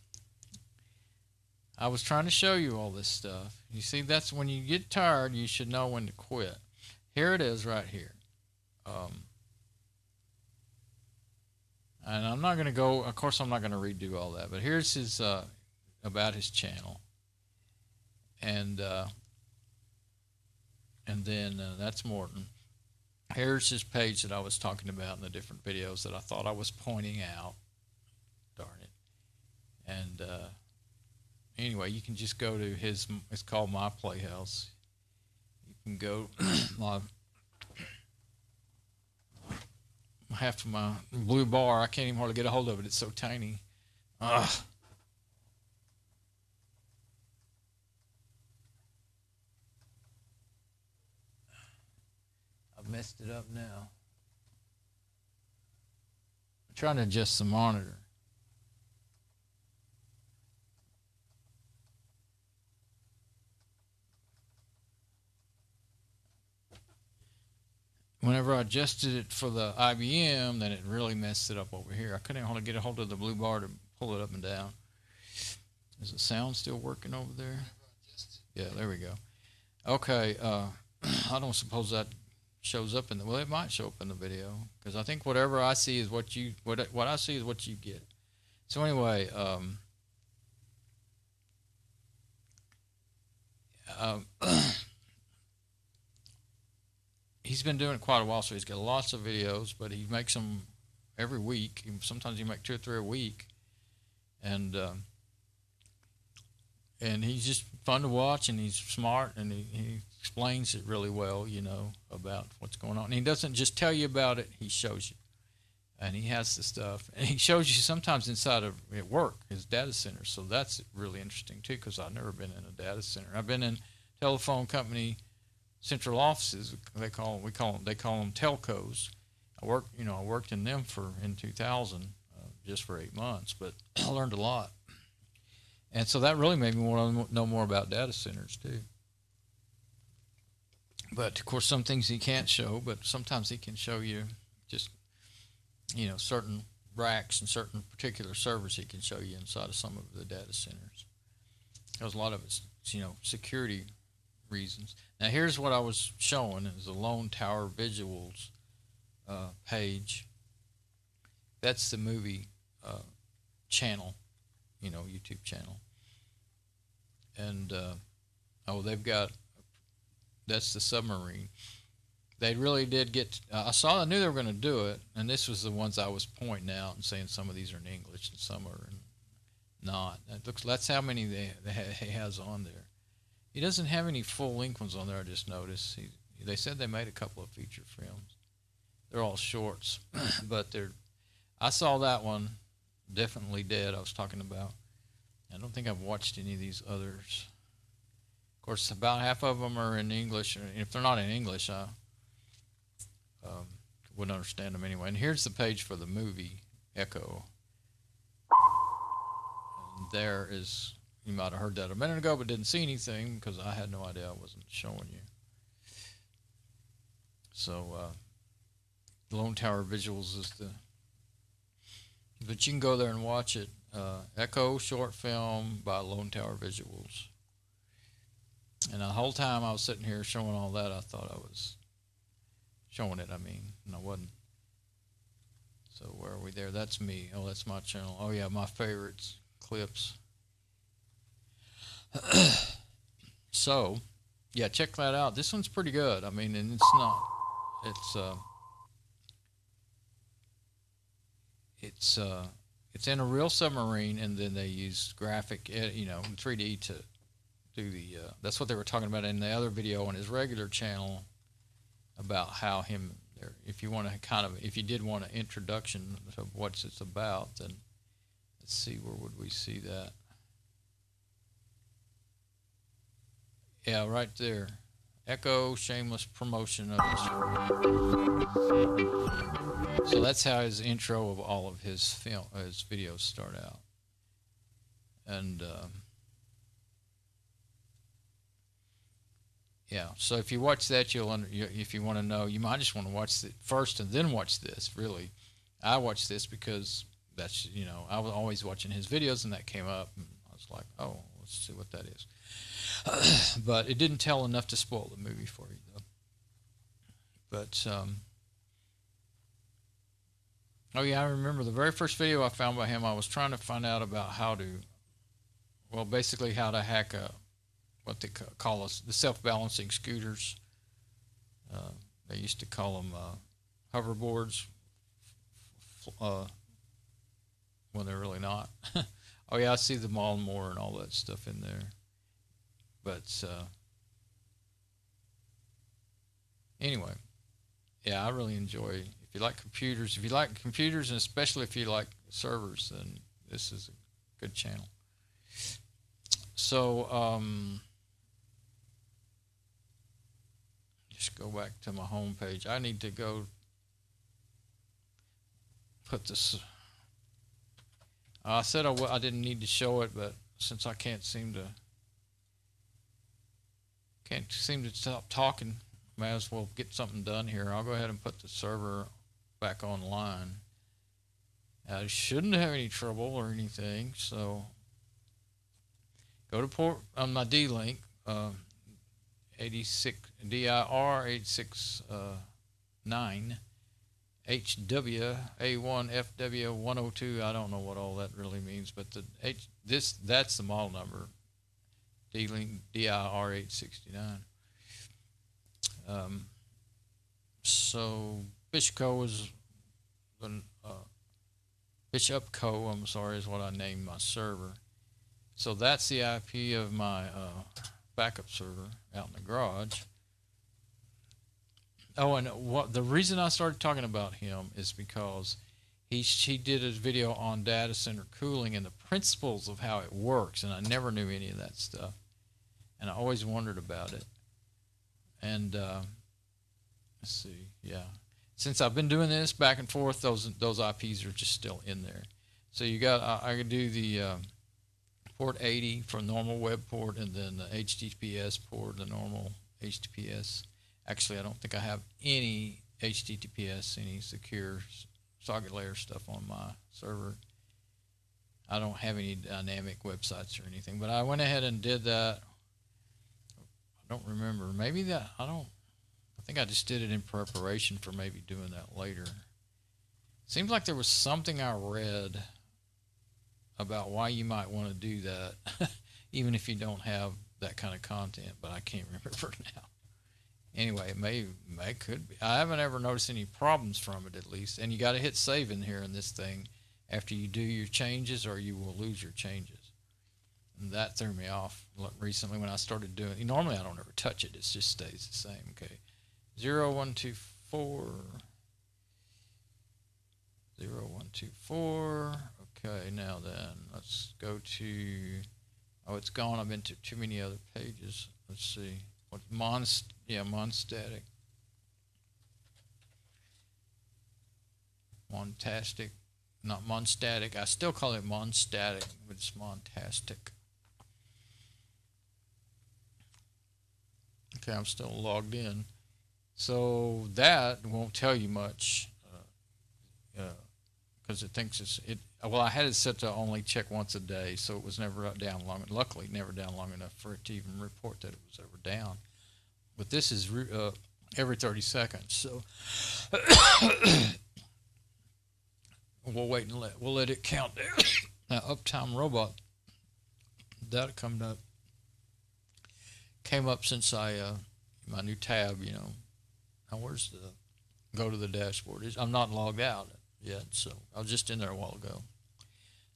I was trying to show you all this stuff. You see, that's when you get tired, you should know when to quit. Here it is right here. And I'm not going to go, of course I'm not going to redo all that, but here's his, about his channel. And then that's Morton. Here's his page that I was talking about in the different videos that I thought I was pointing out. Darn it. And anyway, you can just go to it's called My Playhouse. You can go, half of my blue bar, I can't even hardly get a hold of it. It's so tiny. Ugh. messed it up now. I'm trying to adjust the monitor. Whenever I adjusted it for the IBM, then it really messed it up over here. I couldn't hold, get a hold of the blue bar to pull it up and down. Is the sound still working over there? Yeah, there we go. Okay, I don't suppose that shows up in the, well, it might show up in the video, because I think whatever I see is what you, what I see is what you get. So anyway, he's been doing it quite a while, so he's got lots of videos, but he makes them every week. Sometimes he makes 2 or 3 a week, and he's just fun to watch, and he's smart, and he explains it really well, you know, about what's going on. And he doesn't just tell you about it, he shows you. And he has the stuff, and he shows you sometimes inside of at work, his data center. So that's really interesting too, because I've never been in a data center. I've been in telephone company central offices. They call them telcos. I worked in them in 2000, just for 8 months, but I learned a lot. And so that really made me want to know more about data centers too. But of course, some things he can't show, but sometimes he can show you just, you know, certain racks and certain particular servers he can show you inside of some of the data centers. Because a lot of it's, you know, security reasons. Now here's what I was showing is the Lone Tower Visuals page. That's the movie channel, you know, YouTube channel. And oh, they've got, that's the submarine. They really did get, I knew they were going to do it, and this was the ones I was pointing out and saying some of these are in English and some are not. That's how many he has on there. He doesn't have any full-length ones on there, I just noticed. They said they made a couple of feature films. They're all shorts, but I saw that one, Definitely Dead, I was talking about. I don't think I've watched any of these others. Of course, about half of them are in English. If they're not in English, I wouldn't understand them anyway. And here's the page for the movie, Echo. And there is, you might have heard that a minute ago, but didn't see anything because I had no idea I wasn't showing you. So, Lone Tower Visuals is the, but you can go there and watch it. Echo short film by Lone Tower Visuals. And the whole time I was sitting here showing all that, I thought I was showing it, and I wasn't. So where are we there? That's me. Oh, that's my channel. Oh yeah, my favorites, clips. So, yeah, check that out. This one's pretty good. I mean, and it's in a real submarine, and then they use graphic, you know, 3D to do the, that's what they were talking about in the other video on his regular channel about how if you want to if you did want an introduction of what it's about, then let's see, where would we see that? Yeah, right there. Echo, shameless promotion of his. So that's how his intro of all of his videos start out. And yeah, so if you watch that, if you want to know, you might just want to watch it first and then watch this. Really, I watched this because that's, you know, I was always watching his videos, and that came up, and I was like, oh, let's see what that is. But it didn't tell enough to spoil the movie for you, though. But oh yeah, I remember the very first video I found by him. I was trying to find out about how to, well, basically how to hack what they call the self-balancing scooters. They used to call them hoverboards when they're really not. Oh yeah, I see the lawnmower and all that stuff in there. But anyway, yeah, I really enjoy. If you like computers, and especially if you like servers, then this is a good channel. So just go back to my home page. I need to go put this. I said I didn't need to show it, but since I can't seem to stop talking, may as well get something done here. I'll go ahead and put the server back online. I shouldn't have any trouble or anything, so go to port on my D-Link, 86 DIR 869 HWA1FW 102. I don't know what all that really means, but that's the model number. D-Link DIR 869. So Bishopco is the Bishopco, I'm sorry, is what I named my server. So that's the IP of my backup server out in the garage. Oh, and the reason I started talking about him is because he did a video on data center cooling and the principles of how it works, and I never knew any of that stuff, and I always wondered about it. And let's see, yeah, since I've been doing this back and forth, those IPs are just still in there. So you got I could do the port 80 for normal web port, and then the HTTPS port, the normal HTTPS. Actually, I don't think I have any HTTPS, any secure socket layer stuff on my server. I don't have any dynamic websites or anything, but I went ahead and did that. I don't remember. Maybe that, I think I just did it in preparation for maybe doing that later. Seems like there was something I read about why you might want to do that, even if you don't have that kind of content, but I can't remember now. Anyway, it could be. I haven't ever noticed any problems from it, at least. And you got to hit save in here in this thing after you do your changes, or you will lose your changes. And that threw me off recently when I started doing it. Normally I don't ever touch it. It just stays the same. Okay, 0124 0124. Okay, now then let's go to. Oh, it's gone. I've been to too many other pages. Let's see. What Monstatic. Montastic. Not Monstatic. I still call it Monstatic, but it's Montastic. Okay, I'm still logged in. So that won't tell you much because it thinks well, I had it set to only check once a day, so it was never down long. Luckily, never down long enough for it to even report that it was ever down. But this is every 30 seconds, so we'll wait and we'll let it count there. Now, Uptime Robot, that came up since my new tab. Now where's the go to the dashboard? I'm not logged out yet, so I was just in there a while ago.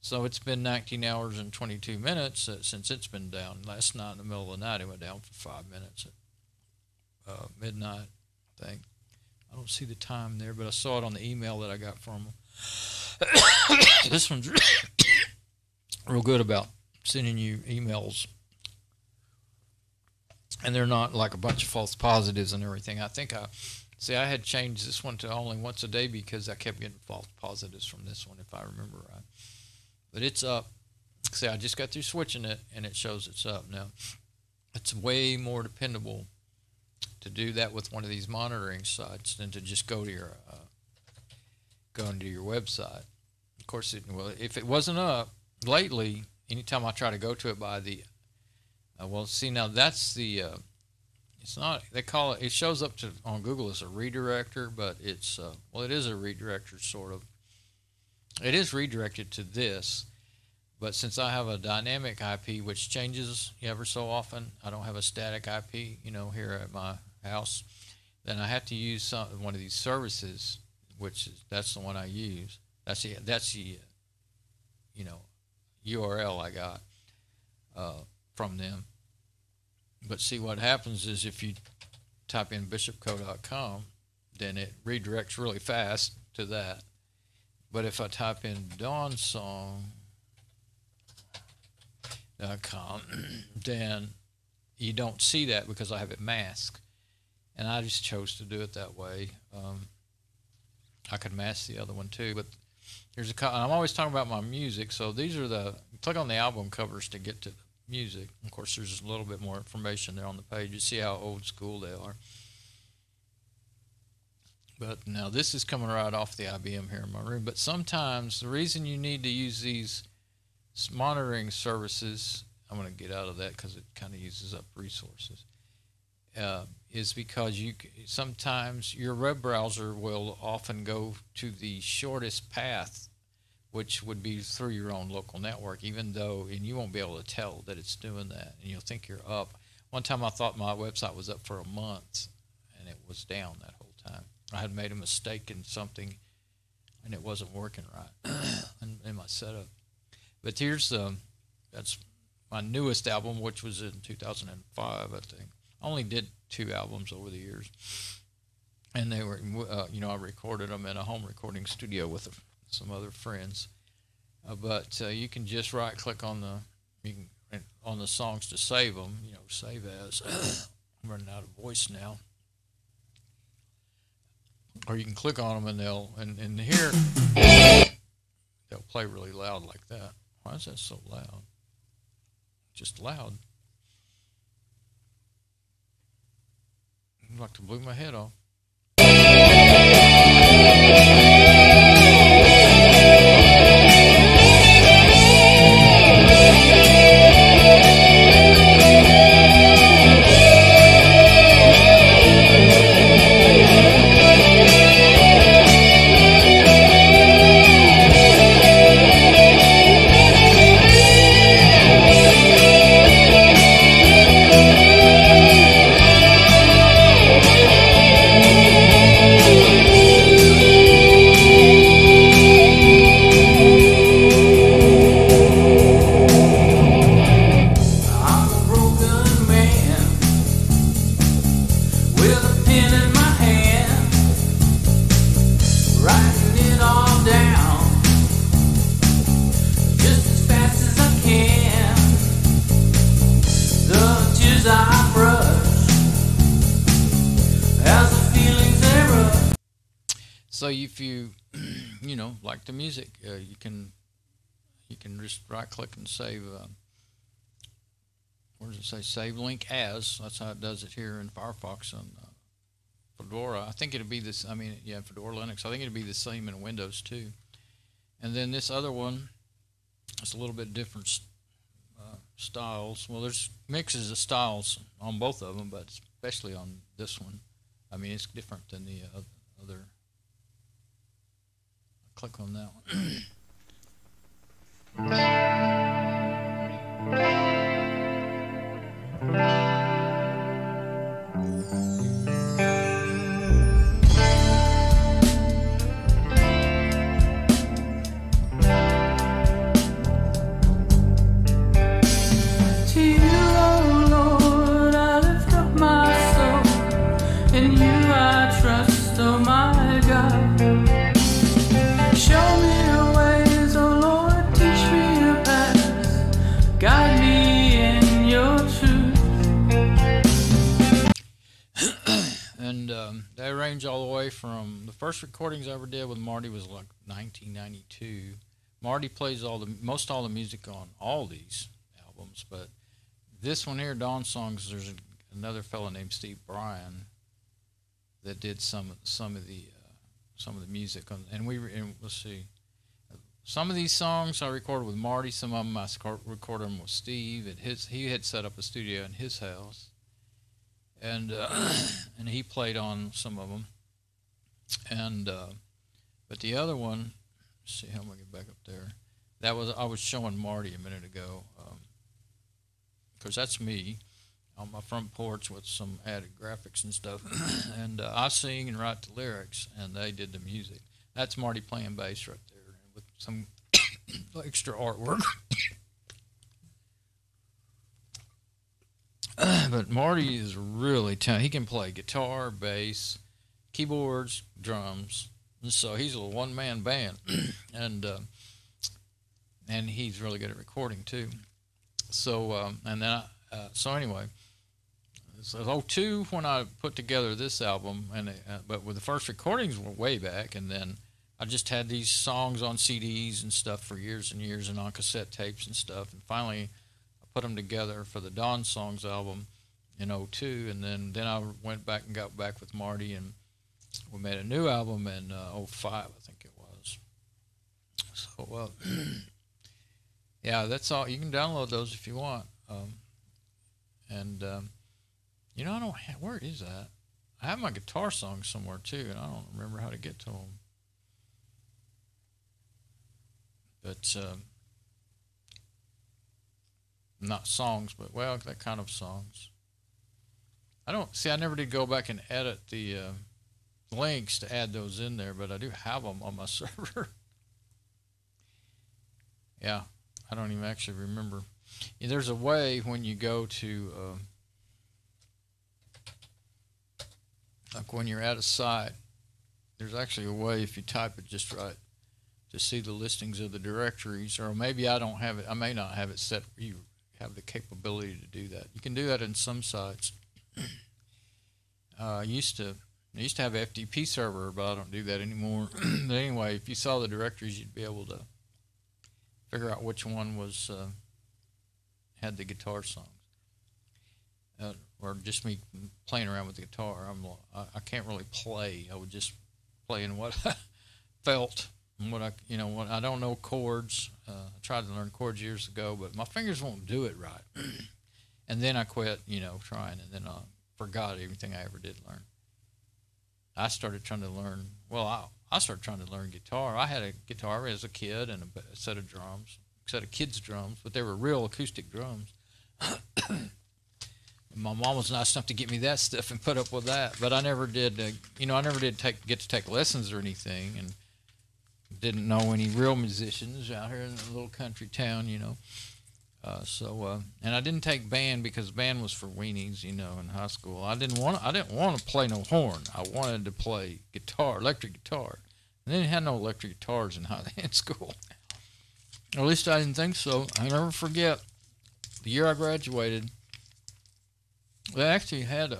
So it's been 19 hours and 22 minutes since it's been down. Last night in the middle of the night it went down for 5 minutes at midnight, I think. I don't see the time there, but I saw it on the email that I got from them. This one's real good about sending you emails, and they're not like a bunch of false positives and everything. I think I had changed this one to only once a day because I kept getting false positives from this one, if I remember right. But it's up. See, I just got through switching it, and it shows it's up now. It's way more dependable to do that with one of these monitoring sites than to just go to your into your website. Of course, if it wasn't up lately, anytime I try to go to it by the well, see, now that's the it's not, they call it shows up on Google as a redirector, but it's well, it is a redirector sort of. It is redirected to this, but since I have a dynamic IP which changes ever so often, I don't have a static IP, here at my house, then I have to use one of these services, that's the one I use. That's the URL I got from them. But see, what happens is if you type in bishopco.com, then it redirects really fast to that. But if I type in donsong.com, then you don't see that because I have it masked. and I just chose to do it that way. I could mask the other one too, but I'm always talking about my music, so these are click on the album covers to get to the music. Of course, there's a little bit more information there on the page. You see how old school they are. But now this is coming right off the IBM here in my room. But sometimes the reason you need to use these monitoring services, I'm going to get out of that because it kind of uses up resources, is because sometimes your web browser will often go to the shortest path, which would be through your own local network, and you won't be able to tell that it's doing that, and you'll think you're up. One time I thought my website was up for a month, and it was down that whole time. I had made a mistake in something, and it wasn't working right in my setup. But that's my newest album, which was in 2005, I think. I only did 2 albums over the years, and they were, I recorded them in a home recording studio with some other friends. But you can just right-click on the songs to save them. Save as. I'm running out of voice now. Or you can click on them, and here they'll play really loud like that. Why is that so loud? Just loud. Like to blew my head off. So if you, like the music, you can just right-click and save. Where does it say? Save link as. That's how it does it here in Firefox on Fedora. I think it'll be this. Fedora Linux. I think it'll be the same in Windows too. And then this other one, it's a little bit different styles. Well, there's mixes of styles on both of them, but especially on this one. It's different than the other. Click on that one. To you, oh Lord, I lift up my soul. In you I trust, oh my God. Show me your ways, oh Lord, teach me your paths. Guide me in your truth. And they range all the way from the first recordings I ever did with Marty was like 1992. Marty plays most all the music on all these albums, but this one here, Dawn Songs, there's another fellow named Steve Bryan that did some of the music on, and let's see, some of these songs I recorded with Marty, some of them I recorded them with Steve. He had set up a studio in his house, and and he played on some of them. And but the other one, let's see how I'm gonna get back up there. I was showing Marty a minute ago, because that's me on my front porch with some added graphics and stuff. And I sing and write the lyrics, and they did the music. That's Marty playing bass right there with some extra artwork. But Marty is really talented. He can play guitar, bass, keyboards, drums. And so he's a one-man band. And he's really good at recording too. So, so anyway, so '02 when I put together this album, and but with the first recordings were way back, and then I just had these songs on CDs and stuff for years and years, and on cassette tapes and stuff, and finally I put them together for the Dawn Songs album in '02, and then I went back and got back with Marty, and we made a new album in '05, I think it was. So yeah, that's all. You can download those if you want. You know, I don't have, where is that? I have my guitar songs somewhere too, and I don't remember how to get to them. But not songs, but well, that kind of songs. I never did go back and edit the links to add those in there, but I do have them on my server. Yeah, I don't even actually remember. Yeah, there's a way when you go to, like when you're at a site, there's actually a way if you type it just right to see the listings of the directories, or maybe I don't have it, I may not have it set where you have the capability to do that. You can do that in some sites. I used to have an FTP server, but I don't do that anymore. But anyway, if you saw the directories, you'd be able to figure out which one was had the guitar songs, or just me playing around with the guitar. I can't really play. I would just play in what I felt and what I don't know chords. I tried to learn chords years ago, but my fingers won't do it right. And then I quit, trying, and then I forgot everything I ever did learn. I started trying to learn. Well, I started trying to learn guitar. I had a guitar as a kid and a set of drums, a set of kids' drums, but they were real acoustic drums. My mom was nice enough to get me that stuff and put up with that, but I never did. I never did get to take lessons or anything, and didn't know any real musicians out here in a little country town, and I didn't take band because band was for weenies, in high school. I didn't want to play no horn. I wanted to play guitar, electric guitar. And they didn't have no electric guitars in school. Or at least I didn't think so. I never forget the year I graduated. They actually had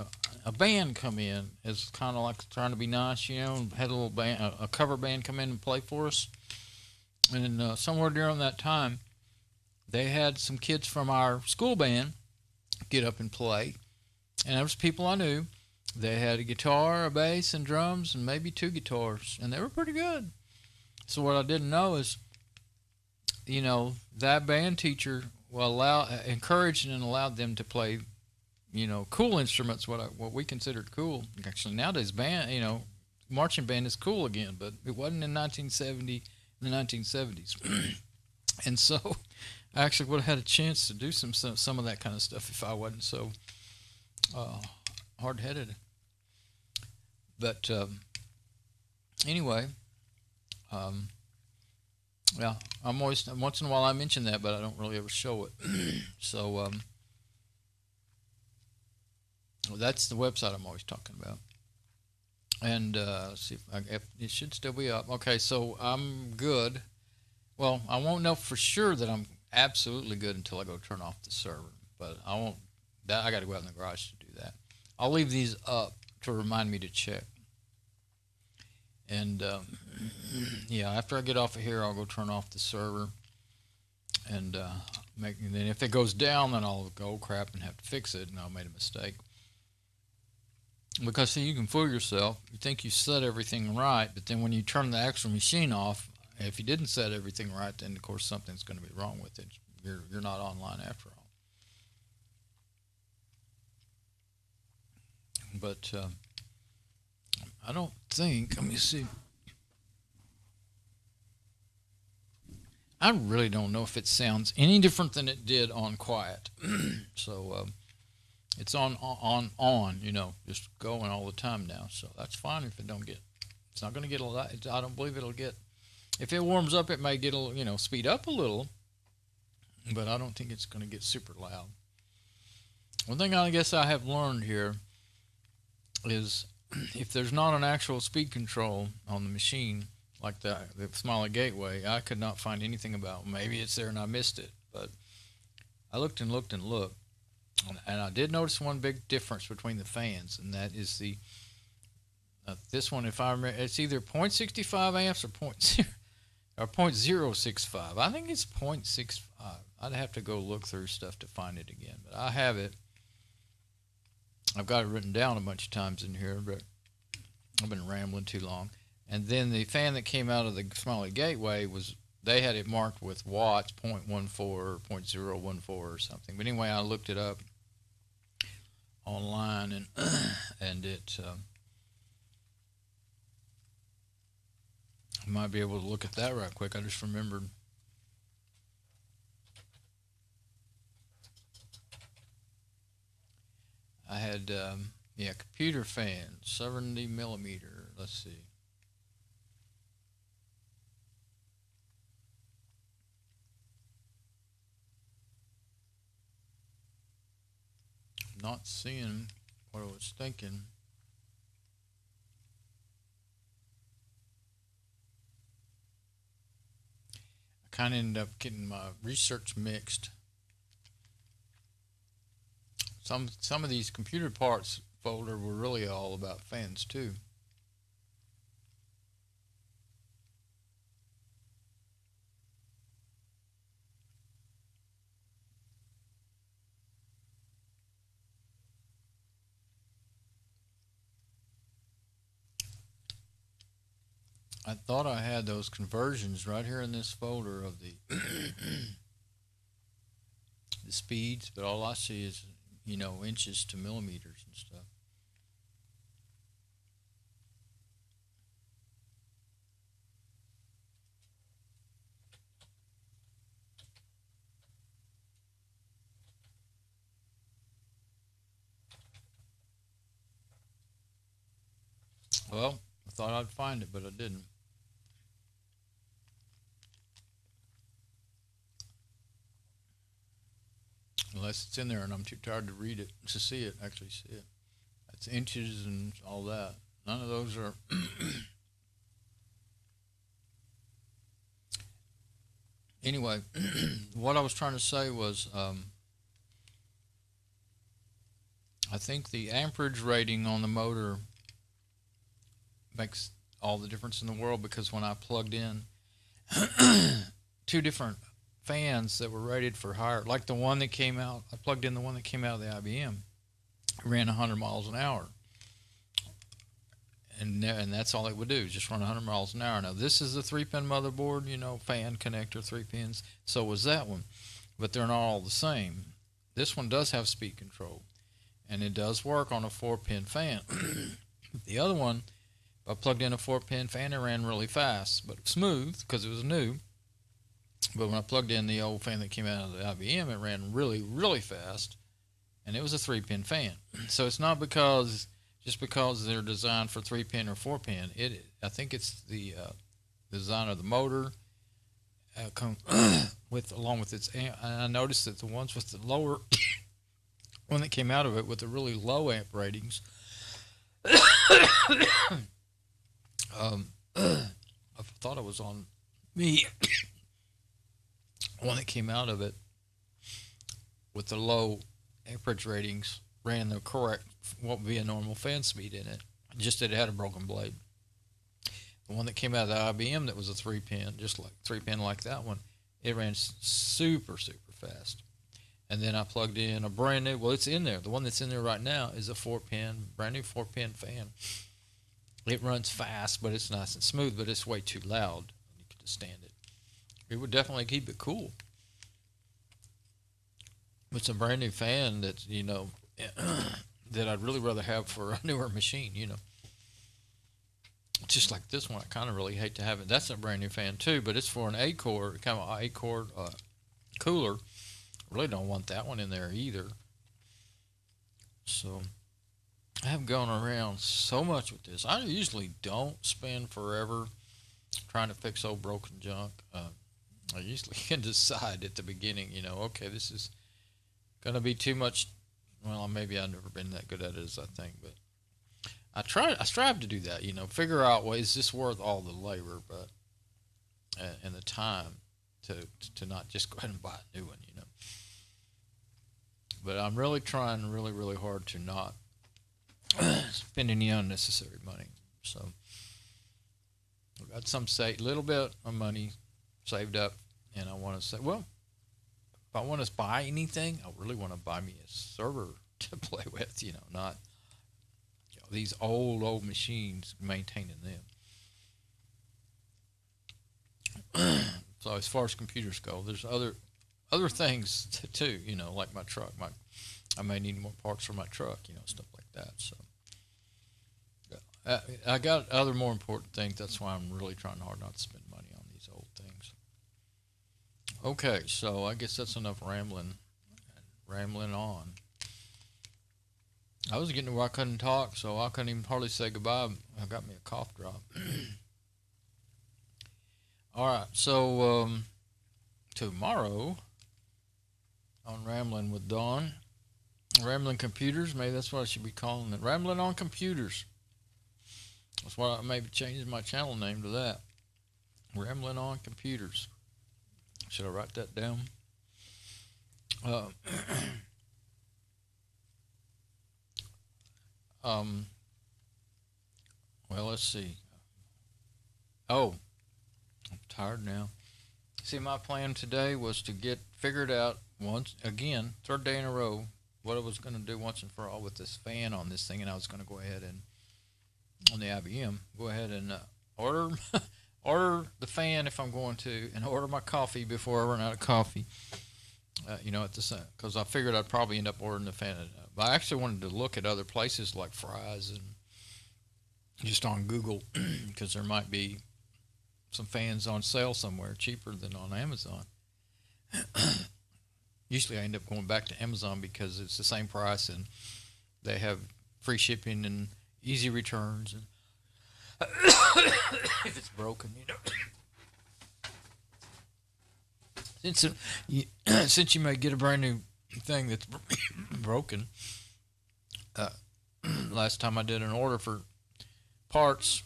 a band come in as kind of like trying to be nice, and had a little band, a cover band come in and play for us. And then somewhere during that time, they had some kids from our school band get up and play. And there was people I knew. They had a guitar, a bass, and drums, and maybe 2 guitars. And they were pretty good. So what I didn't know is, that band teacher encouraged and allowed them to play, cool instruments, what we considered cool. Actually, nowadays, marching band is cool again, but it wasn't in the 1970s. And so I actually would have had a chance to do some of that kind of stuff if I wasn't so hard-headed. But anyway, yeah, I'm always, once in a while I mention that, but I don't really ever show it. So that's the website I'm always talking about. And see if it should still be up. Okay, so I'm good. Well, I won't know for sure that I'm absolutely good until I go turn off the server. But I won't. I got to go out in the garage to do that. I'll leave these up to remind me to check. And yeah, after I get off of here, I'll go turn off the server. And then if it goes down, then I'll go, oh crap, and have to fix it, and I made a mistake. Because see, you can fool yourself. You think you set everything right, but then when you turn the actual machine off, if you didn't set everything right, then of course something's going to be wrong with it. You're not online after all. But I don't think. Let me see. I really don't know if it sounds any different than it did on quiet. So it's on, just going all the time now. So that's fine if it don't get. It's not going to get a lot. I don't believe it'll get. If it warms up, it may get a, speed up a little. But I don't think it's going to get super loud. One thing I guess I have learned here is if there's not an actual speed control on the machine, like the Smiley Gateway, I could not find anything about it. Maybe it's there and I missed it. But I looked and looked and looked. And I did notice one big difference between the fans, and that is the this one, if I remember, it's either 0.65 amps or 0.065. I think it's 0.65. I'd have to go look through stuff to find it again, but I have it. I've got it written down a bunch of times in here, but I've been rambling too long. And then the fan that came out of the Smiley Gateway they had it marked with watts, 0.14 or 0.014 or something. But anyway, I looked it up online, and it I might be able to look at that right quick. I just remembered. I had computer fan, 70 millimeter. Let's see. Not seeing what I was thinking. I kind of ended up getting my research mixed. Some of these computer parts folder were really all about fans too. I thought I had those conversions right here in this folder of the the speeds, but all I see is, inches to millimeters and stuff. Well, I thought I'd find it, but I didn't. Unless it's in there and I'm too tired to read it, to see it, actually see it. That's inches and all that. None of those are. Anyway, what I was trying to say was, I think the amperage rating on the motor makes all the difference in the world, because when I plugged in two different fans that were rated for higher, like the one that came out, I plugged in the one that came out of the IBM, ran 100 miles an hour, and that's all it would do, just run 100 miles an hour. Now this is a 3-pin motherboard, fan connector, 3 pins. So was that one, but they're not all the same. This one does have speed control, and it does work on a 4-pin fan. The other one, I plugged in a 4-pin fan, it ran really fast, but smooth because it was new. But when I plugged in the old fan that came out of the IBM, it ran really, really fast, and it was a 3-pin fan. So it's not just because they're designed for 3-pin or 4-pin. I think it's the design of the motor, along with its. I noticed that the ones with the lower one that came out of it with the really low amp ratings. I thought it was on me. One that came out of it with the low amperage ratings ran the correct, what would be a normal fan speed in it, just that it had a broken blade. The one that came out of the IBM that was a 3-pin, just like 3-pin like that one, it ran super, super fast. And then I plugged in a brand new, well, it's in there. The one that's in there right now is a 4-pin, brand new 4-pin fan. It runs fast, but it's nice and smooth, but it's way too loud. You can just stand it. It would definitely keep it cool. It's a brand new fan that, that I'd really rather have for a newer machine, Just like this one, I kind of really hate to have it. That's a brand new fan too, but it's for an 8-core, kind of 8-core cooler. Really don't want that one in there either. So I have gone around so much with this. I usually don't spend forever trying to fix old broken junk. I usually can decide at the beginning, okay, this is going to be too much. Well, maybe I've never been that good at it as I think, but I strive to do that, figure out, well, is this worth all the labor, but and the time to not just go ahead and buy a new one, But I'm really trying really hard to not spend any unnecessary money. So I've got some little bit of money saved up, and I want to say, well, if I want to buy anything, I really want to buy me a server to play with, not these old machines, maintaining them. So as far as computers go, there's other things too, like my truck. I may need more parts for my truck, stuff like that. So I got other more important things. That's why I'm really trying hard not to spend money on these old things. Okay, so I guess that's enough rambling on. I was getting to where I couldn't talk, so I couldn't even hardly say goodbye. I got me a cough drop. All right, so tomorrow on Rambling with Don, Rambling Computers, maybe that's what I should be calling it. Rambling on Computers. That's why I may be changing my channel name to that. Rambling on Computers. Should I write that down? Well, let's see. Oh, I'm tired now. See, my plan today was to get figured out once again, third day in a row, what I was going to do once and for all with this fan on this thing, and I was going to go ahead and on the IBM, go ahead and order the fan if I'm going to, and order my coffee before I run out of coffee. At the same, because I figured I'd probably end up ordering the fan. But I actually wanted to look at other places like Fry's and just on Google, because there might be some fans on sale somewhere cheaper than on Amazon. Usually I end up going back to Amazon because it's the same price and they have free shipping and easy returns. And if it's broken, Since you may get a brand new thing that's broken, last time I did an order for parts,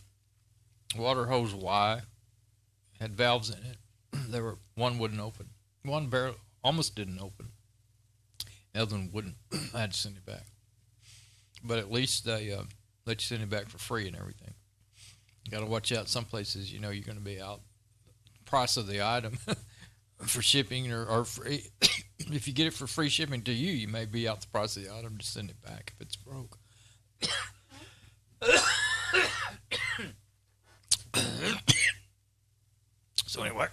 water hose Y had valves in it. One wouldn't open, one barrel almost didn't open, the other one wouldn't. I had to send it back, but at least they let you send it back for free and everything. You got to watch out. Some places, you're going to be out the price of the item. For shipping or free. If you get it for free shipping to you, you may be out the price of the item to send it back if it's broke. So anyway.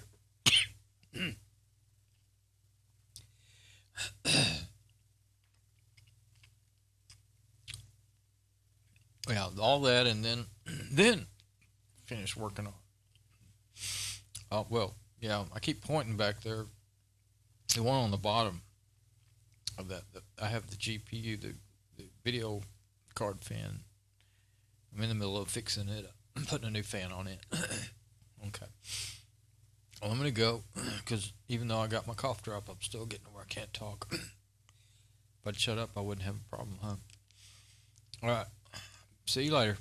Yeah, all that, and then finish working on it. Well, yeah, I keep pointing back there. The one on the bottom of that, I have the GPU, the video card fan. I'm in the middle of fixing it. I'm putting a new fan on it. Okay. Well, I'm going to go, because even though I got my cough drop, I'm still getting to where I can't talk. If I'd shut up, I wouldn't have a problem, huh? All right. See you later.